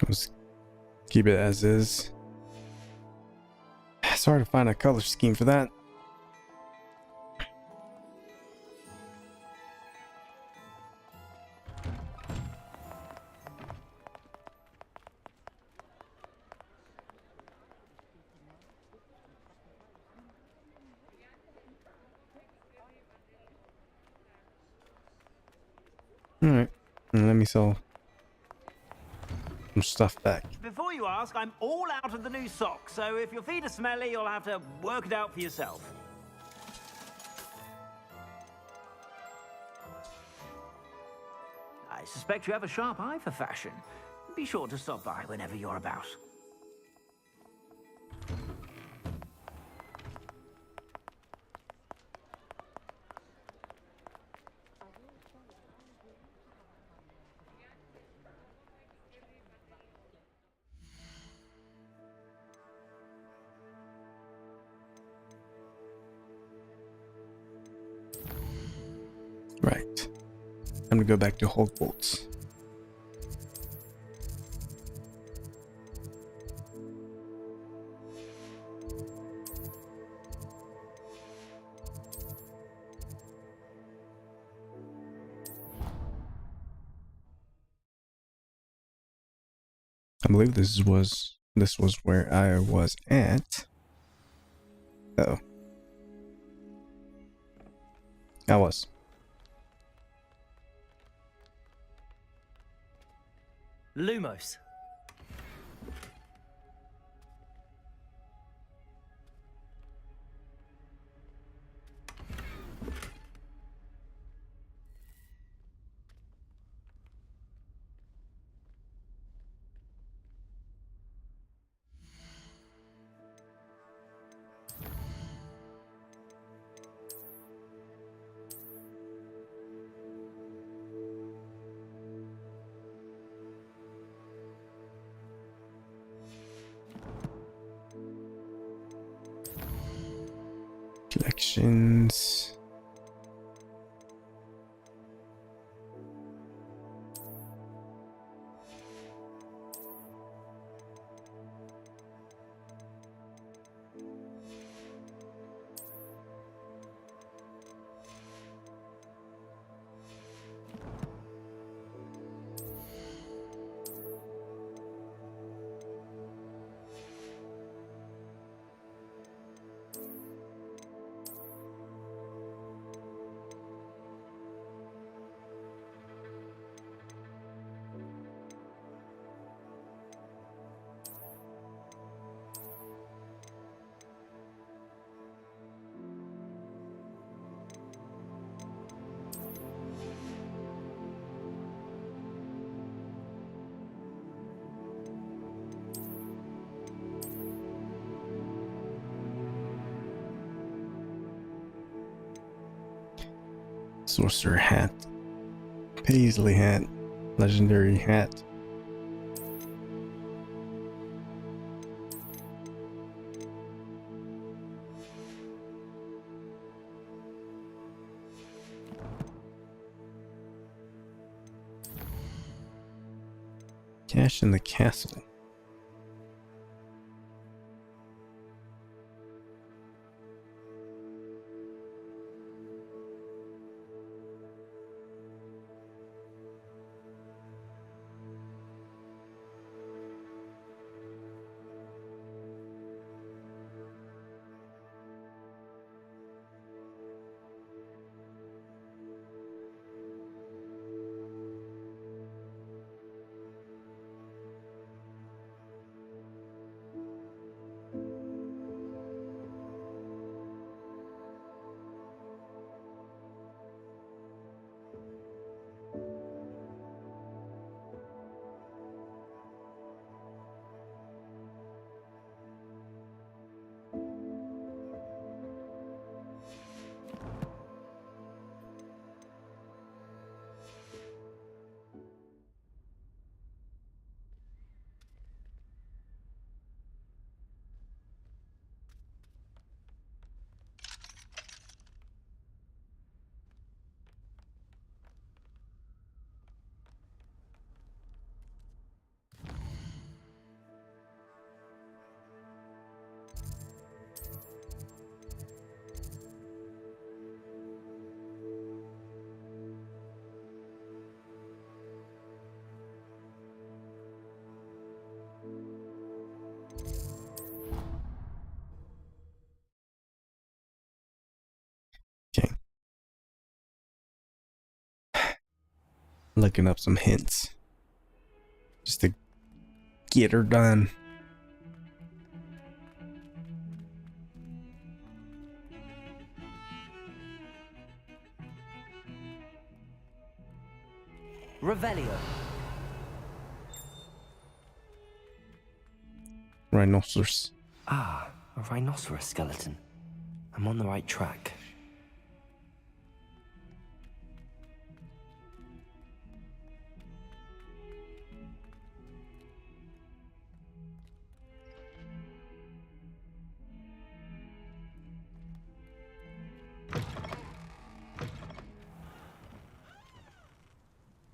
Let's keep it as is. It's hard to find a color scheme for that. Alright, let me sell some stuff back. Before you ask, I'm all out of the new socks, so if your feet are smelly, you'll have to work it out for yourself. I suspect you have a sharp eye for fashion. Be sure to stop by whenever you're about. Right. Time to go back to Hogwarts. I believe this was where I was at. Uh-oh. I was. Lumos. Collections. Sorcerer hat. Paisley hat. Legendary hat. Cash in the castle. Looking up some hints just to get her done. Revelio. Rhinoceros. Ah, a rhinoceros skeleton. I'm on the right track.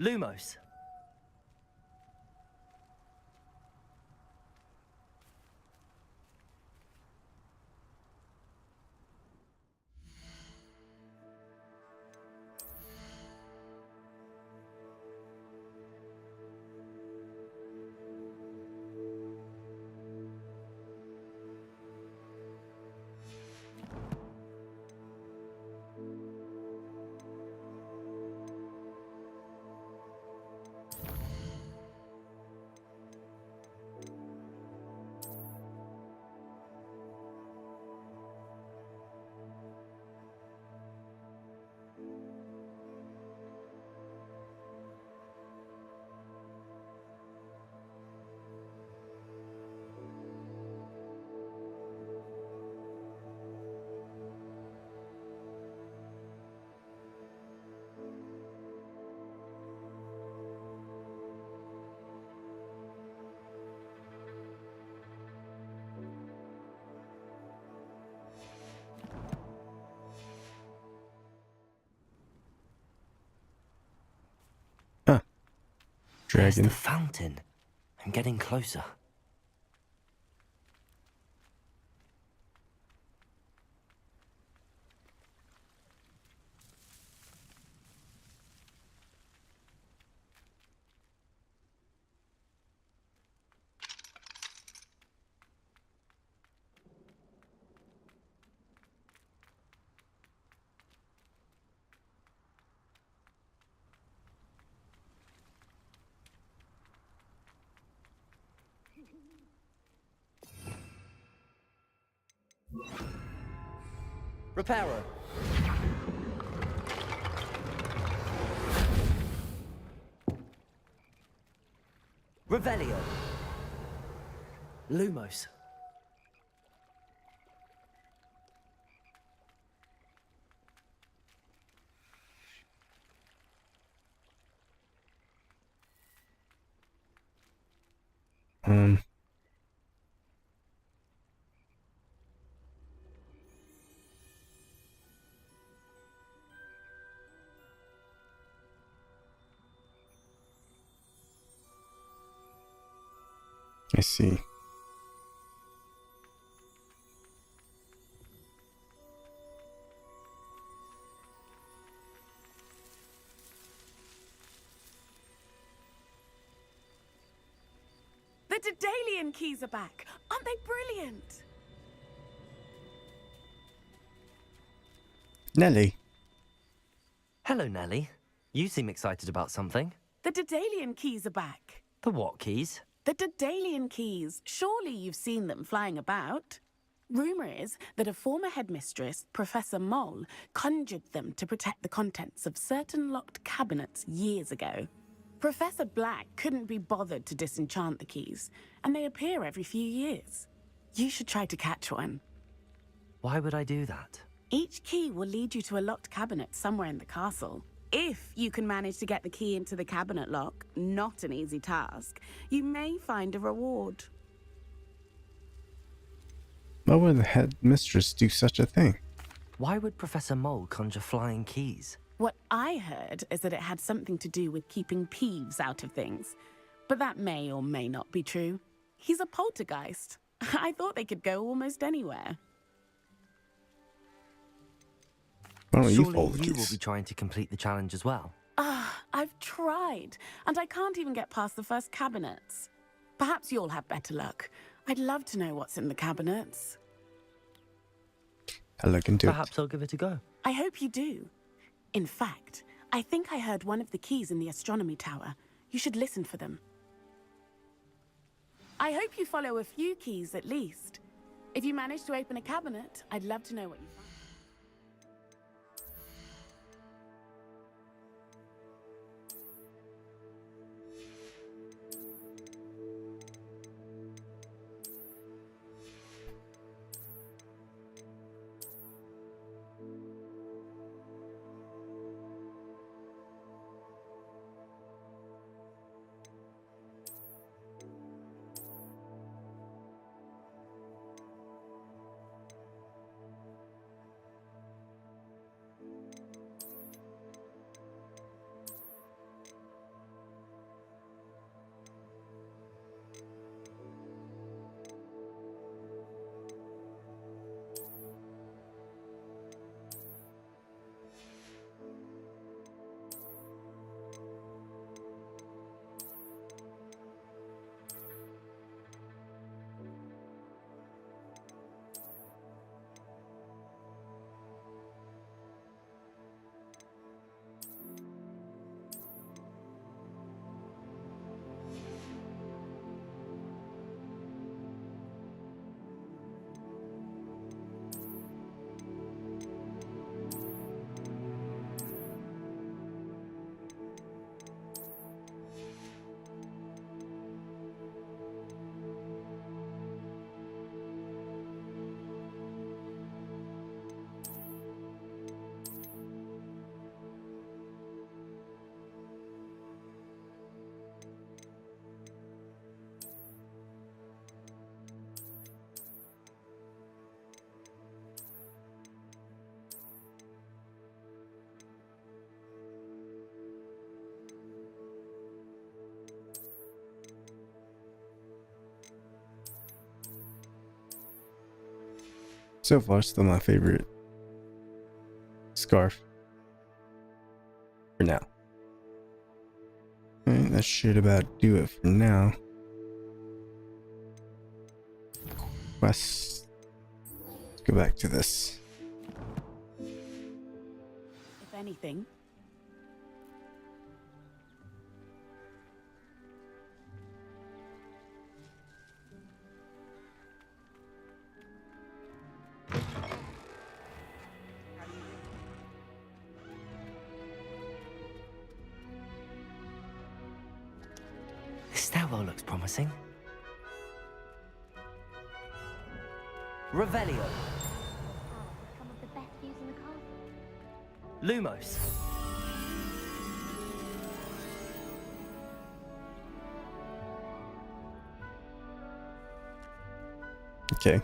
Lumos. There's Dragon. the fountain. I'm getting closer. Reparo. Revelio. Lumos. I see. The Daedalian keys are back. Aren't they brilliant? Nelly. Hello, Nelly. You seem excited about something. The Daedalian keys are back. The what keys? The Daedalian keys. Surely you've seen them flying about. Rumor is that a former headmistress, Professor Mole, conjured them to protect the contents of certain locked cabinets years ago. Professor Black couldn't be bothered to disenchant the keys, and they appear every few years. You should try to catch one. Why would I do that? Each key will lead you to a locked cabinet somewhere in the castle. If you can manage to get the key into the cabinet lock, not an easy task, you may find a reward. Why would the headmistress do such a thing? Why would Professor Mole conjure flying keys? What I heard is that it had something to do with keeping Peeves out of things. But that may or may not be true. He's a poltergeist. I thought they could go almost anywhere. Why don't you Surely fold the you will keys? be trying to complete the challenge as well. I've tried, and I can't even get past the first cabinets. Perhaps you'll have better luck. I'd love to know what's in the cabinets. I'll look into Perhaps I'll give it a go. I hope you do. In fact, I think I heard one of the keys in the astronomy tower. You should listen for them. I hope you follow a few keys at least. If you manage to open a cabinet, I'd love to know what you find. So far, still my favorite scarf for now. Alright, that should about do it for now. Let's go back to this. If anything, This stairwell looks promising. Revelio. Some of the best views in the castle. Lumos. Okay.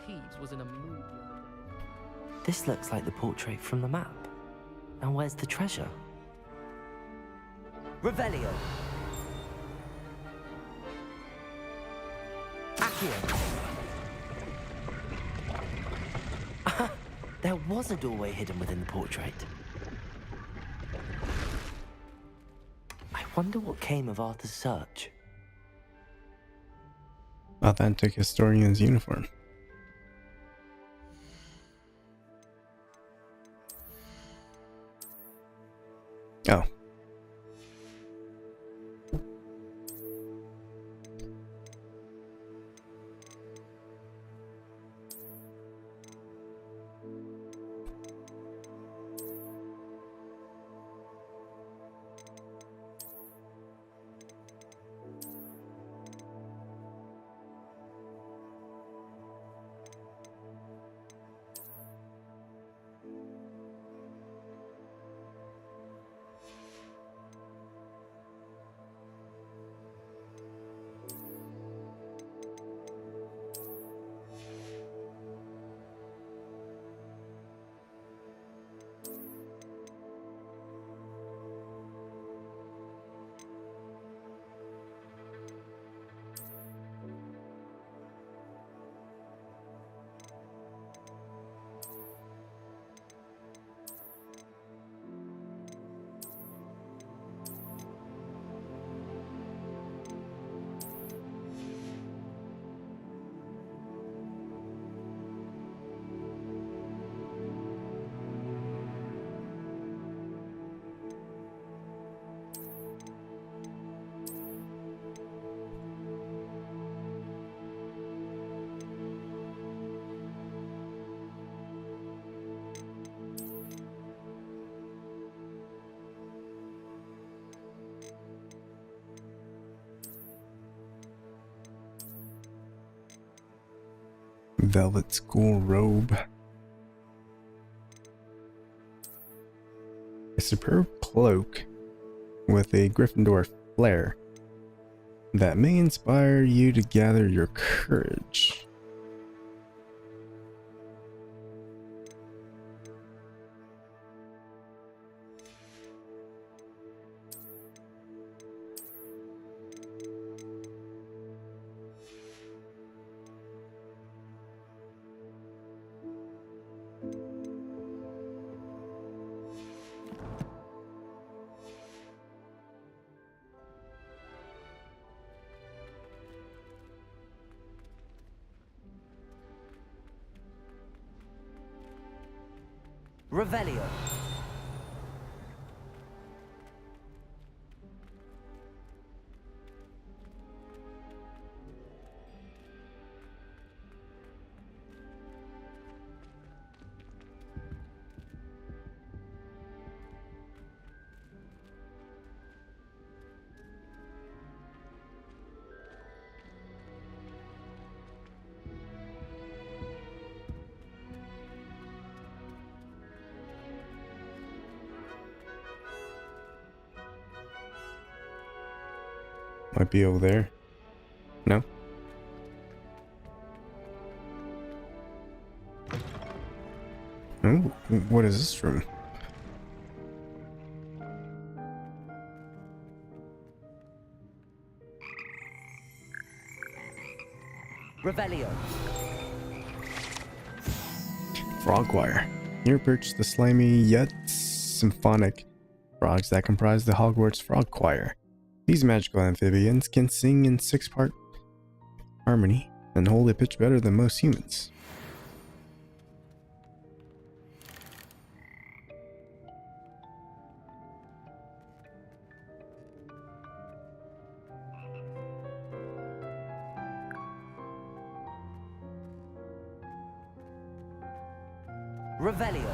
Peeves was in a mood the other day. This looks like the portrait from the map. And where's the treasure? Revelio. Accio. There was a doorway hidden within the portrait. I wonder what came of Arthur's search. Authentic historian's uniform. Oh. Velvet school robe. A superb cloak with a Gryffindor flair that may inspire you to gather your courage. Revelio. Might be over there. No? Oh, what is this room? Revelio. Frog choir. Here perch the slimy yet symphonic frogs that comprise the Hogwarts frog choir. These magical amphibians can sing in 6-part harmony and hold a pitch better than most humans. Revelio.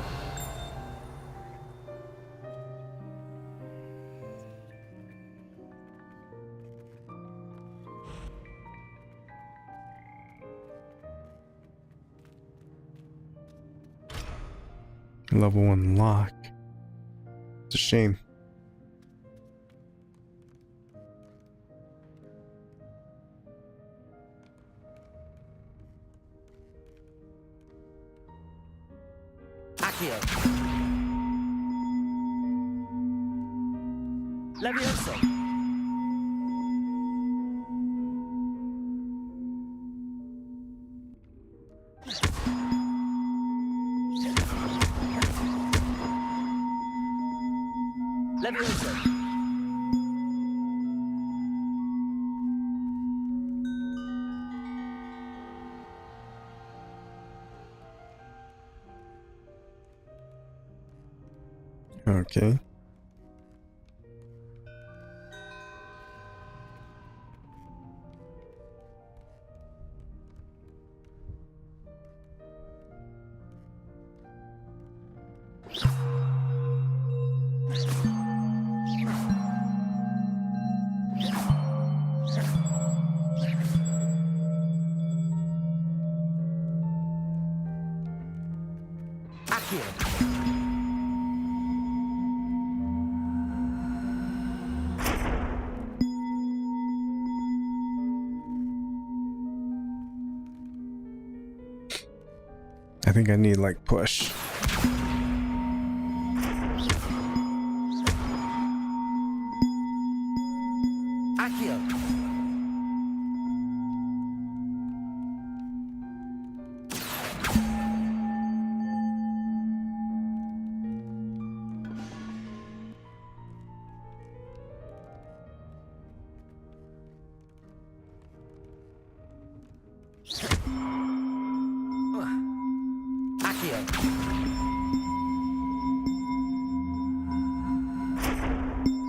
Level 1 lock. It's a shame. Accio. Levioso. Levioso. Okay. Accio. I think I need like push. Accio. Accio.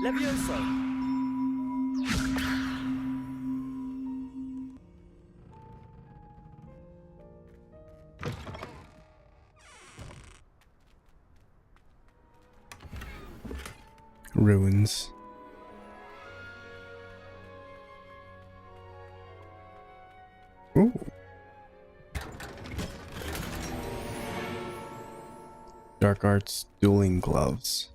Levioso. Ruins. Ooh. Dark Arts dueling gloves.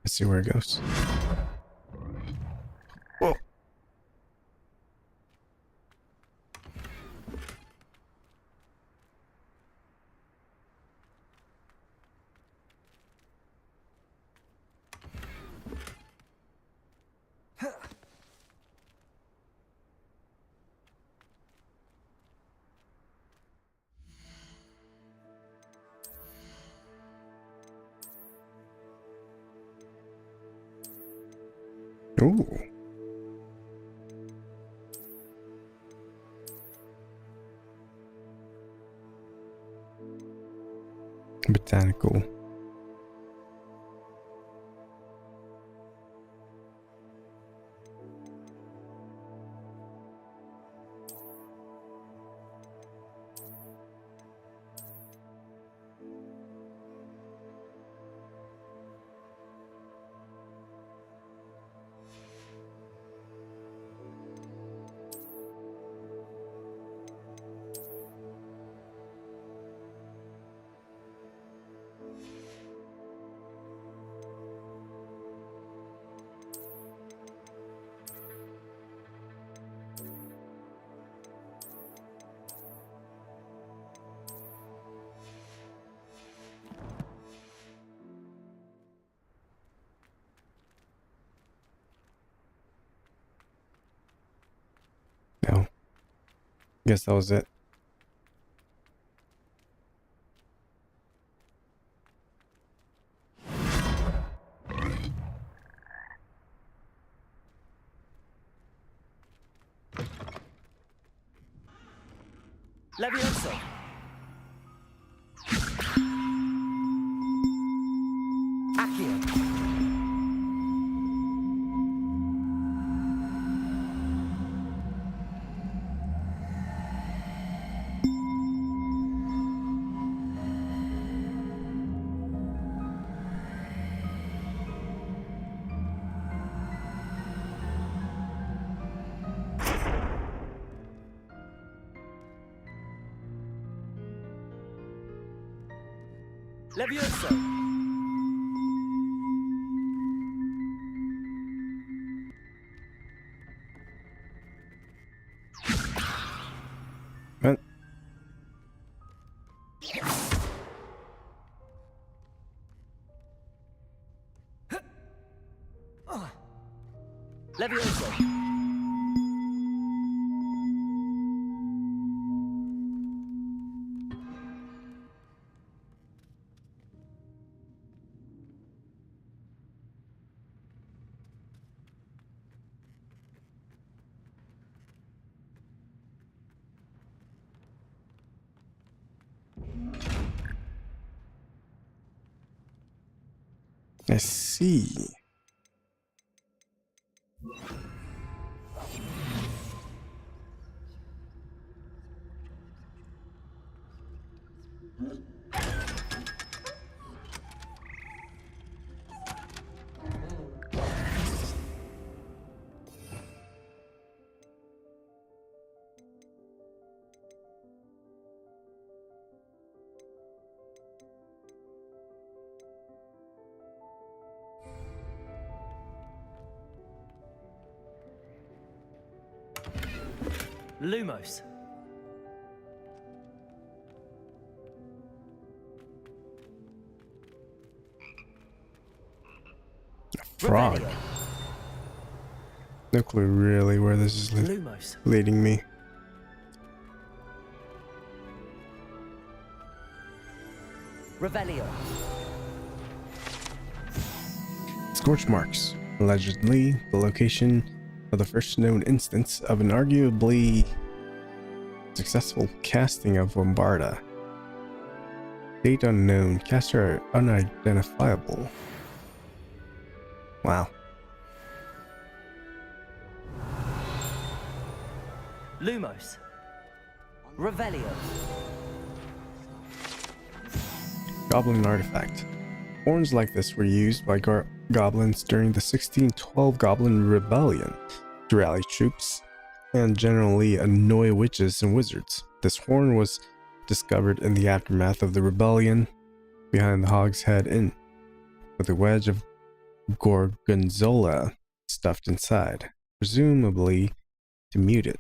Let's see where it goes. Whoa. Ooh. Botanical. No. Guess that was it. Levioso. Accio. Levioso. What? Levioso. I see. Lumos. Frog. No clue really where this is Lumos. leading me. Revelio. Scorch marks. Allegedly, the location of the first known instance of an arguably successful casting of Bombarda. Date unknown. Caster unidentifiable. Wow. Lumos. Revelio. Goblin artifact. Horns like this were used by goblins during the 1612 Goblin Rebellion to rally troops and generally annoy witches and wizards. This horn was discovered in the aftermath of the rebellion behind the Hogshead Inn, with a wedge of gorgonzola stuffed inside, presumably to mute it.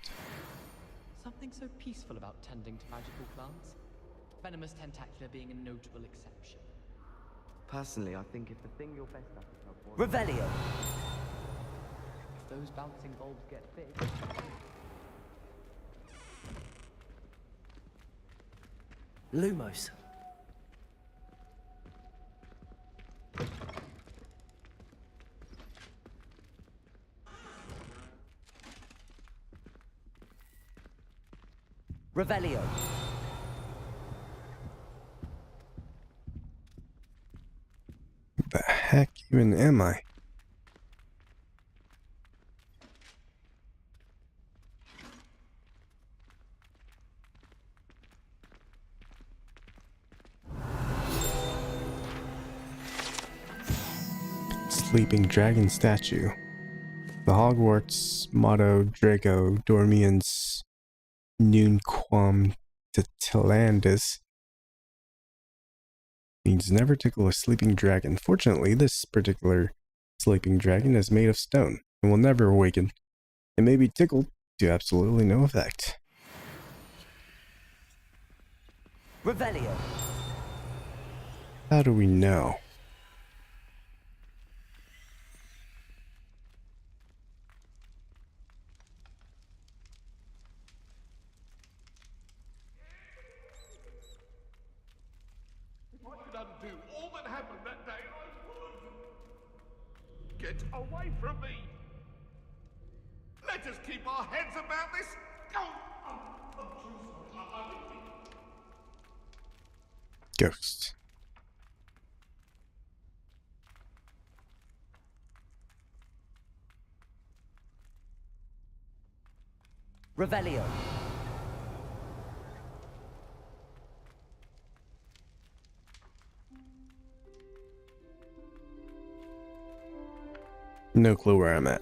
Something so peaceful about tending to magical plants. Venomous tentacula being a notable exception. Personally, I think if the thing you're best at is help. Revelio. If those bouncing bulbs get big. Lumos. Revelio. What the heck even am I? Sleeping dragon statue. The Hogwarts motto Draco Dormiens Nunquam Titilandus means never tickle a sleeping dragon. Fortunately, this particular sleeping dragon is made of stone and will never awaken. It may be tickled to absolutely no effect. Revelio. How do we know? If I could undo all that happened that day, I would. Get away from me! Let us keep our heads about this. Go! Ghost. Revelio. No clue where I'm at.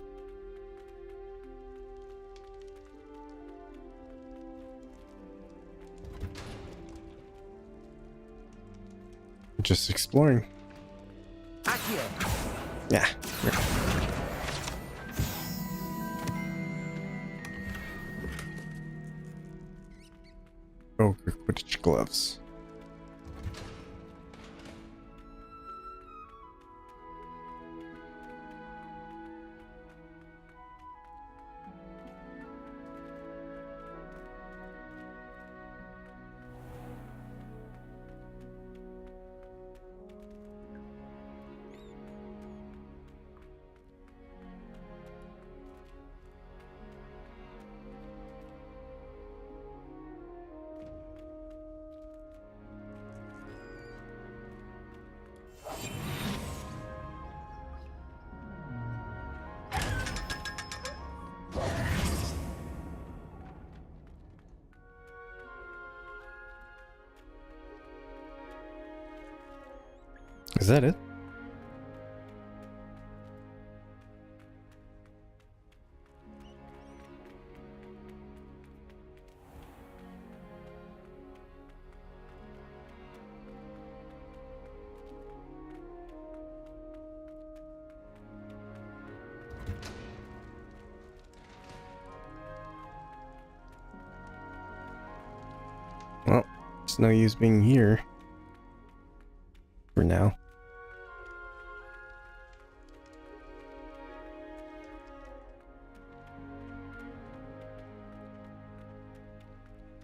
Just exploring. Accio. Yeah. Oh, Quidditch gloves. Is that it? Well, it's no use being here for now.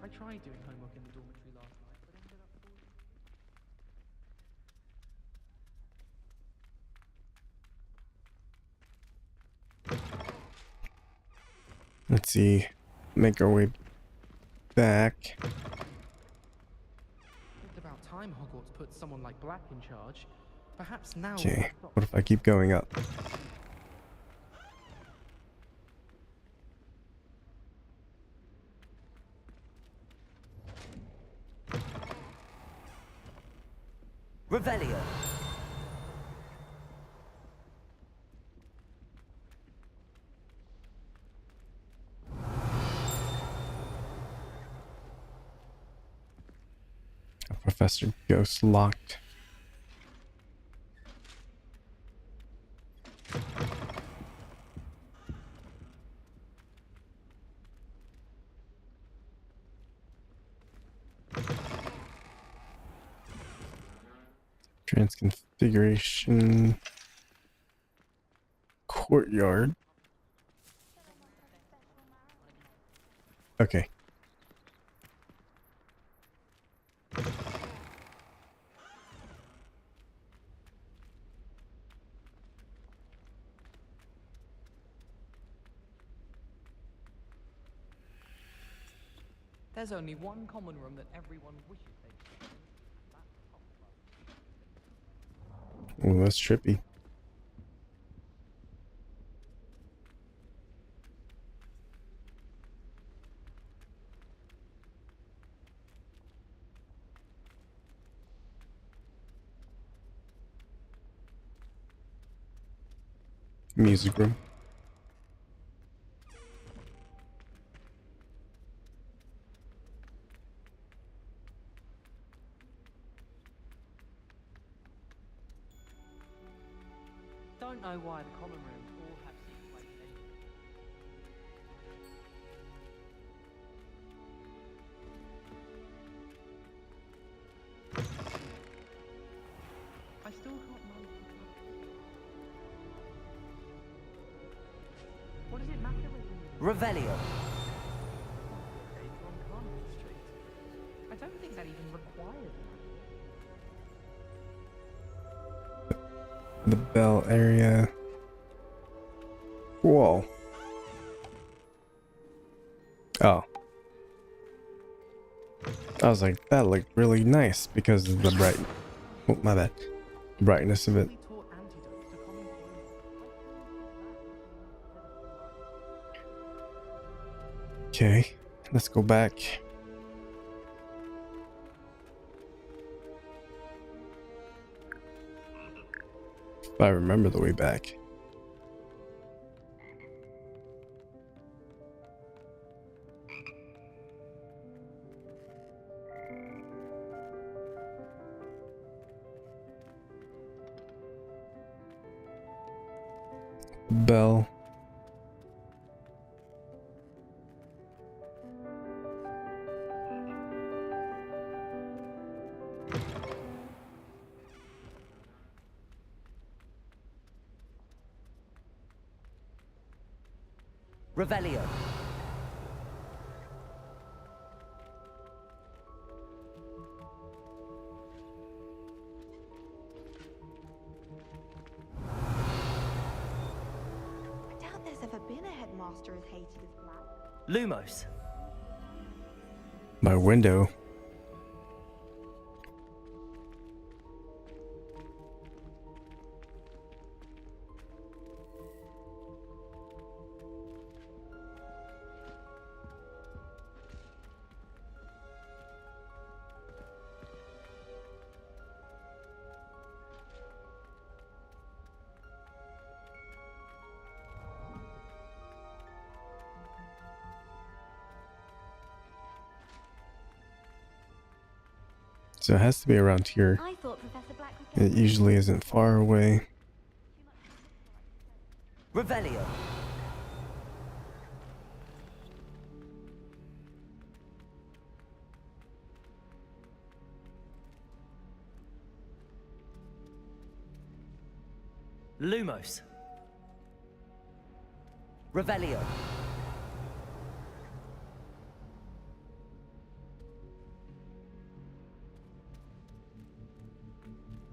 I tried doing homework in the dormitory last night, but ended up falling. Let's see. Make our way back. It's about time Hogwarts put someone like Black in charge. Perhaps now. Okay. What if I keep going up? Revelio. Professor Ghost locked. Transconfiguration. Courtyard. Okay. There's only one common room that everyone wishes they could. Oh, that's trippy. Music room. Don't know why the common rooms all have secret ways of entering. I still can't manage. What does it matter with Revelio. I don't think that even requires The bell area. Whoa. Oh. I was like, that looked really nice because of the bright. Oh, my bad. Brightness of it. Okay, let's go back. If I remember the way back. Bell. Revelio. I doubt there's ever been a headmaster as hated as Black. Lumos. My window. So it has to be around here. I thought Professor Black would It usually isn't far away. Revelio. Lumos. Revelio.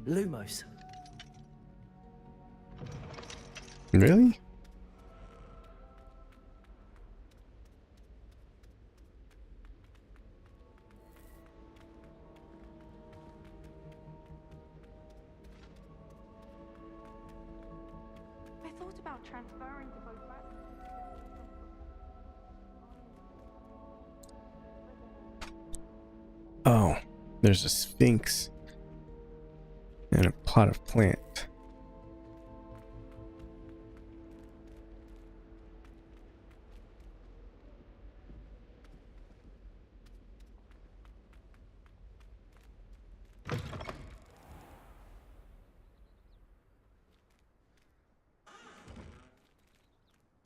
Lumos. Really? I thought about transferring to both Black. Oh, there's a sphinx and a pot of plant.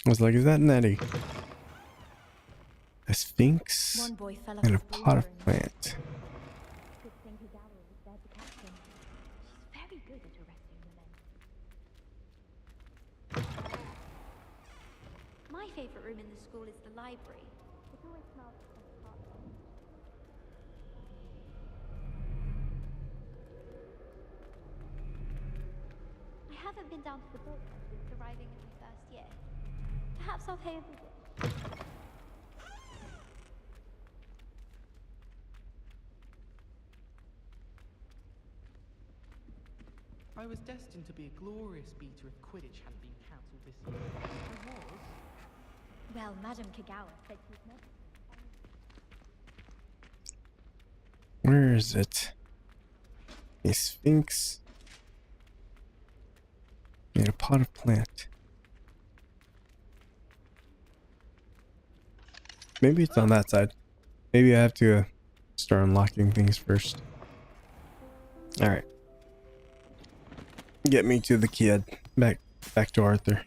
I was like, is that Nettie? A sphinx One boy fell off and a his pot of blueberry. plant. Good thing his owl was there to catch him. She's very good at arresting the men. My favorite room in the school is the library. It always smells like hot. I haven't been down to the book club since arriving in my first year. Perhaps I'll pay a visit. I was destined to be a glorious beater if Quidditch hadn't been cancelled this year. I was. Well, Madame Kagawa said she'd never... Where is it? A sphinx. Made a pot of plant. Maybe it's on that side. Maybe I have to start unlocking things first. Alright. Get me to the kid. Back to Arthur.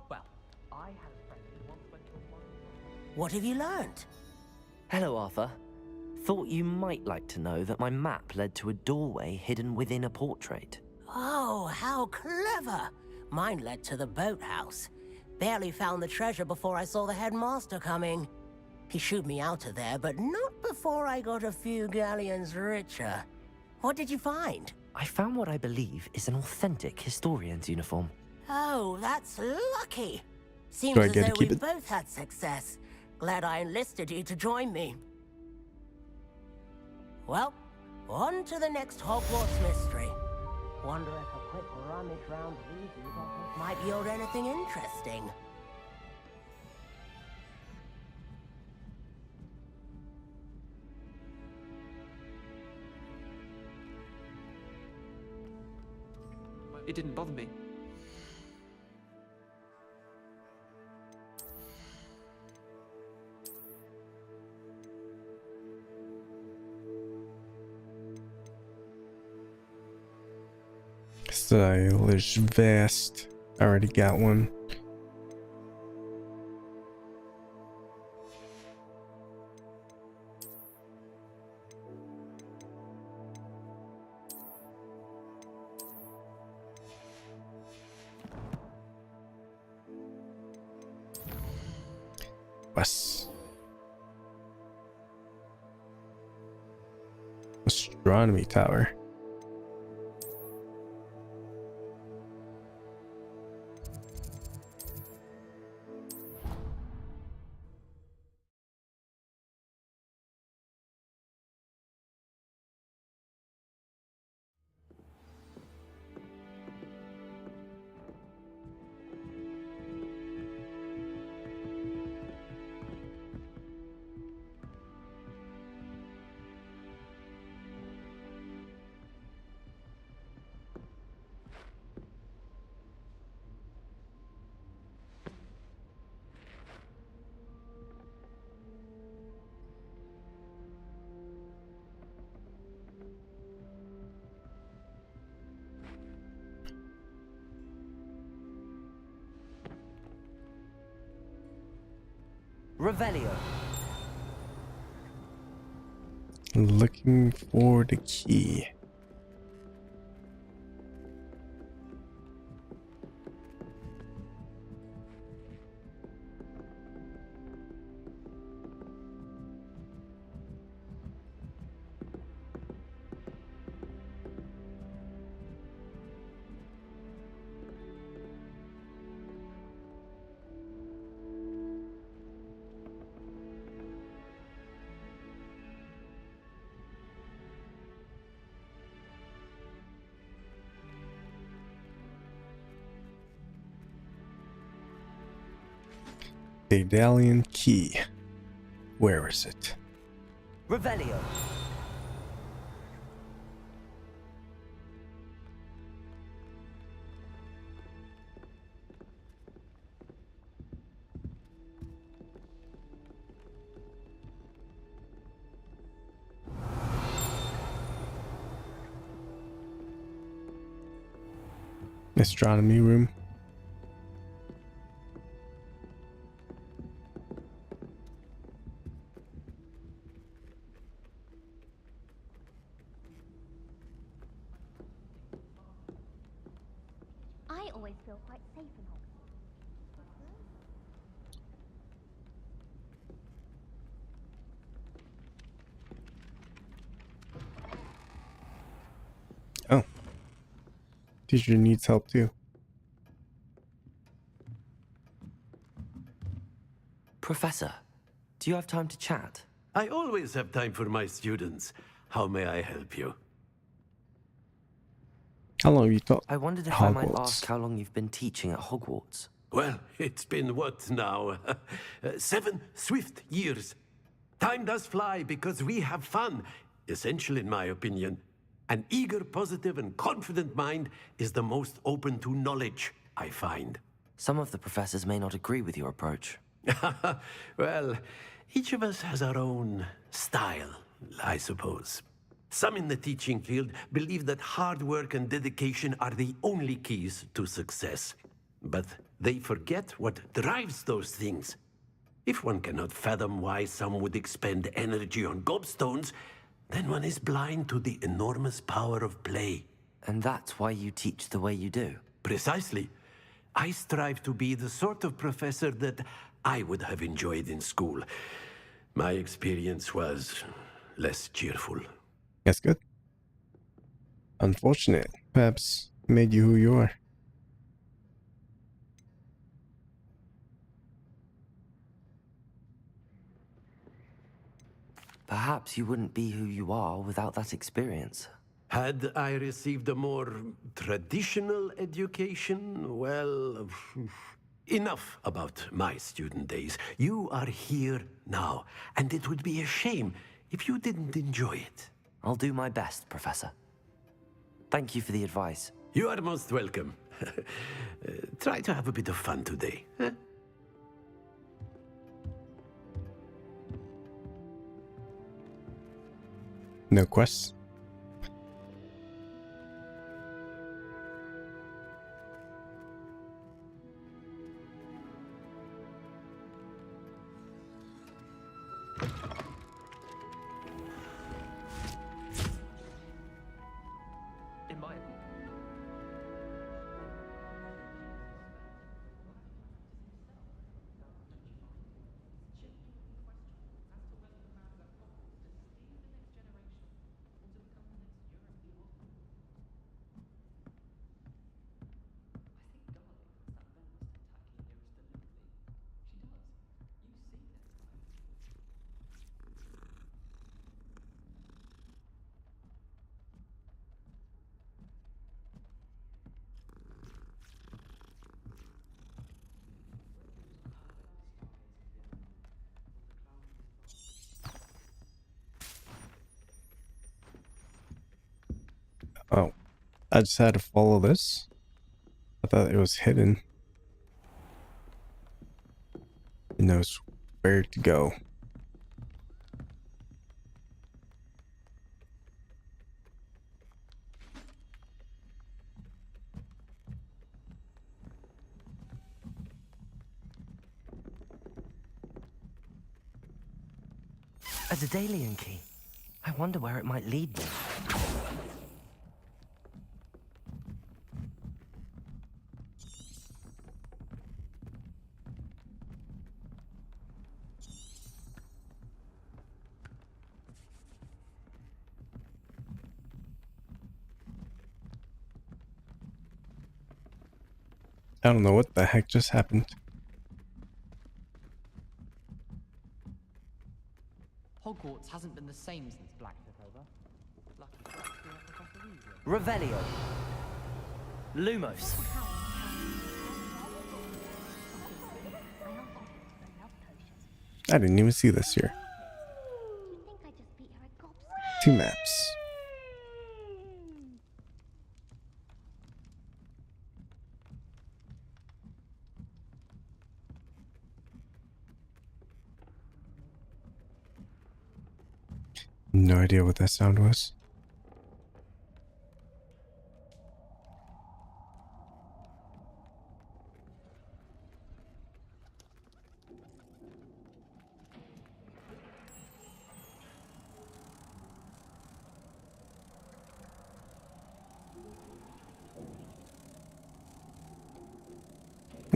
Well, I had a friend who once went to a monastery. What have you learned? Hello, Arthur. Thought you might like to know that my map led to a doorway hidden within a portrait. Oh, how clever! Mine led to the boathouse. Barely found the treasure before I saw the headmaster coming. He shooed me out of there, but not before I got a few galleons richer. What did you find? I found what I believe is an authentic historian's uniform. Oh, that's lucky. Seems Do I as get to though keep we it? both had success. Glad I enlisted you to join me. Well, on to the next Hogwarts mystery. Wonder if a quick rummage round Weasley's office might yield anything interesting. It didn't bother me. Stylish vest. I already got one. Bus. Astronomy tower. Revelio. Looking for the key. Daedalian key. Where is it? Revelio. Astronomy room. I always feel quite safe in Hogwarts. Oh. Teacher needs help too. Professor, do you have time to chat? I always have time for my students. How may I help you? How long have you taught I wondered if I might Hogwarts? ask how long you've been teaching at Hogwarts. Well, it's been what now? 7 swift years. Time does fly because we have fun. Essential in my opinion. An eager, positive, and confident mind is the most open to knowledge, I find. Some of the professors may not agree with your approach. Well, each of us has our own style, I suppose. Some in the teaching field believe that hard work and dedication are the only keys to success. But they forget what drives those things. If one cannot fathom why some would expend energy on gobstones, then one is blind to the enormous power of play. And that's why you teach the way you do? Precisely. I strive to be the sort of professor that I would have enjoyed in school. My experience was less cheerful. That's good. Unfortunate. Perhaps made you who you are. Perhaps you wouldn't be who you are without that experience. Had I received a more traditional education, well, enough about my student days. You are here now, and it would be a shame if you didn't enjoy it. I'll do my best, Professor. Thank you for the advice. You are most welcome. Try to have a bit of fun today. Huh? No quests. In my Oh, I just had to follow this. I thought it was hidden. It knows where to go. A Daedalian key. I wonder where it might lead me. I don't know what the heck just happened. Hogwarts hasn't been the same since Black took over. Lucky for us, we have Professor Weasley. Revelio. Lumos. I didn't even see this here. Two maps. No idea what that sound was.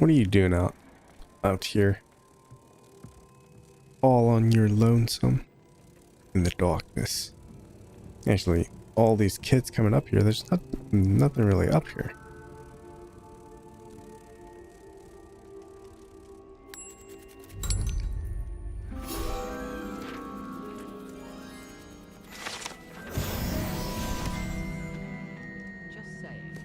What are you doing out here? All on your lonesome in the darkness. Actually, all these kids coming up here, there's nothing really up here. Just saying.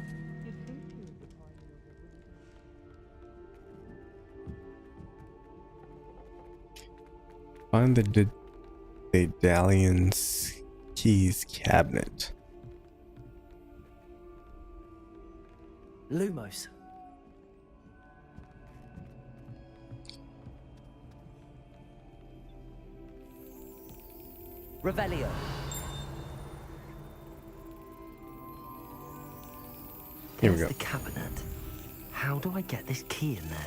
Find the Daedalian's keys cabinet. Lumos. Revelio. Here we There's go. the cabinet. How do I get this key in there?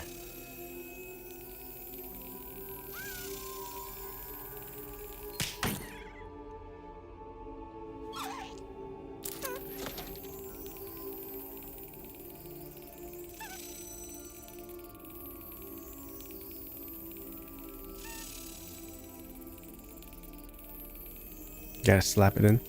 Gotta slap it in.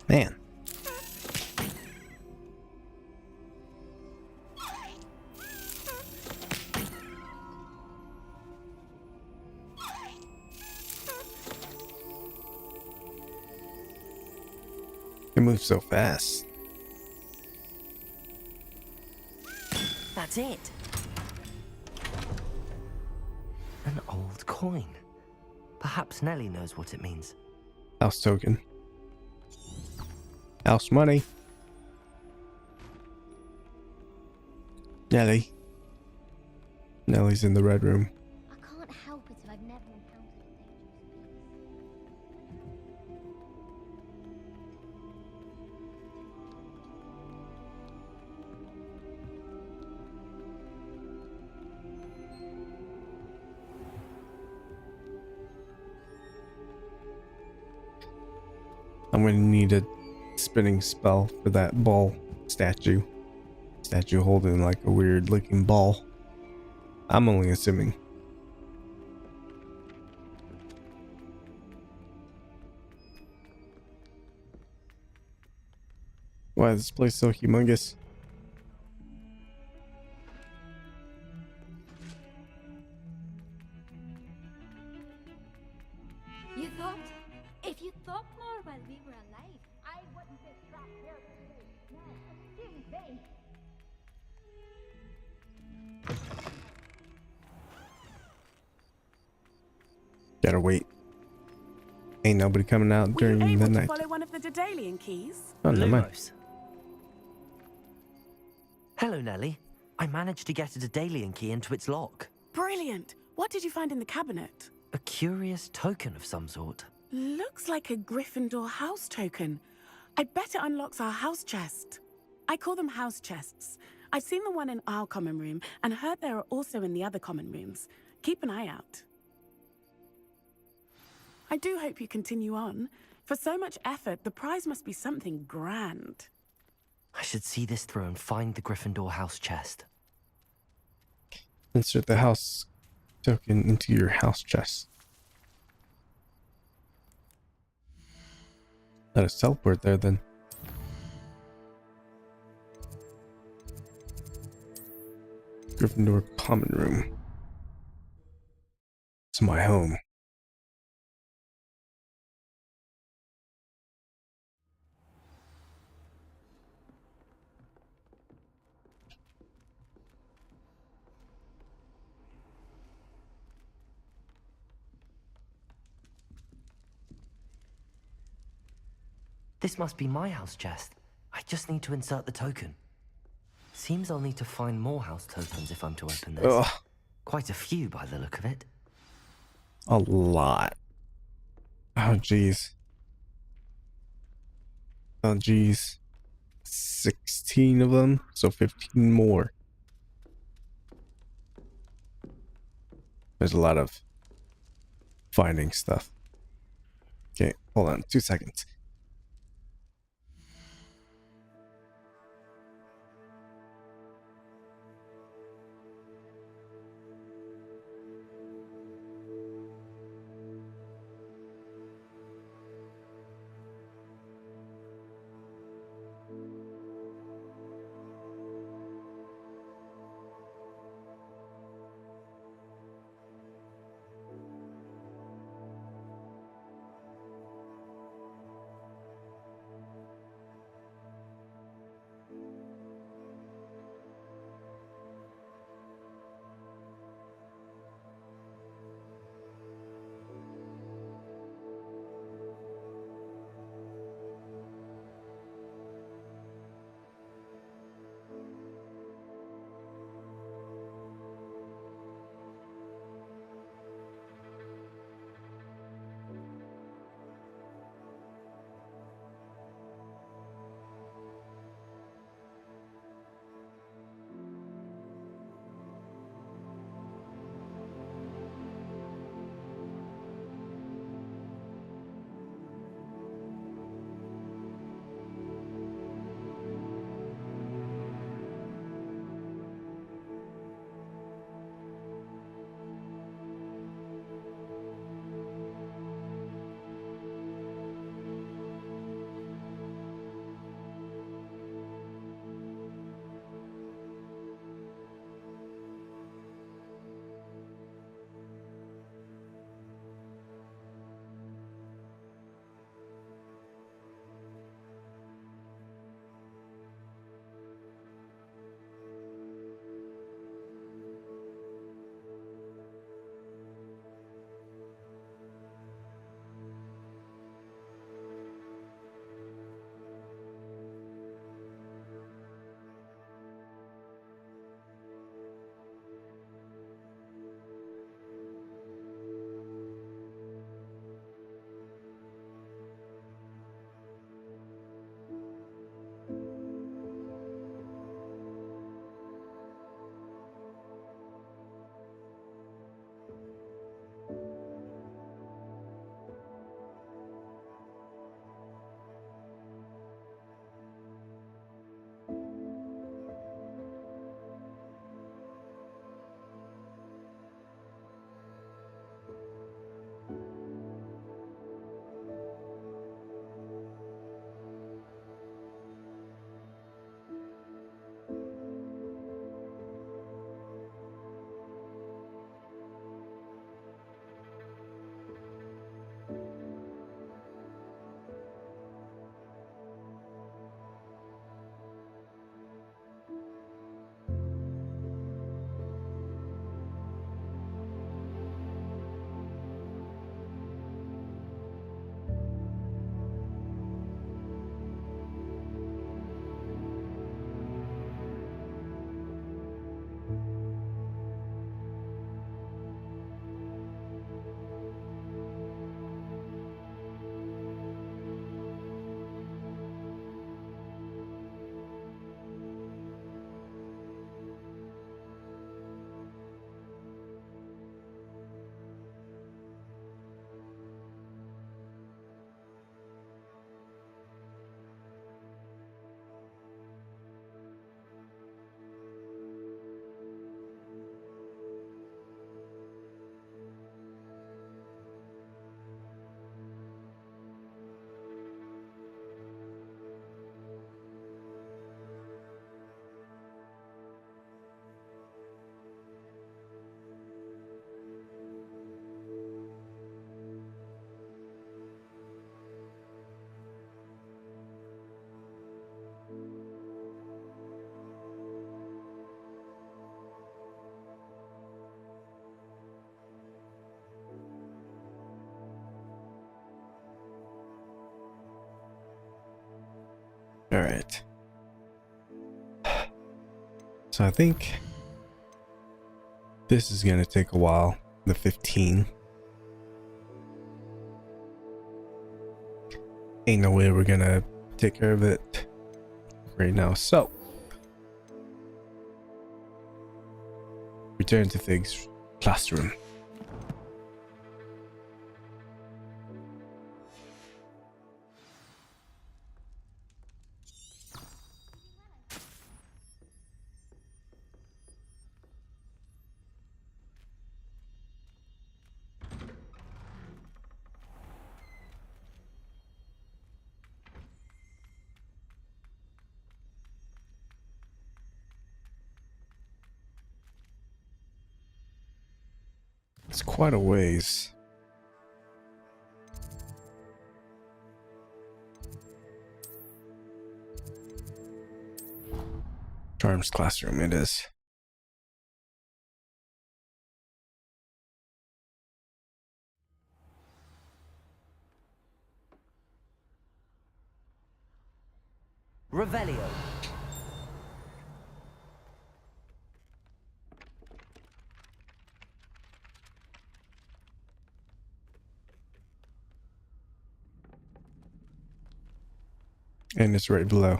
Man. It moves so fast. That's it. An old coin. Perhaps Nellie knows what it means. House token. House money. Nellie. Nellie's in the red room. I can't help it if I've never encountered a dangerous I'm gonna need a spinning spell for that ball statue. Statue holding like a weird looking ball. I'm only assuming. Why is this place so humongous? You thought? If you thought more while we were alive, I wouldn't be trapped here with you. Now, excuse me. Gotta wait. Ain't nobody coming out Were you during able the to night. follow one of the Daedalian keys? Oh, never mind. Lumos. Hello, Nellie. I managed to get a Daedalian key into its lock. Brilliant. What did you find in the cabinet? A curious token of some sort. Looks like a Gryffindor house token. I bet it unlocks our house chest. I call them house chests. I've seen the one in our common room and heard there are also in the other common rooms. Keep an eye out. I do hope you continue on. For so much effort, the prize must be something grand. I should see this through and find the Gryffindor house chest. Insert the house token into your house chest. Let us teleport there then. Gryffindor common room. It's my home. This must be my house chest. I Just need to insert the token. Seems I'll need to find more house tokens if I'm to open this. Ugh. Quite a few by the look of it. A lot. Oh, jeez. Oh, jeez. 16 of them, so 15 more. There's a lot of finding stuff. Okay, hold on 2 seconds. All right. So I think this is gonna take a while. The 15. Ain't no way we're gonna take care of it right now. So return to Fig's classroom. It's quite a ways. Charms classroom it is. Revelio. And it's right below.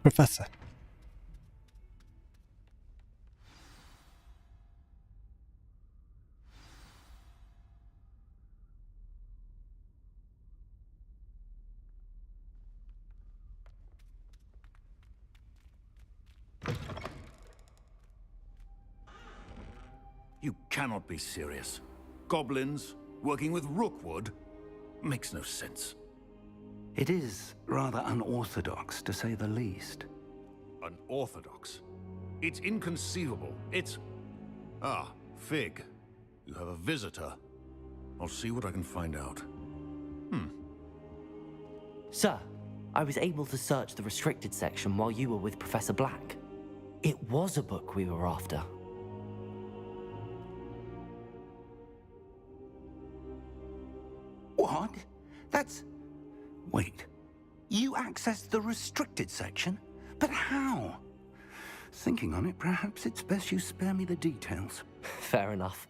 Professor. You cannot be serious. Goblins working with Rookwood makes no sense. It is rather unorthodox, to say the least. Unorthodox? It's inconceivable. It's... Ah, Fig. You have a visitor. I'll see what I can find out. Sir, I was able to search the restricted section while you were with Professor Black. It was a book we were after. What? That's... Wait. You accessed the restricted section? But how? Thinking on it, perhaps it's best you spare me the details. Fair enough.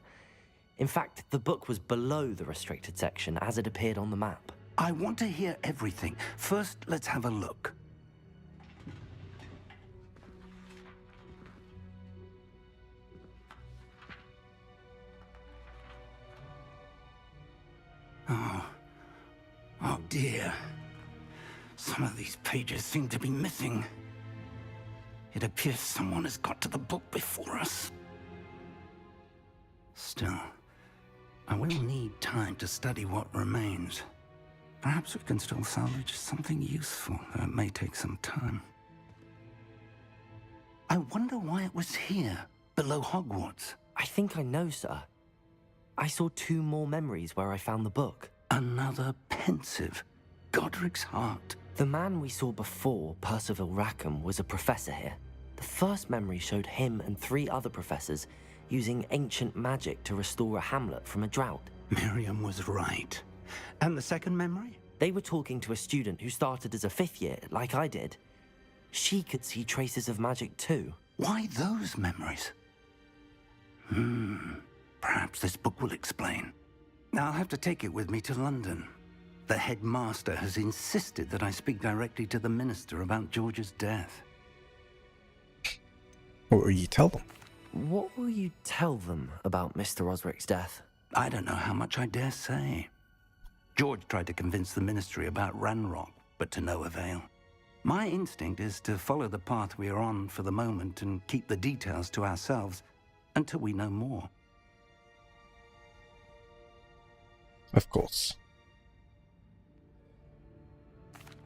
In fact, the book was below the restricted section as it appeared on the map. I want to hear everything. First, let's have a look. Oh dear. Some of these pages seem to be missing. It appears someone has got to the book before us. Still, I will need time to study what remains. Perhaps we can still salvage something useful, though it may take some time. I wonder why it was here, below Hogwarts. I think I know, sir. I saw 2 more memories where I found the book. Another pensive. Godric's heart. The man we saw before, Percival Rackham, was a professor here. The first memory showed him and 3 other professors using ancient magic to restore a hamlet from a drought. Miriam was right. And the second memory? They were talking to a student who started as a 5th year, like I did. She could see traces of magic too. Why those memories? Perhaps this book will explain. Now I'll have to take it with me to London. The headmaster has insisted that I speak directly to the minister about George's death. What will you tell them? What will you tell them about Mr. Osric's death? I don't know how much I dare say. George tried to convince the ministry about Ranrock, but to no avail. My instinct is to follow the path we are on for the moment and keep the details to ourselves until we know more. Of course.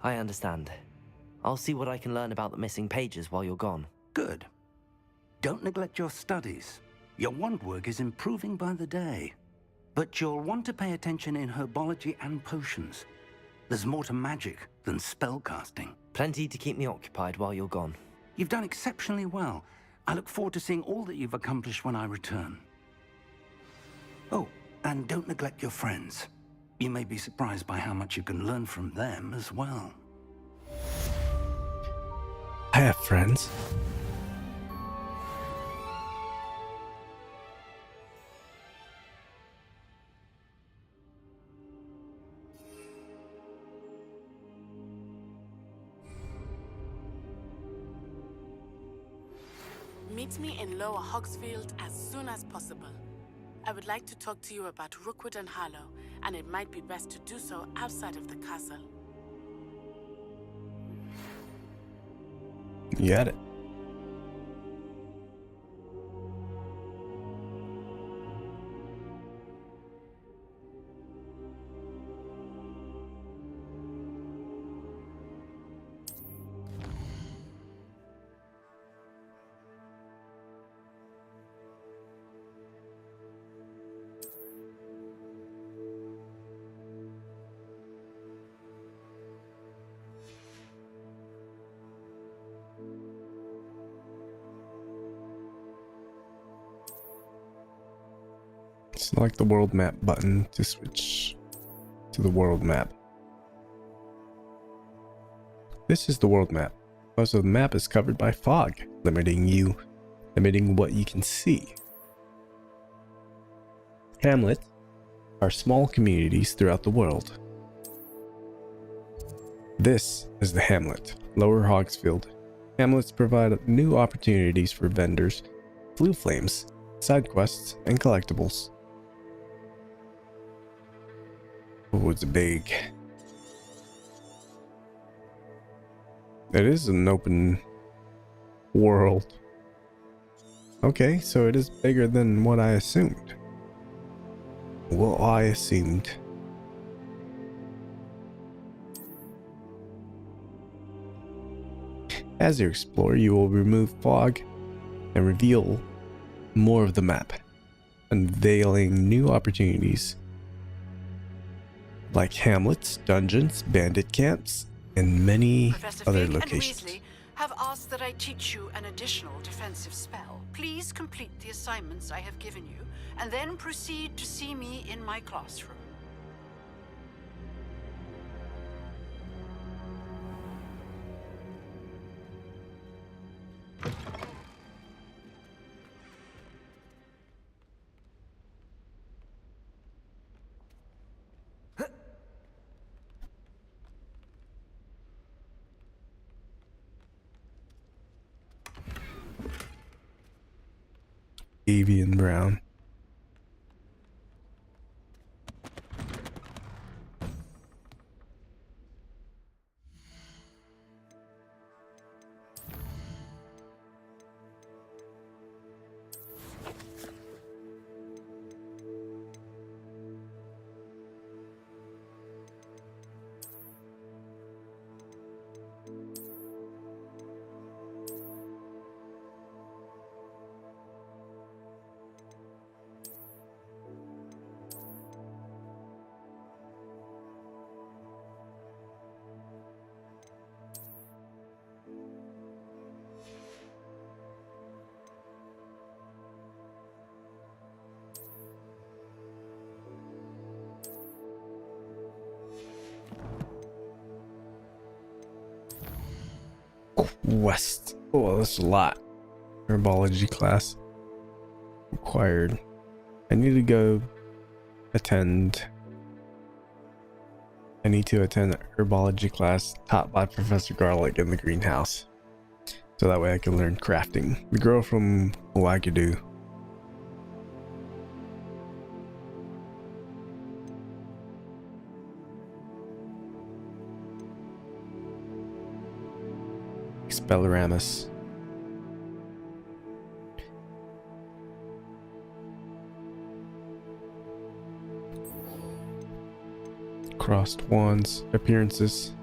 I understand. I'll see what I can learn about the missing pages while you're gone. Good. Don't neglect your studies. Your wand work is improving by the day. But you'll want to pay attention in herbology and potions. There's more to magic than spellcasting. Plenty to keep me occupied while you're gone. You've done exceptionally well. I look forward to seeing all that you've accomplished when I return. Oh, and don't neglect your friends. You may be surprised by how much you can learn from them as well. I have friends. Meet me in Lower Hogsfield as soon as possible. I would like to talk to you about Rookwood and Harlow, and it might be best to do so outside of the castle. You got it. Select the world map button to switch to the world map. This is the world map. Most of the map is covered by fog, limiting what you can see. Hamlets are small communities throughout the world. This is the hamlet, Lower Hogsfield. Hamlets provide new opportunities for vendors, blue flames, side quests, and collectibles. Oh, it's big. It is an open world. Okay, so it is bigger than what I assumed. Well, I assumed. As you explore, you will remove fog and reveal more of the map, unveiling new opportunities like hamlets, dungeons, bandit camps, and many Professor other Fig locations. and Weasley have asked that I teach you an additional defensive spell. Please complete the assignments I have given you, and then proceed to see me in my classroom. Avian Brown. Quest. Oh, that's a lot. Herbology class required. I need to go attend. I need to attend the herbology class taught by Professor Garlic in the greenhouse. So that way I can learn crafting. The girl from Wagadu. Expelliarmus. Crossed wands appearances.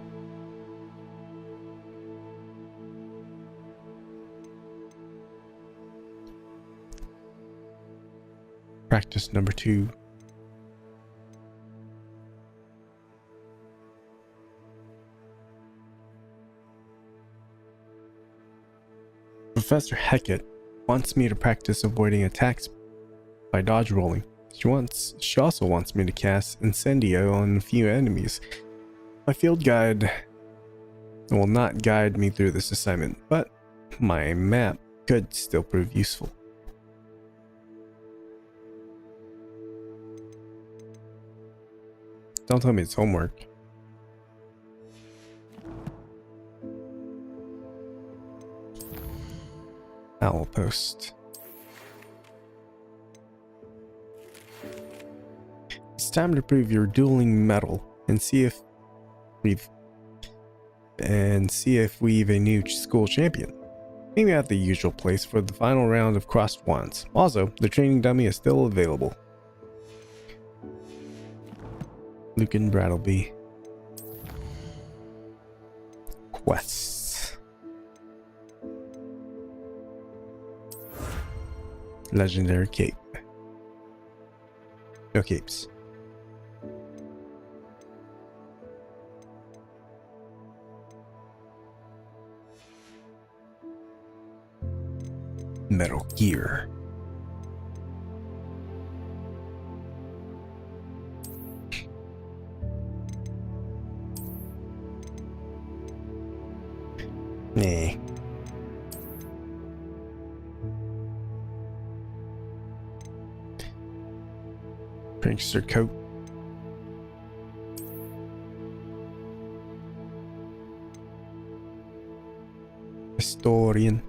Practice number 2. Professor Hecat wants me to practice avoiding attacks by dodge rolling. She also wants me to cast Incendio on a few enemies. My field guide will not guide me through this assignment, but my map could still prove useful. Don't tell me it's homework. Owl post. It's time to prove your dueling mettle and see if we've a new school champion. Meet me at the usual place for the final round of crossed wands. Also, the training dummy is still available. Lucan Brattleby. Quests. Legendary cape. No capes. Metal Gear. Nah. Prankster coat. Historian.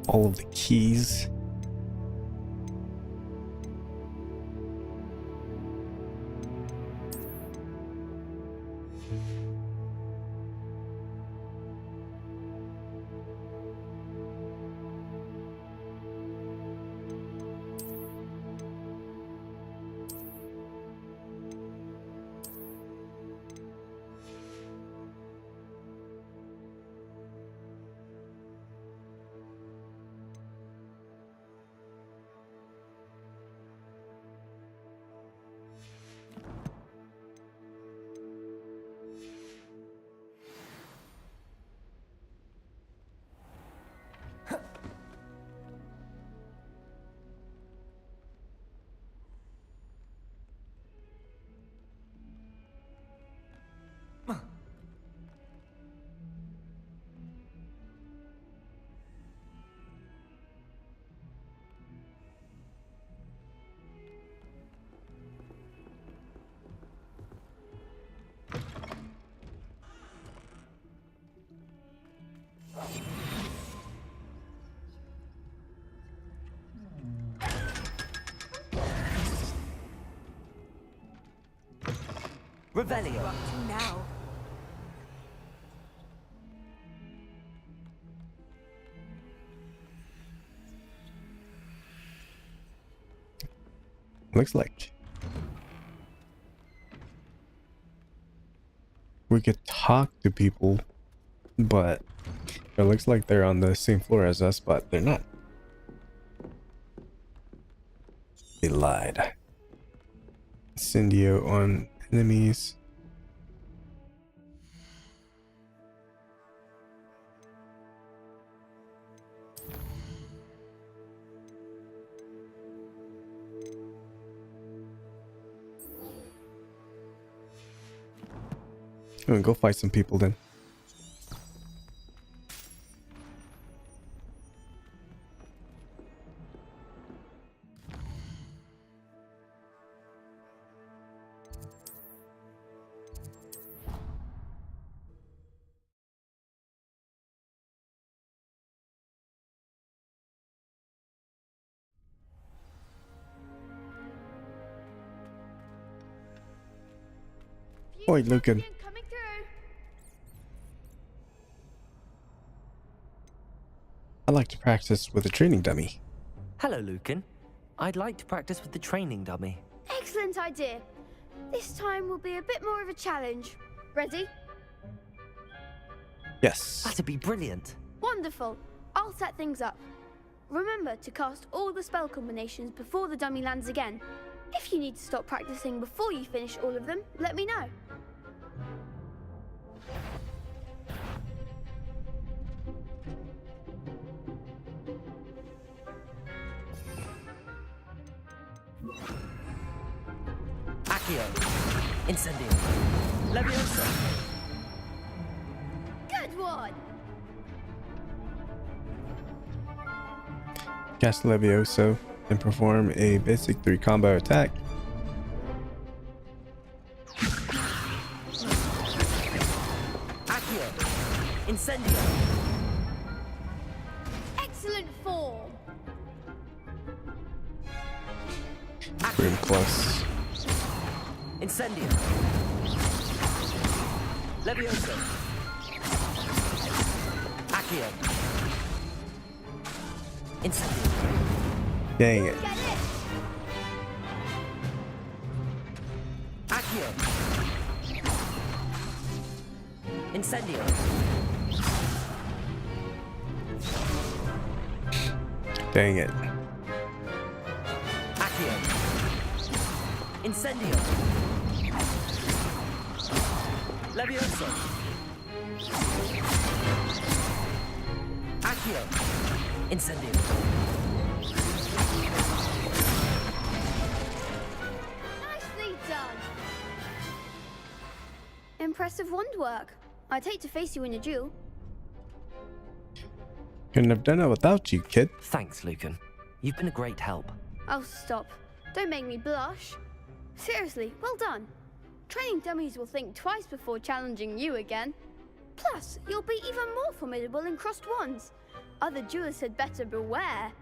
all of the keys. Revelio. Up to now. Looks like we could talk to people, but it looks like they're on the same floor as us, but they're not. They lied. Incendio on enemies. Go fight some people then. Oi, Lucan. I'd like to practice with a training dummy. Hello, Lucan. I'd like to practice with the training dummy. Excellent idea. This time will be a bit more of a challenge. Ready? Yes. That'd be brilliant. Wonderful. I'll set things up. Remember to cast all the spell combinations before the dummy lands again. If you need to stop practicing before you finish all of them, let me know. Accio. Incendio. Leviosa. Good one! Cast Levioso and perform a basic 3 combo attack. Accio. Incendio. Excellent form! Room plus. Incendio. Leviosa. Accio. Incendio. Dang it. Accio. Incendio. Dang it. Accio. Incendio. Leviosa. Accio. Incendio. Nicely done! Impressive wand work. I'd hate to face you in a duel. Couldn't have done it without you, kid. Thanks, Lucan. You've been a great help. Oh, stop. Don't make me blush. Seriously, well done. Training dummies will think twice before challenging you again. Plus, you'll be even more formidable in crossed wands. Other jewelers had better beware.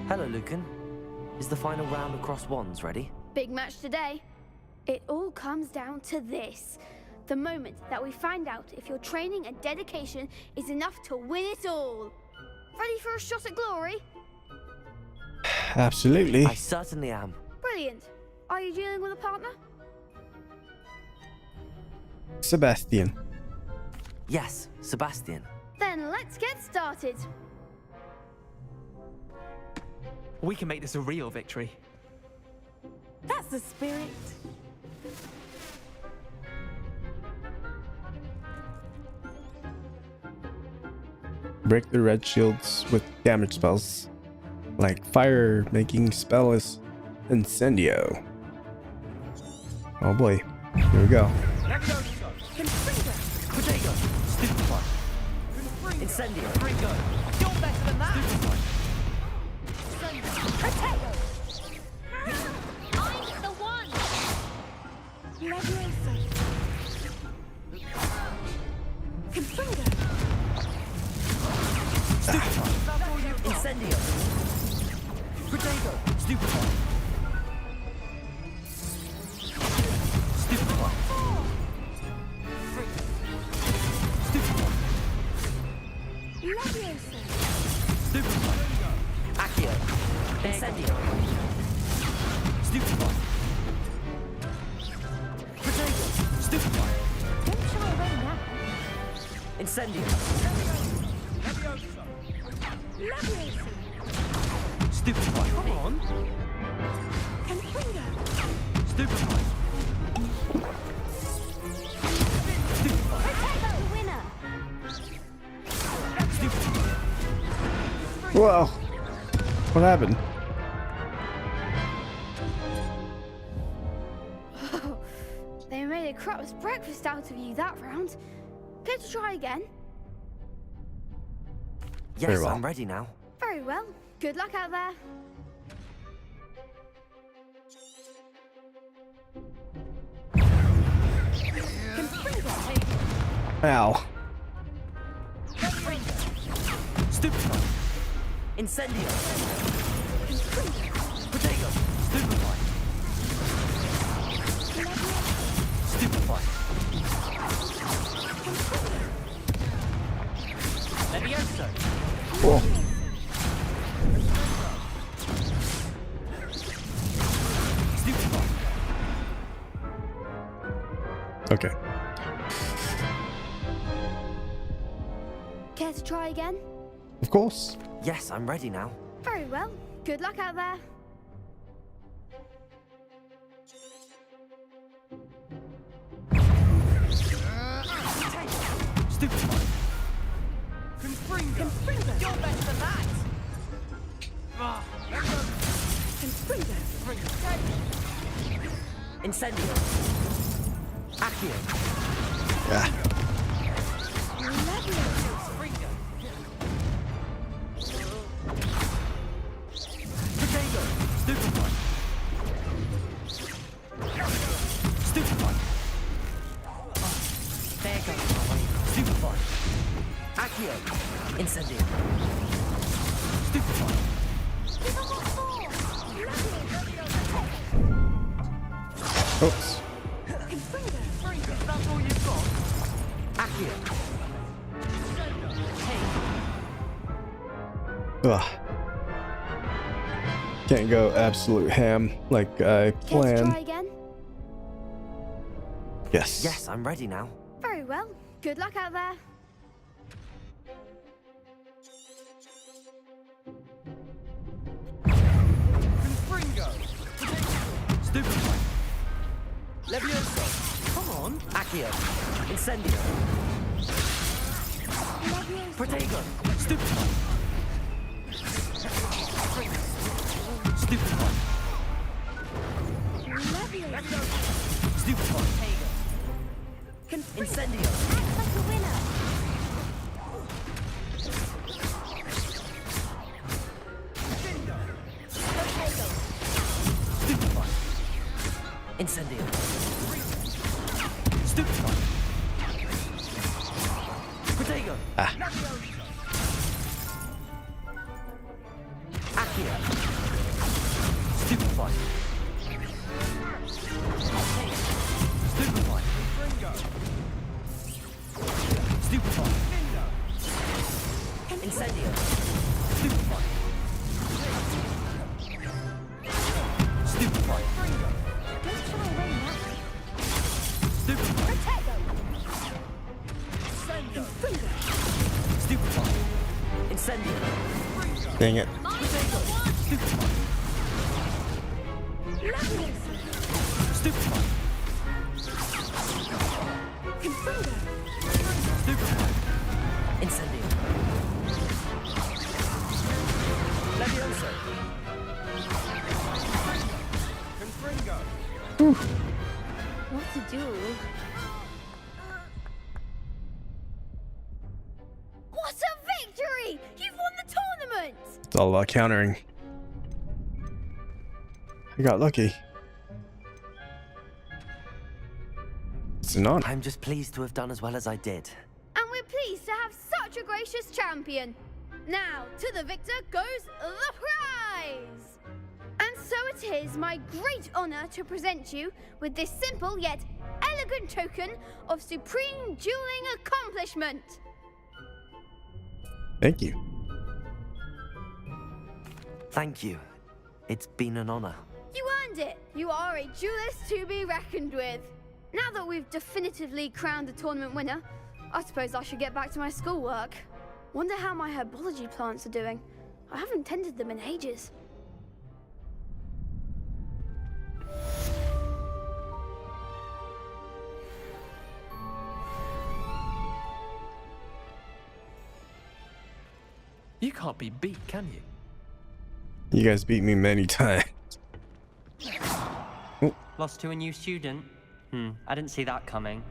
Hello, Lucan. Is the final round of cross wands ready? Big match today. It all comes down to this. The moment that we find out if your training and dedication is enough to win it all. Ready for a shot at glory? Absolutely. I certainly am. Brilliant. Are you dealing with a partner? Sebastian. Yes, Sebastian. Then let's get started. We can make this a real victory. That's the spirit. Break the red shields with damage spells. Like fire making spell is Incendio. Oh boy. Here we go. Incendio. You're better than that. I'm the one! Incendio. Protego. Stupefy. Stupefy. Stupefy. Stupefy. Accio. Incendio. Stupefy. Protego. Stupefy. Don't shy away now. Incendio. Stupefy. Come on. Confringo. Stupefy. Stupefy. Protego, winner! Stupefy. Whoa. What happened? They made a crap's breakfast out of you that round. Care to try again? Yes, Very well. I'm ready now. Very well. Good luck out there. Ow. Stupefy. Incendio. Protego. Stupefy. Stupefy. Levioso. Cool. Stupefy. Okay. Care to try again? Of course. Yes, I'm ready now. Very well. Good luck out there. Stupefy. Confringo. You're better than that. Incendio. Accio. Yeah. Protego. Stupefy. Stupefy. There goes. Stupefy. Accio. Incendio. Stupefy. Oops. That's all you've got. Accio. Ugh. Can't go absolute ham like I Care to planned. try again? Yes. Yes, I'm ready now. Very well. Good luck out there. Confringo. Stupefy. Levioso. Come on. Accio. Incendio. Protego. Stupefy. Stupefy. Stupefy. Incendio. Act like a winner. Stupefy. Incendio. Stupefy. Protego. Accio. Stupefy. Stupefy. Stupefy. Incendio. Stupefy. Stupefy. Stupefy. Stupefy. Incendio. Dang it. Stupefy. Stupefy. Stupefy. Incendio. Levioso. Confringo. What to do? What a victory! You've won the tournament! It's all about countering. I got lucky. It's an honor. I'm just pleased to have done as well as I did. And we're pleased to have such a gracious champion. Now, to the victor goes the prize! And so it is my great honor to present you with this simple yet elegant token of supreme dueling accomplishment. Thank you. Thank you. It's been an honor. You earned it. You are a duelist to be reckoned with. Now that we've definitively crowned the tournament winner, I suppose I should get back to my schoolwork. Wonder how my herbology plants are doing. I haven't tended them in ages. You can't be beat, can you? You guys beat me many times. Lost to a new student? I didn't see that coming.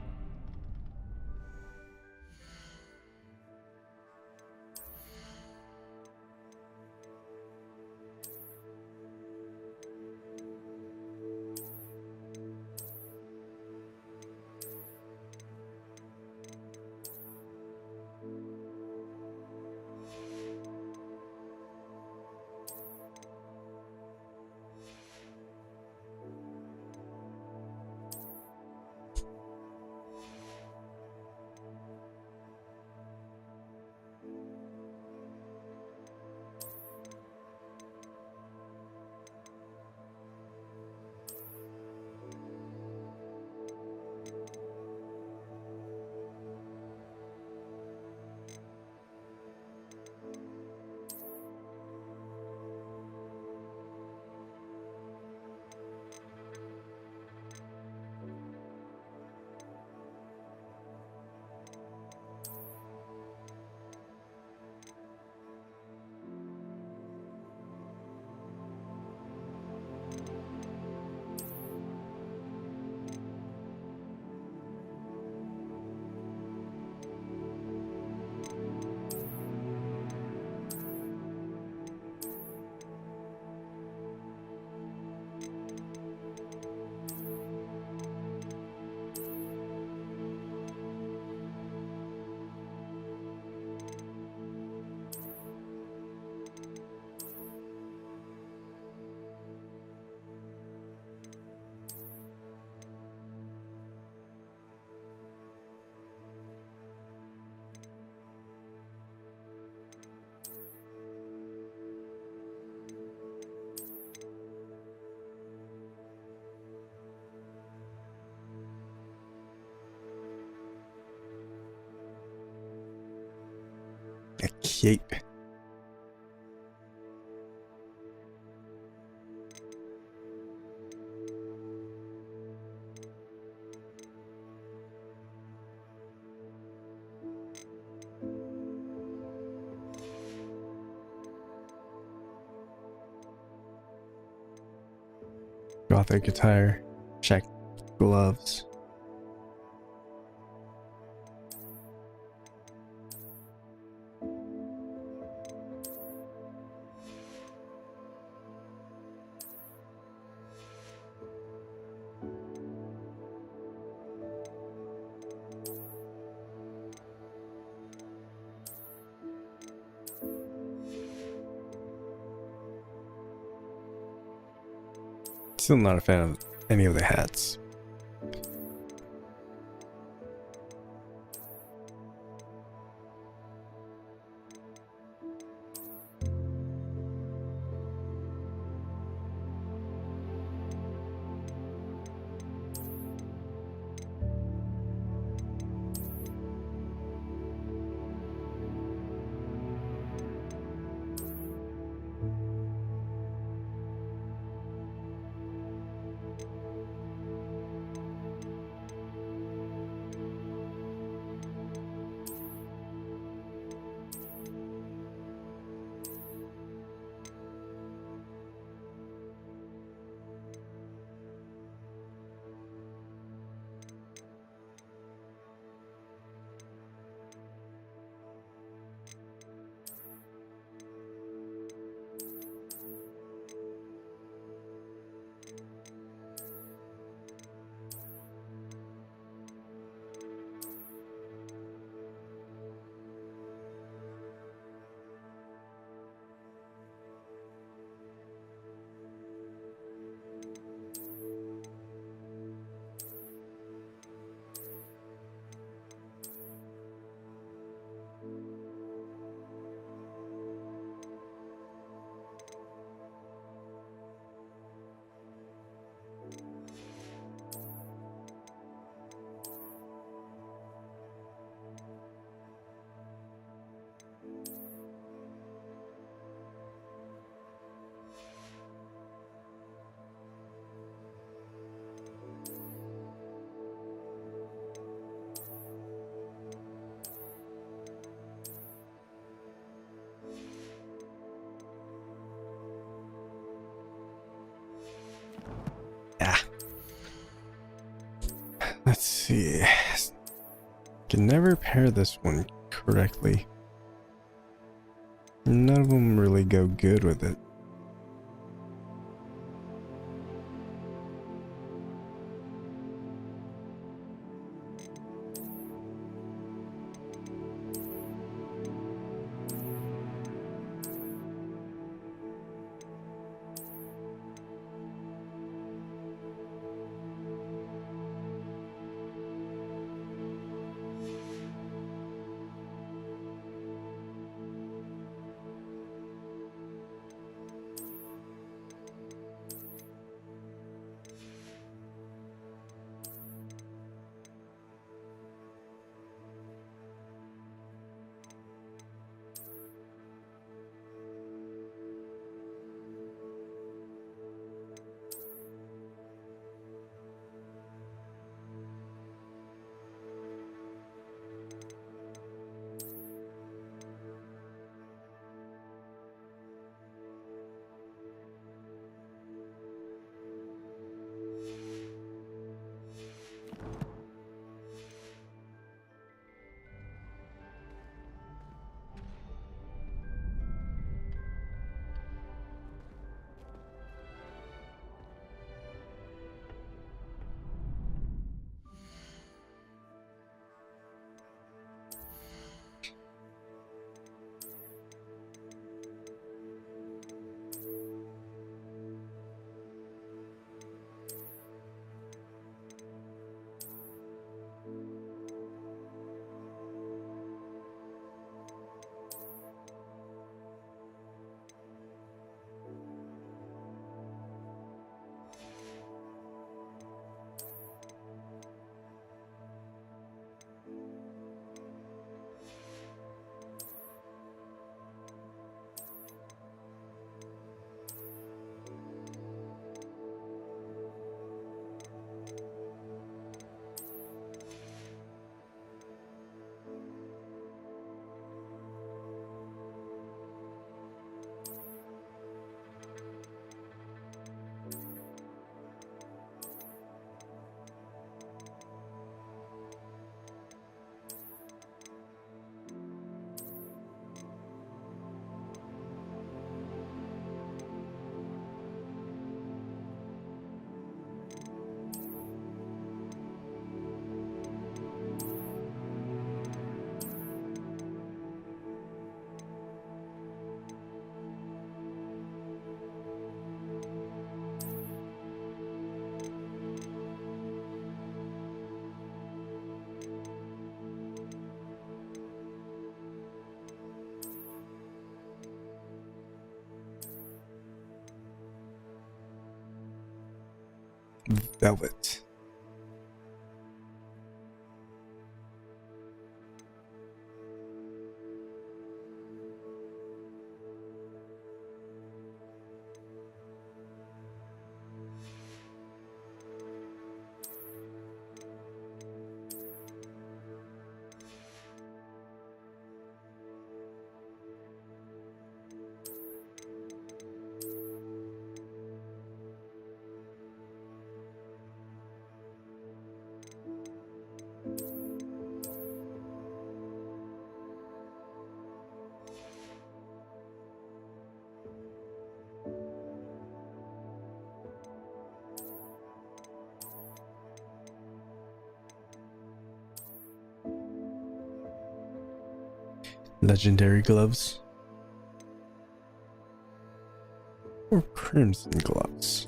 A cape. Gothic attire. Check. Gloves. Still not a fan of any of the hats. Let's see. Can never pair this one correctly. None of them really go good with it. velvet. Legendary gloves or crimson gloves.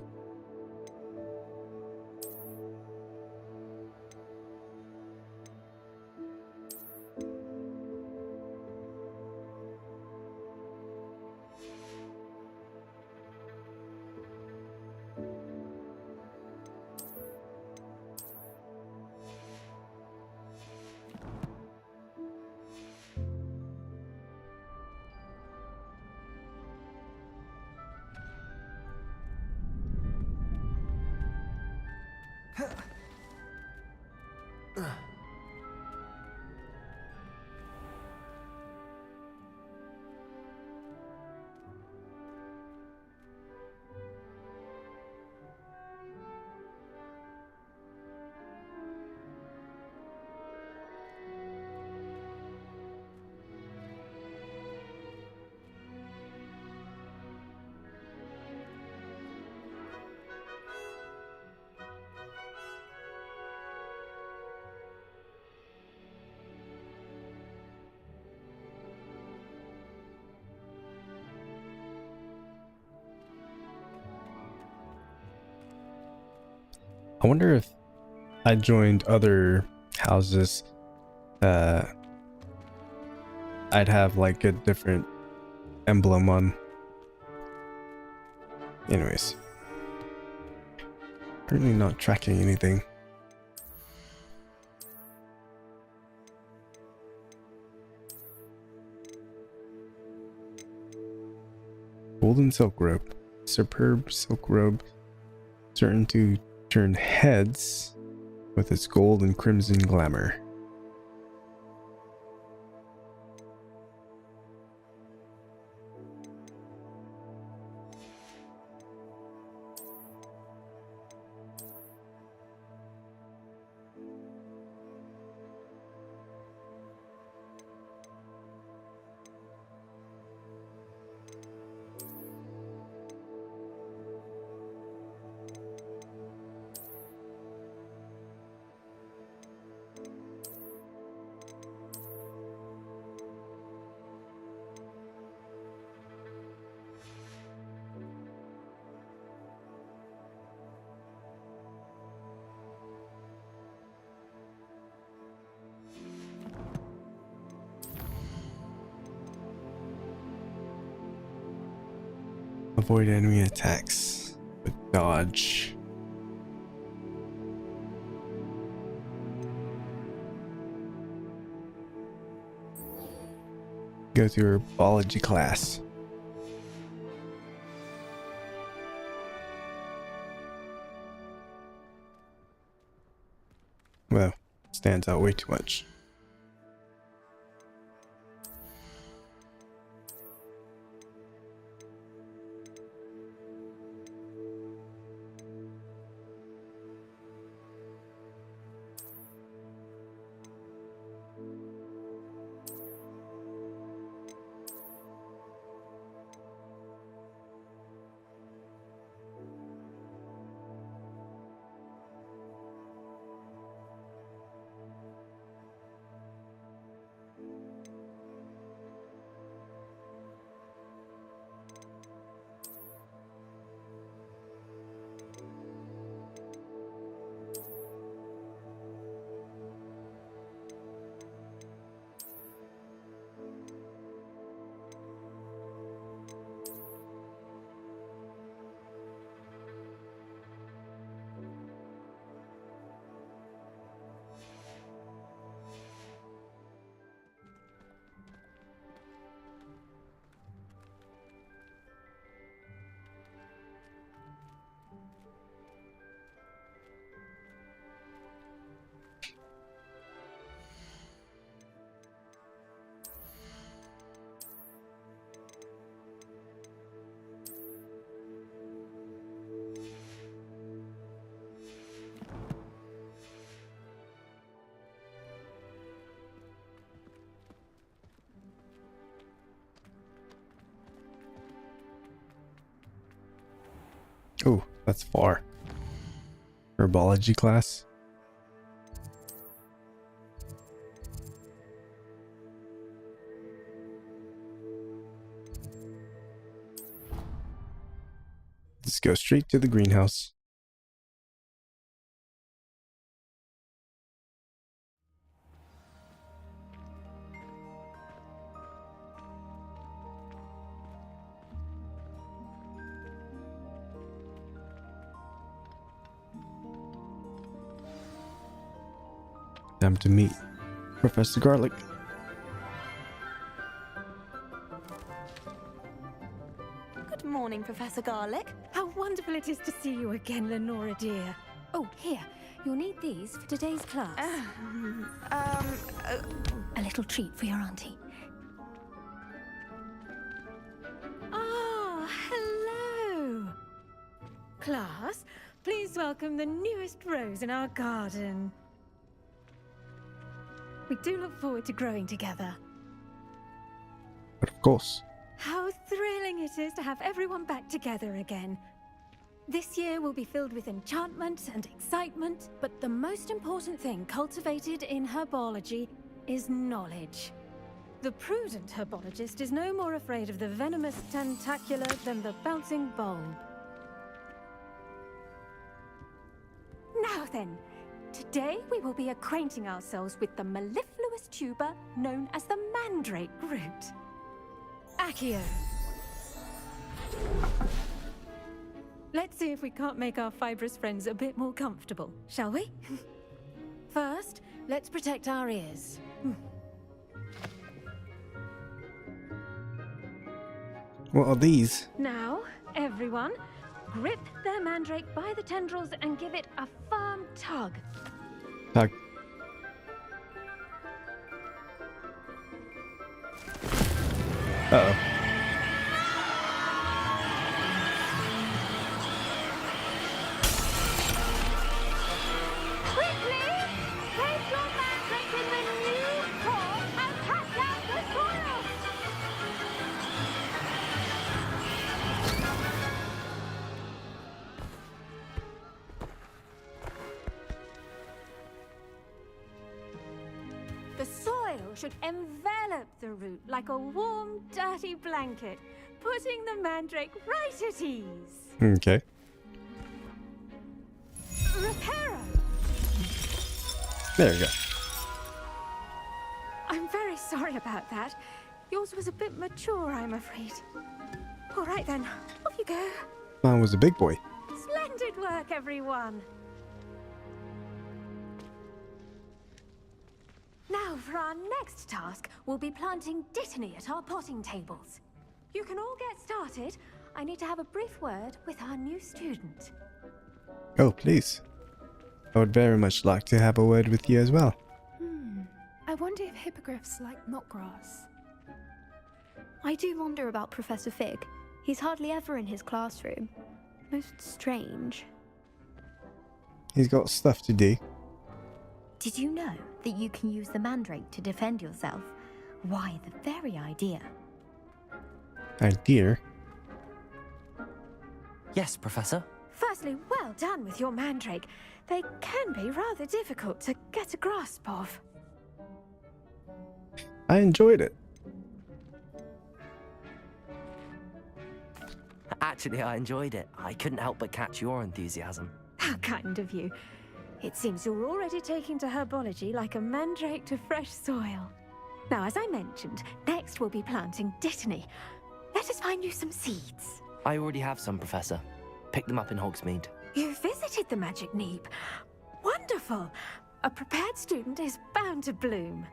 I wonder if I joined other houses, I'd have like a different emblem on. Anyways, currently not tracking anything. Golden silk robe, superb silk robe, certain to turn heads with its gold and crimson glamour. Avoid enemy attacks with dodge. Go to your biology class. Well, stands out way too much. Oh, that's far. Herbology class. Let's go straight to the greenhouse. Time to meet Professor Garlic. Good morning, Professor Garlic. How wonderful it is to see you again, Lenora dear. Oh, here. You'll need these for today's class. A little treat for your auntie. Ah, hello. Class, please welcome the newest rose in our garden. We do look forward to growing together. But of course. How thrilling it is to have everyone back together again. This year will be filled with enchantment and excitement, but the most important thing cultivated in herbology is knowledge. The prudent herbologist is no more afraid of the venomous tentacular than the bouncing bulb. Now then, today we will be acquainting ourselves with the mellifluous tuber known as the mandrake root. Accio. Let's see if we can't make our fibrous friends a bit more comfortable, shall we? First, let's protect our ears. What are these? Now, everyone, grip their mandrake by the tendrils and give it a firm tug. Tug. Uh-oh. Quickly! Place your mandrake in the new pot and catch out the soil! The soil should envelop the root like a warm, dirty blanket, putting the mandrake right at ease. Okay. Reparo! There you go. I'm very sorry about that. Yours was a bit mature, I'm afraid. All right then, off you go. Mine was a big boy. Splendid work, everyone. Now, for our next task, we'll be planting dittany at our potting tables. You can all get started. I need to have a brief word with our new student. Oh, please. I would very much like to have a word with you as well. I wonder if hippogriffs like knotgrass. I do wonder about Professor Fig. He's hardly ever in his classroom. Most strange. He's got stuff to do. Did you know that you can use the mandrake to defend yourself? Why, the very idea. Idea? Yes, Professor. Firstly, well done with your mandrake. They can be rather difficult to get a grasp of. I enjoyed it. Actually, I enjoyed it. I couldn't help but catch your enthusiasm. How kind of you. It seems you're already taking to herbology like a mandrake to fresh soil. Now, as I mentioned, next we'll be planting dittany. Let us find you some seeds. I already have some, Professor. Picked them up in Hogsmeade. You visited the Magic Neep. Wonderful! A prepared student is bound to bloom.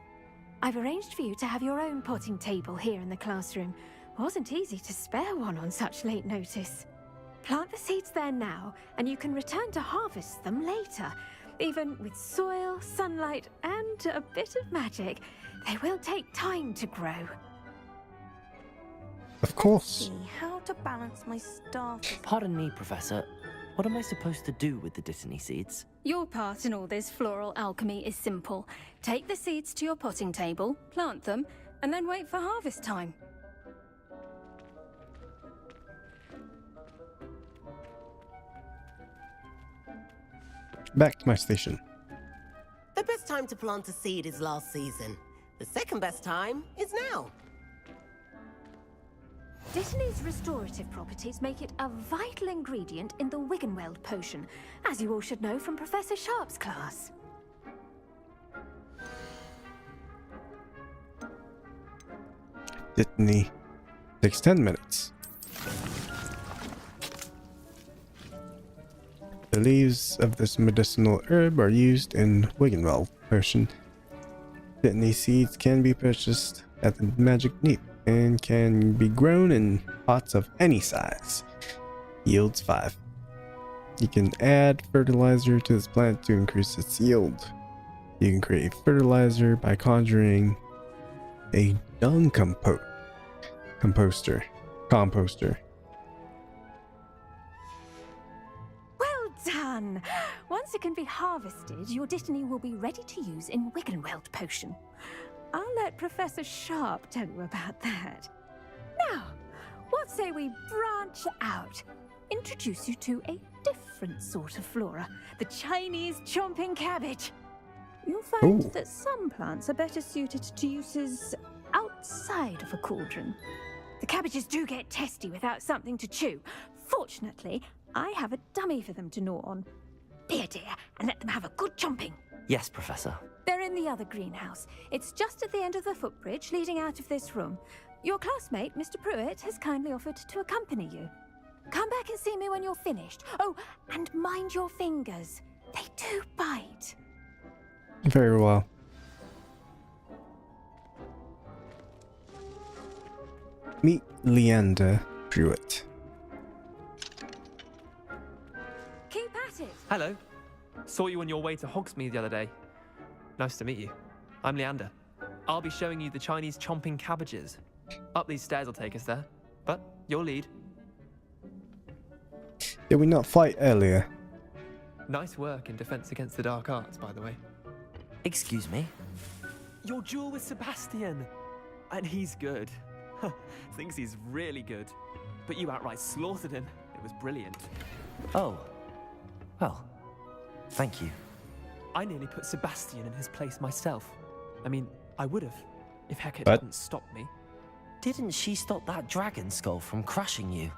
I've arranged for you to have your own potting table here in the classroom. Wasn't easy to spare one on such late notice. Plant the seeds there now, and you can return to harvest them later. Even with soil, sunlight, and a bit of magic, they will take time to grow. Of course. See how to balance my staff. Pardon me, Professor. What am I supposed to do with the dittany seeds? Your part in all this floral alchemy is simple. Take the seeds to your potting table, plant them, and then wait for harvest time. back to my station. The best time to plant a seed is last season. The second best time is now. Dittany's restorative properties make it a vital ingredient in the Wiggenweld potion, as you all should know from Professor Sharp's class. Dittany takes 10 minutes. The leaves of this medicinal herb are used in Wiggenweld potion. Dittany seeds can be purchased at the Magic Neep and can be grown in pots of any size. Yields 5. You can add fertilizer to this plant to increase its yield. You can create fertilizer by conjuring a dung composter. Well done! Once it can be harvested, your Dittany will be ready to use in Wiggenweld potion. I'll let Professor Sharp tell you about that. Now, what say we branch out? Introduce you to a different sort of flora, the Chinese chomping cabbage. You'll find that some plants are better suited to uses outside of a cauldron. The cabbages do get testy without something to chew. Fortunately, I have a dummy for them to gnaw on. Here, dear, and let them have a good chomping. Yes, Professor. They're in the other greenhouse. It's just at the end of the footbridge leading out of this room. Your classmate, Mr. Pruitt, has kindly offered to accompany you. Come back and see me when you're finished. Oh, and mind your fingers. They do bite. Very well. Meet Leander Pruitt. Keep at it. Hello. Saw you on your way to Hogsmeade the other day. Nice to meet you. I'm Leander. I'll be showing you the Chinese chomping cabbages. Up these stairs will take us there. But you'll lead. Did we not fight earlier? Nice work in Defense Against the Dark Arts, by the way. Excuse me? Your duel with Sebastian. And he's good. Thinks he's really good. But you outright slaughtered him. It was brilliant. Oh. Well, thank you. I nearly put Sebastian in his place myself. I mean, I would have, if Hecate But- hadn't stopped me. Didn't she stop that dragon skull from crushing you?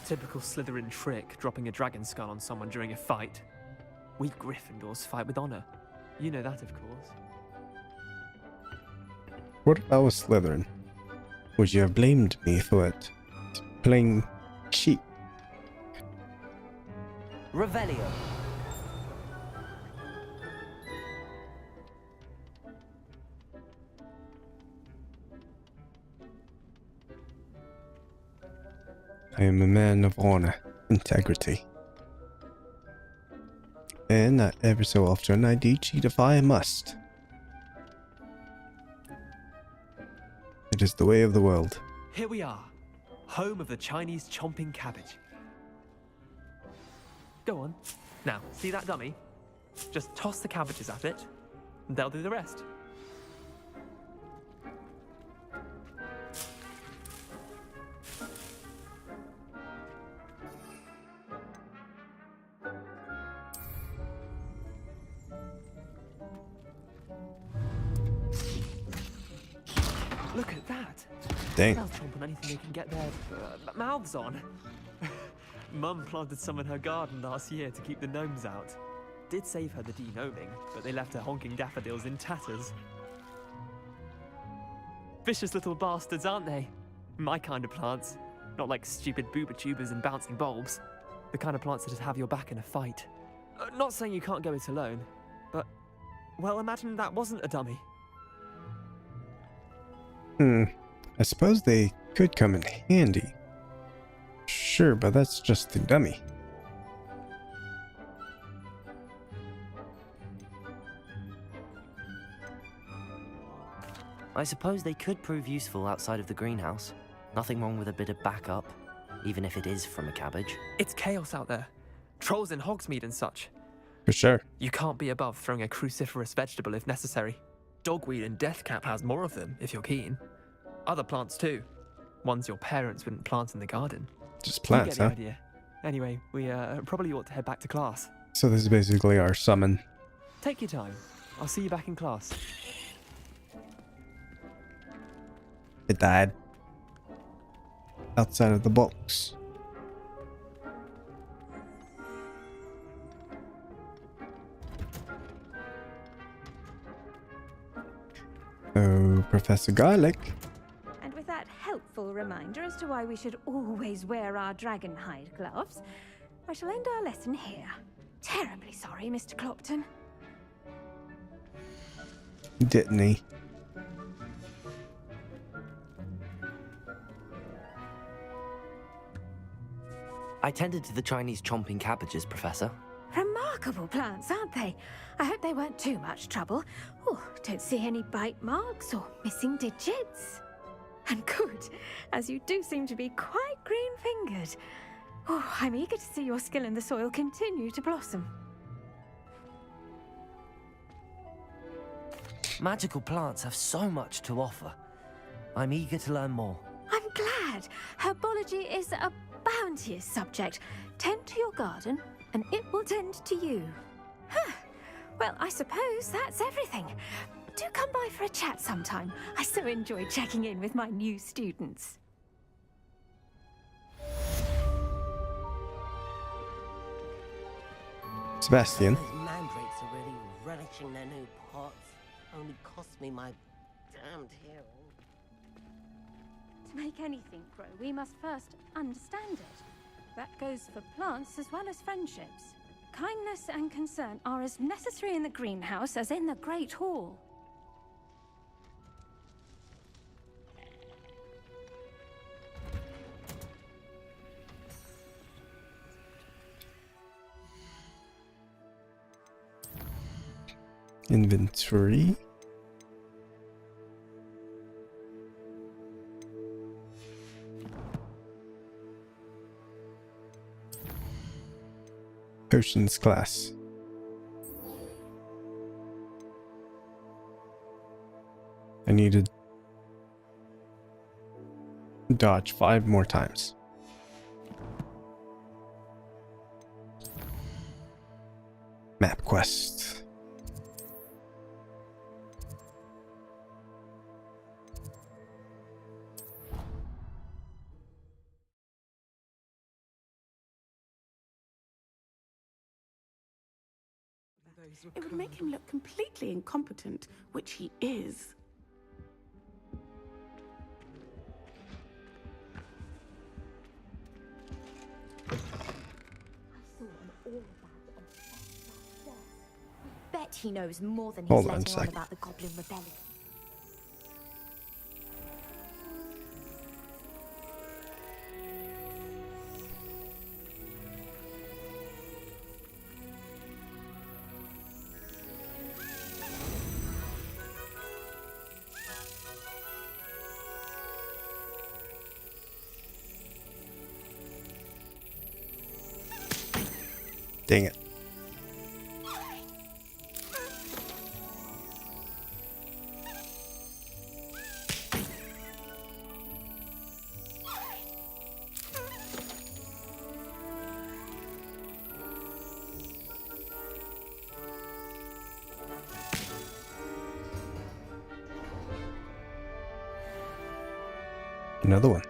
Typical Slytherin trick, dropping a dragon skull on someone during a fight. We Gryffindors fight with honor. You know that, of course. What if I was Slytherin? Would you have blamed me for it? Playing cheat? Revelio. I am a man of honor, integrity. And not ever so often I do cheat if I must. It is the way of the world. Here we are, home of the Chinese chomping cabbage. Go on. Now, see that dummy? Just toss the cabbages at it, and they'll do the rest. Look at that. Dang. They'll chomp on anything they can get their mouths on. Mum planted some in her garden last year to keep the gnomes out. Did save her the de-gnoming, but they left her honking daffodils in tatters. Vicious little bastards, aren't they? My kind of plants. Not like stupid booba tubers and bouncing bulbs. The kind of plants that just have your back in a fight. Not saying you can't go it alone, but... well, imagine that wasn't a dummy. I suppose they could come in handy. Sure, but that's just the dummy. I suppose they could prove useful outside of the greenhouse. Nothing wrong with a bit of backup, even if it is from a cabbage. It's chaos out there. Trolls in Hogsmeade and such. For sure. You can't be above throwing a cruciferous vegetable if necessary. Dogweed and deathcap has more of them, if you're keen. Other plants too. Ones your parents wouldn't plant in the garden. Just plants, you huh? get the idea. Anyway, we probably ought to head back to class. So this is basically our summon. Take your time. I'll see you back in class. It died. Outside of the box. Oh, Professor Garlic. And with that helpful reminder as to why we should always wear our dragon hide gloves, I shall end our lesson here. Terribly sorry, Mr. Clopton. Didn't he? I tended to the Chinese chomping cabbages, Professor. Remarkable plants, aren't they? I hope they weren't too much trouble. Oh, don't see any bite marks or missing digits. And good, as you do seem to be quite green-fingered. Oh, I'm eager to see your skill in the soil continue to blossom. Magical plants have so much to offer. I'm eager to learn more. I'm glad. Herbology is a bounteous subject. Tend to your garden, and it will tend to you. Huh. Well, I suppose that's everything. Do come by for a chat sometime. I so enjoy checking in with my new students. Sebastian. Those mandrakes are really relishing their new pots. Only cost me my damned hearing. To make anything grow, we must first understand it. That goes for plants as well as friendships. Kindness and concern are as necessary in the greenhouse as in the Great Hall. Inventory. Potions class. I need to dodge 5 more times. Map quest. It would make him look completely incompetent, which he is. Bet he knows more than Hold he's on a letting on sec. about the Goblin Rebellion. Dang it. Another one.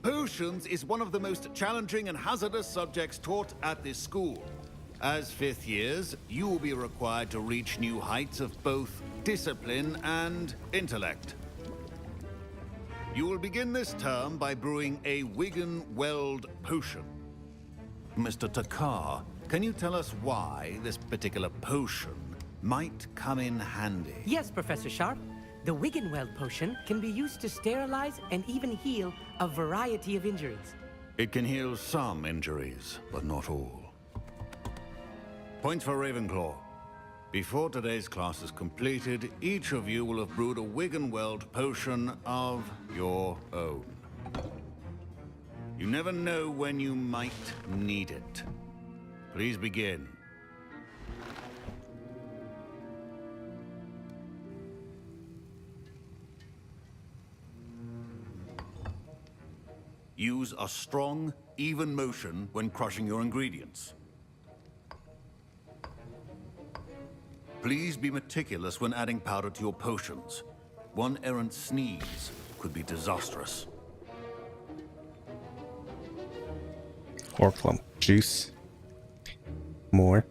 Potions is one of the most challenging and hazardous subjects taught at this school. As 5th years, you will be required to reach new heights of both discipline and intellect. You will begin this term by brewing a Wigan-Weld potion. Mr. Takar, can you tell us why this particular potion might come in handy? Yes, Professor Sharp. The Wigan-Weld potion can be used to sterilize and even heal a variety of injuries. It can heal some injuries, but not all. Points for Ravenclaw. Before today's class is completed, each of you will have brewed a Wiggenweld potion of your own. You never know when you might need it. Please begin. Use a strong, even motion when crushing your ingredients. Please be meticulous when adding powder to your potions. One errant sneeze could be disastrous. Or plum juice. More.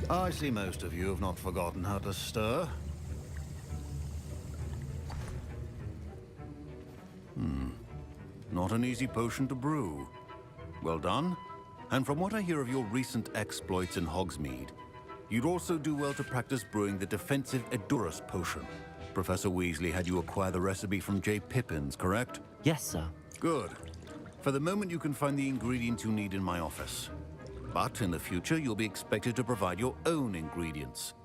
I see most of you have not forgotten how to stir. Not an easy potion to brew. Well done. And from what I hear of your recent exploits in Hogsmeade, you'd also do well to practice brewing the defensive Edurus potion. Professor Weasley had you acquire the recipe from J. Pippins, correct? Yes, sir. Good. For the moment, you can find the ingredients you need in my office. But in the future, you'll be expected to provide your own ingredients.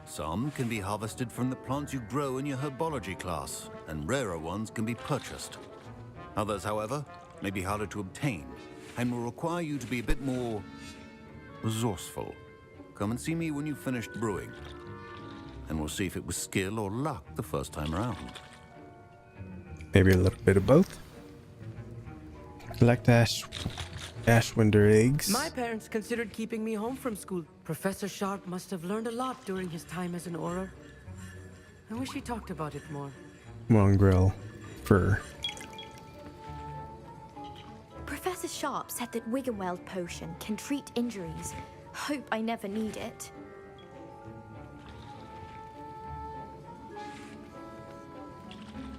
Some can be harvested from the plants you grow in your herbology class, and rarer ones can be purchased. Others, however, may be harder to obtain, and will require you to be a bit more resourceful. Come and see me when you've finished brewing, and we'll see if it was skill or luck the first time around. Maybe a little bit of both. Collect Ashwinder eggs. My parents considered keeping me home from school. Professor Sharp must have learned a lot during his time as an Auror. I wish he talked about it more. Mongrel fur. Professor Sharp said that Wiggenweld potion can treat injuries. Hope I never need it.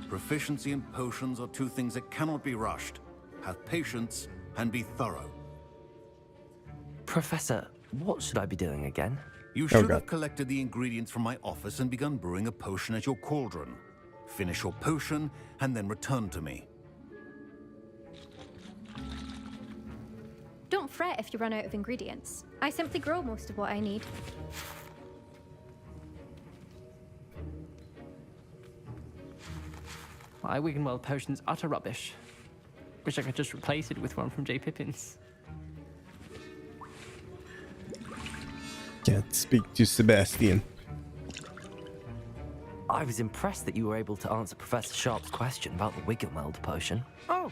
Proficiency and potions are two things that cannot be rushed. Have patience and be thorough. Professor, what should I be doing again? You should have collected the ingredients from my office and begun brewing a potion at your cauldron. Finish your potion and then return to me. Don't fret if you run out of ingredients. I simply grow most of what I need. My Wiggenweld potion's utter rubbish. Wish I could just replace it with one from J. Pippins. Can't speak to Sebastian. I was impressed that you were able to answer Professor Sharp's question about the Wiggenweld potion. Oh,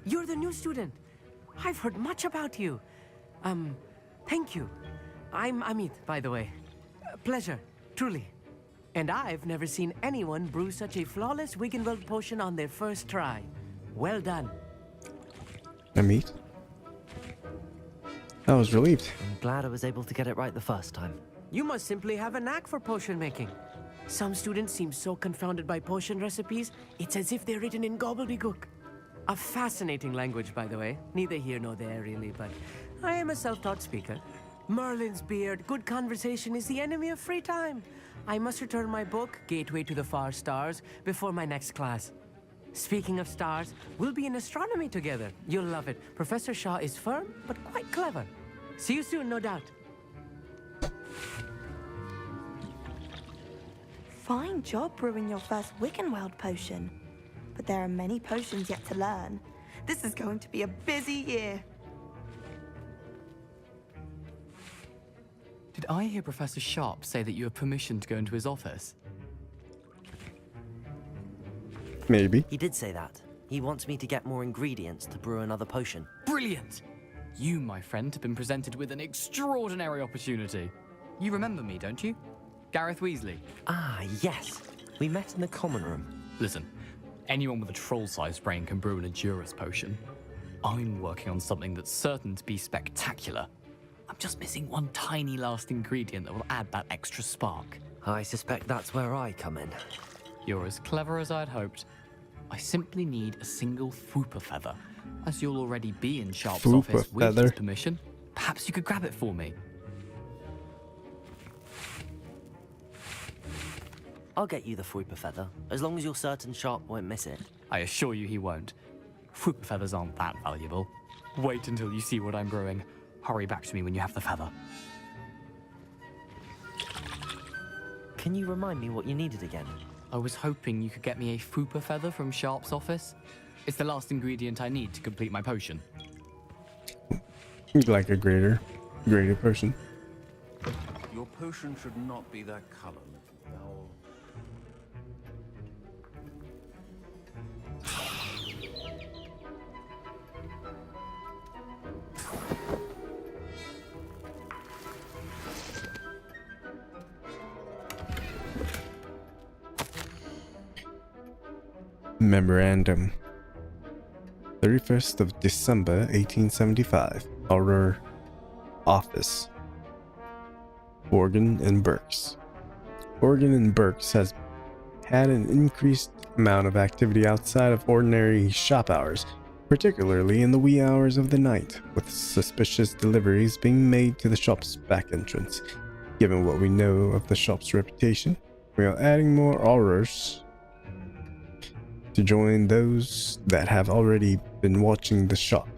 you're the new student. I've heard much about you. Thank you. I'm Amit, by the way. Pleasure, truly. And I've never seen anyone brew such a flawless Wiggenweld potion on their first try. Well done. Amit? I was relieved. I'm glad I was able to get it right the first time. You must simply have a knack for potion making. Some students seem so confounded by potion recipes, it's as if they're written in gobbledygook. A fascinating language, by the way. Neither here nor there, really, but I am a self-taught speaker. Merlin's beard, good conversation is the enemy of free time. I must return my book, Gateway to the Far Stars, before my next class. Speaking of stars, we'll be in astronomy together. You'll love it. Professor Shaw is firm, but quite clever. See you soon, no doubt. Fine job brewing your first Wiggenweld potion. But there are many potions yet to learn. This is going to be a busy year. Did I hear Professor Sharp say that you have permission to go into his office? Maybe. He did say that. He wants me to get more ingredients to brew another potion. Brilliant! You, my friend, have been presented with an extraordinary opportunity. You remember me, don't you? Gareth Weasley. Ah, yes. We met in the common room. Listen, anyone with a troll-sized brain can brew an Edurus potion. I'm working on something that's certain to be spectacular. I'm just missing one tiny last ingredient that will add that extra spark. I suspect that's where I come in. You're as clever as I'd hoped. I simply need a single Fooper feather. As you'll already be in Sharp's Fooper office with feather? his permission, perhaps you could grab it for me. I'll get you the Fooper feather, as long as you're certain Sharp won't miss it. I assure you he won't. Fooper feathers aren't that valuable. Wait until you see what I'm growing. Hurry back to me when you have the feather. Can you remind me what you needed again? I was hoping you could get me a Fooper feather from Sharp's office. It's the last ingredient I need to complete my potion. He's like a greater person. Your potion should not be that color, little owl. Memorandum. 31st of December 1875. Our office. Organ and Burks. Organ and Burks has had an increased amount of activity outside of ordinary shop hours, particularly in the wee hours of the night, with suspicious deliveries being made to the shop's back entrance. Given what we know of the shop's reputation, we are adding more aurors to join those that have already been watching the shop.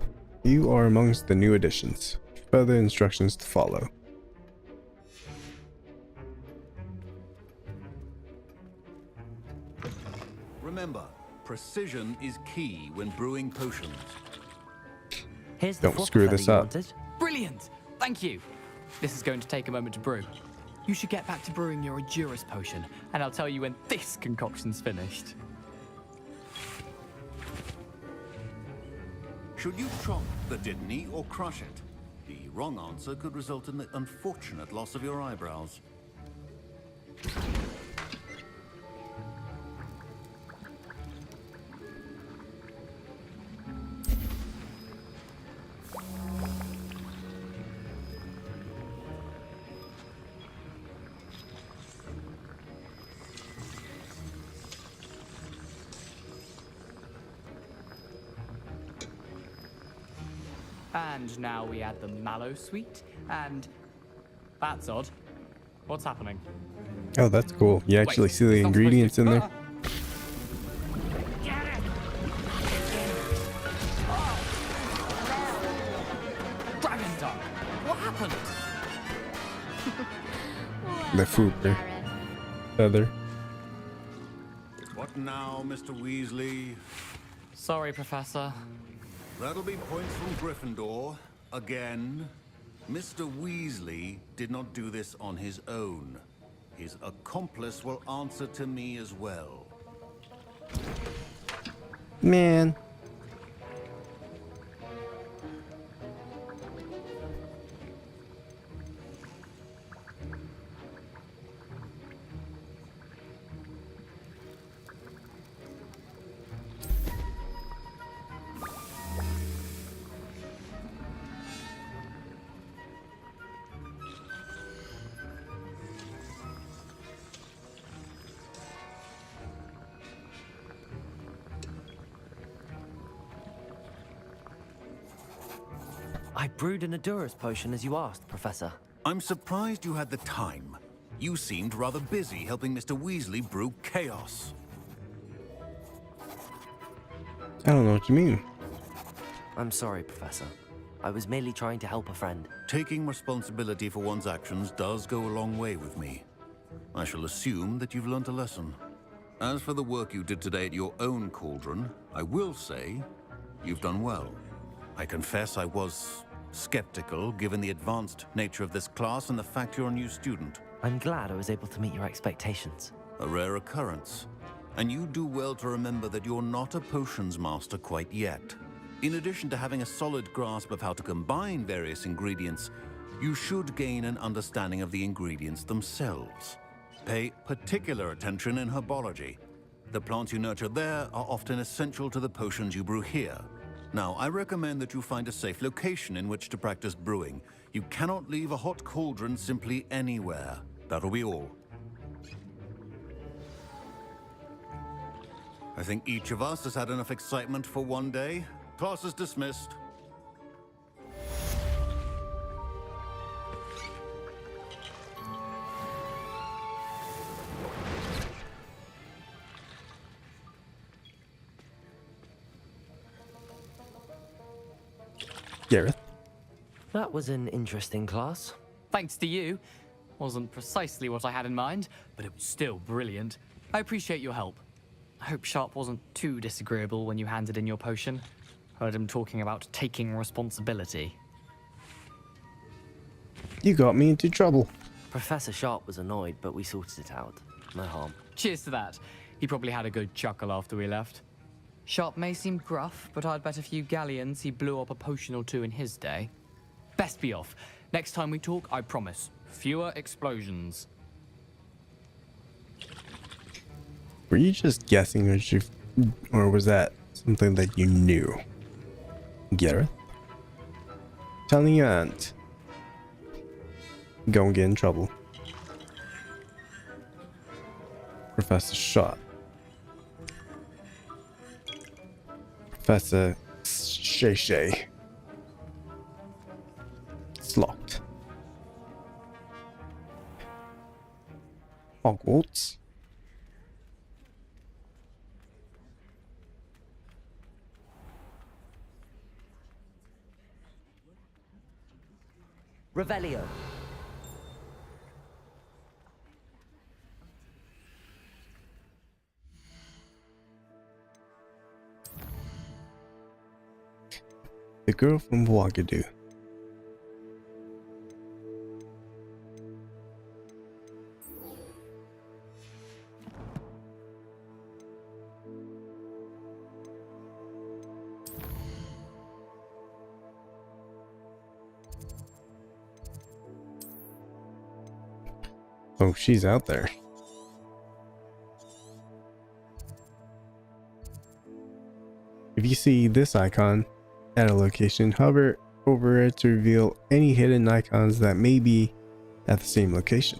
You are amongst the new additions. Further instructions to follow. Remember, precision is key when brewing potions. Here's the Don't screw this up. Brilliant! Thank you! This is going to take a moment to brew. You should get back to brewing your Juris potion, and I'll tell you when this concoction's finished. Should you chop the Dittany or crush it? The wrong answer could result in the unfortunate loss of your eyebrows. And now we add the mallow sweet, and that's odd. What's happening? Oh, that's cool. You actually Wait, see the it's not ingredients in supposed there. Dragon tongue! What happened? The Fooper feather. What now, Mr. Weasley? Sorry, Professor. That'll be points from Gryffindor. Again. Mr. Weasley did not do this on his own. His accomplice will answer to me as well. Man. I brewed an Adurus potion as you asked, Professor. I'm surprised you had the time. You seemed rather busy helping Mr. Weasley brew chaos. I don't know what you mean. I'm sorry, Professor. I was merely trying to help a friend. Taking responsibility for one's actions does go a long way with me. I shall assume that you've learnt a lesson. As for the work you did today at your own cauldron, I will say you've done well. I confess I was skeptical, given the advanced nature of this class and the fact you're a new student. I'm glad I was able to meet your expectations. A rare occurrence. And you do well to remember that you're not a potions master quite yet. In addition to having a solid grasp of how to combine various ingredients, you should gain an understanding of the ingredients themselves. Pay particular attention in herbology. The plants you nurture there are often essential to the potions you brew here. Now, I recommend that you find a safe location in which to practice brewing. You cannot leave a hot cauldron simply anywhere. That'll be all. I think each of us has had enough excitement for one day. Class is dismissed. Gareth. That was an interesting class. Thanks to you. Wasn't precisely what I had in mind, but it was still brilliant. I appreciate your help. I hope Sharp wasn't too disagreeable when you handed in your potion. Heard him talking about taking responsibility. You got me into trouble. Professor Sharp was annoyed, but we sorted it out. No harm. Cheers to that. He probably had a good chuckle after we left. Sharp may seem gruff, but I'd bet a few galleons he blew up a potion or two in his day. Best be off. Next time we talk, I promise. Fewer explosions. Were you just guessing, or was that something that you knew? Gareth? Telling your aunt. Gonna get in trouble. Professor Sharp. Professor Shay. It's locked. Hogwarts. Revelio. The girl from Ouagadougou. Oh, she's out there. If you see this icon at a location, hover over it to reveal any hidden icons that may be at the same location.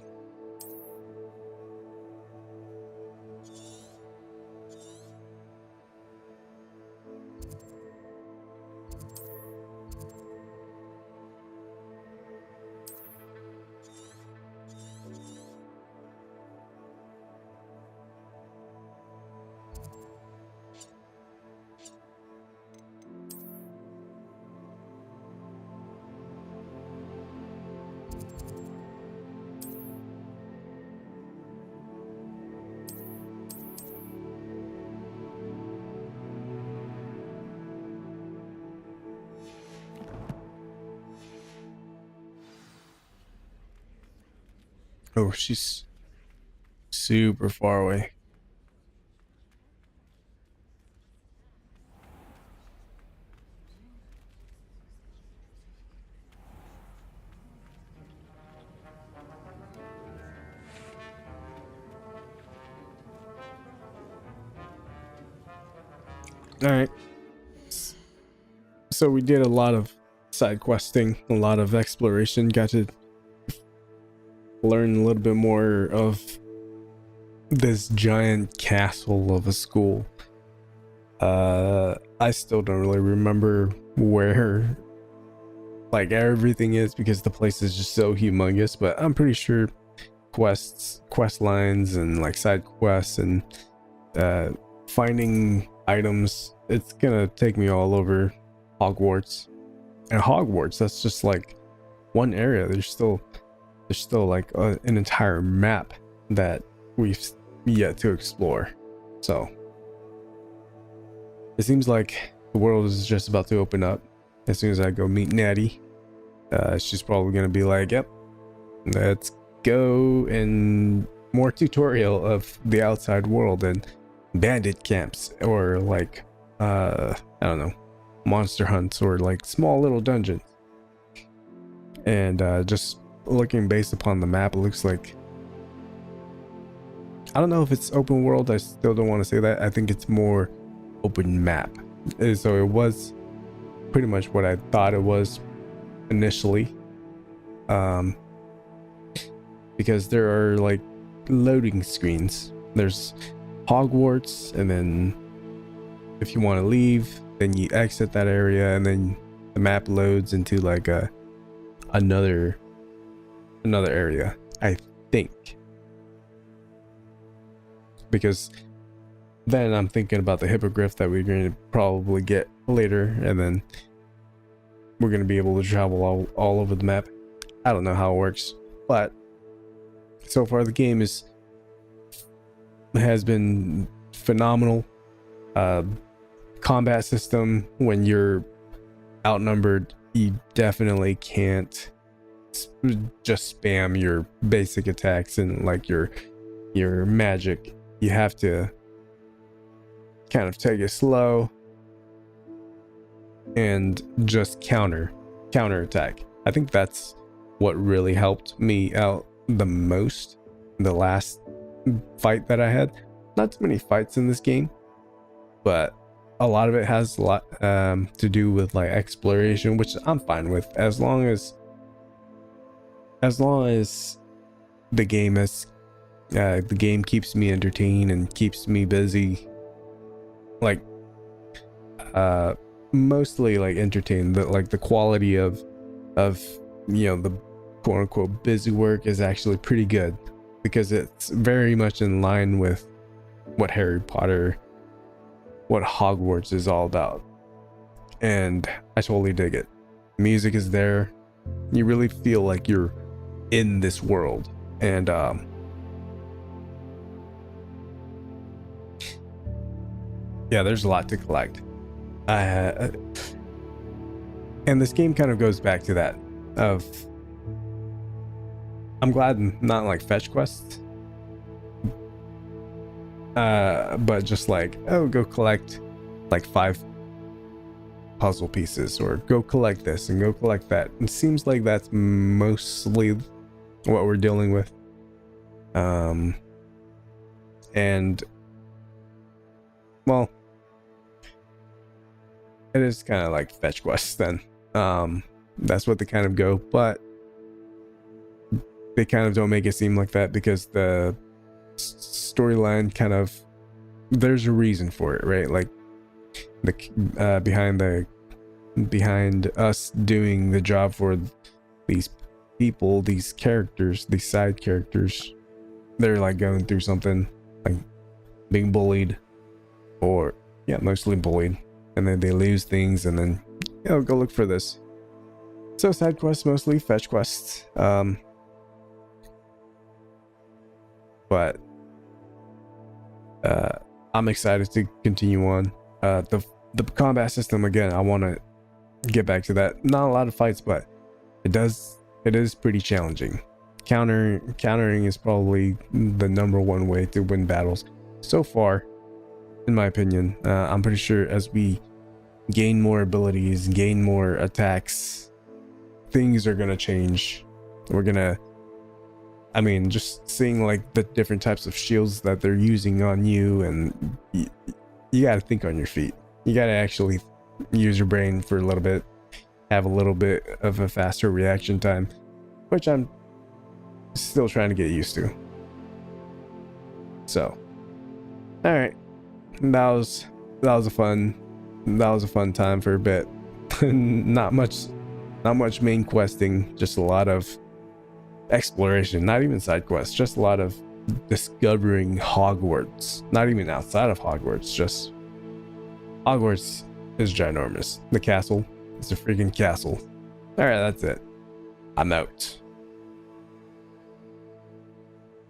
Oh, she's super far away. All right. So we did a lot of side questing, a lot of exploration, got to learn a little bit more of this giant castle of a school. I still don't really remember where like everything is because the place is just so humongous, but I'm pretty sure quest lines and like side quests and finding items, it's gonna take me all over Hogwarts. And Hogwarts, that's just like one area. There's still like an entire map that we've yet to explore. So it seems like the world is just about to open up as soon as I go meet Natty. She's probably gonna be like, yep, let's go, and more tutorial of the outside world and bandit camps, or like I don't know, monster hunts, or like small little dungeons. And just looking based upon the map, it looks like, I don't know if it's open world. I still don't want to say that. I think it's more open map. So it was pretty much what I thought it was initially, because there are like loading screens. There's Hogwarts, and then if you want to leave, then you exit that area, and then the map loads into like another area, I think. Because then I'm thinking about the hippogriff that we're going to probably get later, and then we're going to be able to travel all over the map. I don't know how it works, but so far the game has been phenomenal. Combat system, when you're outnumbered, you definitely can't just spam your basic attacks and like your magic. You have to kind of take it slow and just counter attack. I think that's what really helped me out the most in the last fight that I had. Not too many fights in this game, but a lot of it has a lot to do with like exploration, which I'm fine with, as long as the game keeps me entertained and keeps me busy. Like mostly like entertained. The quality of the quote unquote busy work is actually pretty good, because it's very much in line with what Hogwarts is all about, and I totally dig it. Music is there, you really feel like you're in this world, and yeah, there's a lot to collect. And this game kind of goes back to that of, I'm glad not like fetch quests, but just like, oh, go collect like 5 puzzle pieces, or go collect this and go collect that. It seems like that's mostly what we're dealing with. And well, it is kind of like fetch quests then. That's what they kind of go, but they kind of don't make it seem like that, because the storyline kind of, there's a reason for it, right? Like the behind us doing the job for these people, these characters, these side characters, they're like going through something, like being bullied, or yeah, mostly bullied, and then they lose things, and then go look for this. So side quests, mostly fetch quests. But I'm excited to continue on. The combat system, again, I want to get back to that. Not a lot of fights, but it is pretty challenging. Countering is probably the #1 way to win battles so far, in my opinion. I'm pretty sure as we gain more abilities, gain more attacks, things are gonna change. Just seeing like the different types of shields that they're using on you, and you gotta think on your feet. You gotta actually use your brain for a little bit, have a little bit of a faster reaction time, which I'm still trying to get used to. So, all right, that was a fun time for a bit. not much main questing, just a lot of exploration, not even side quests, just a lot of discovering Hogwarts. Not even outside of Hogwarts, just Hogwarts is ginormous. The castle, it's a freaking castle. All right, that's it. I'm out.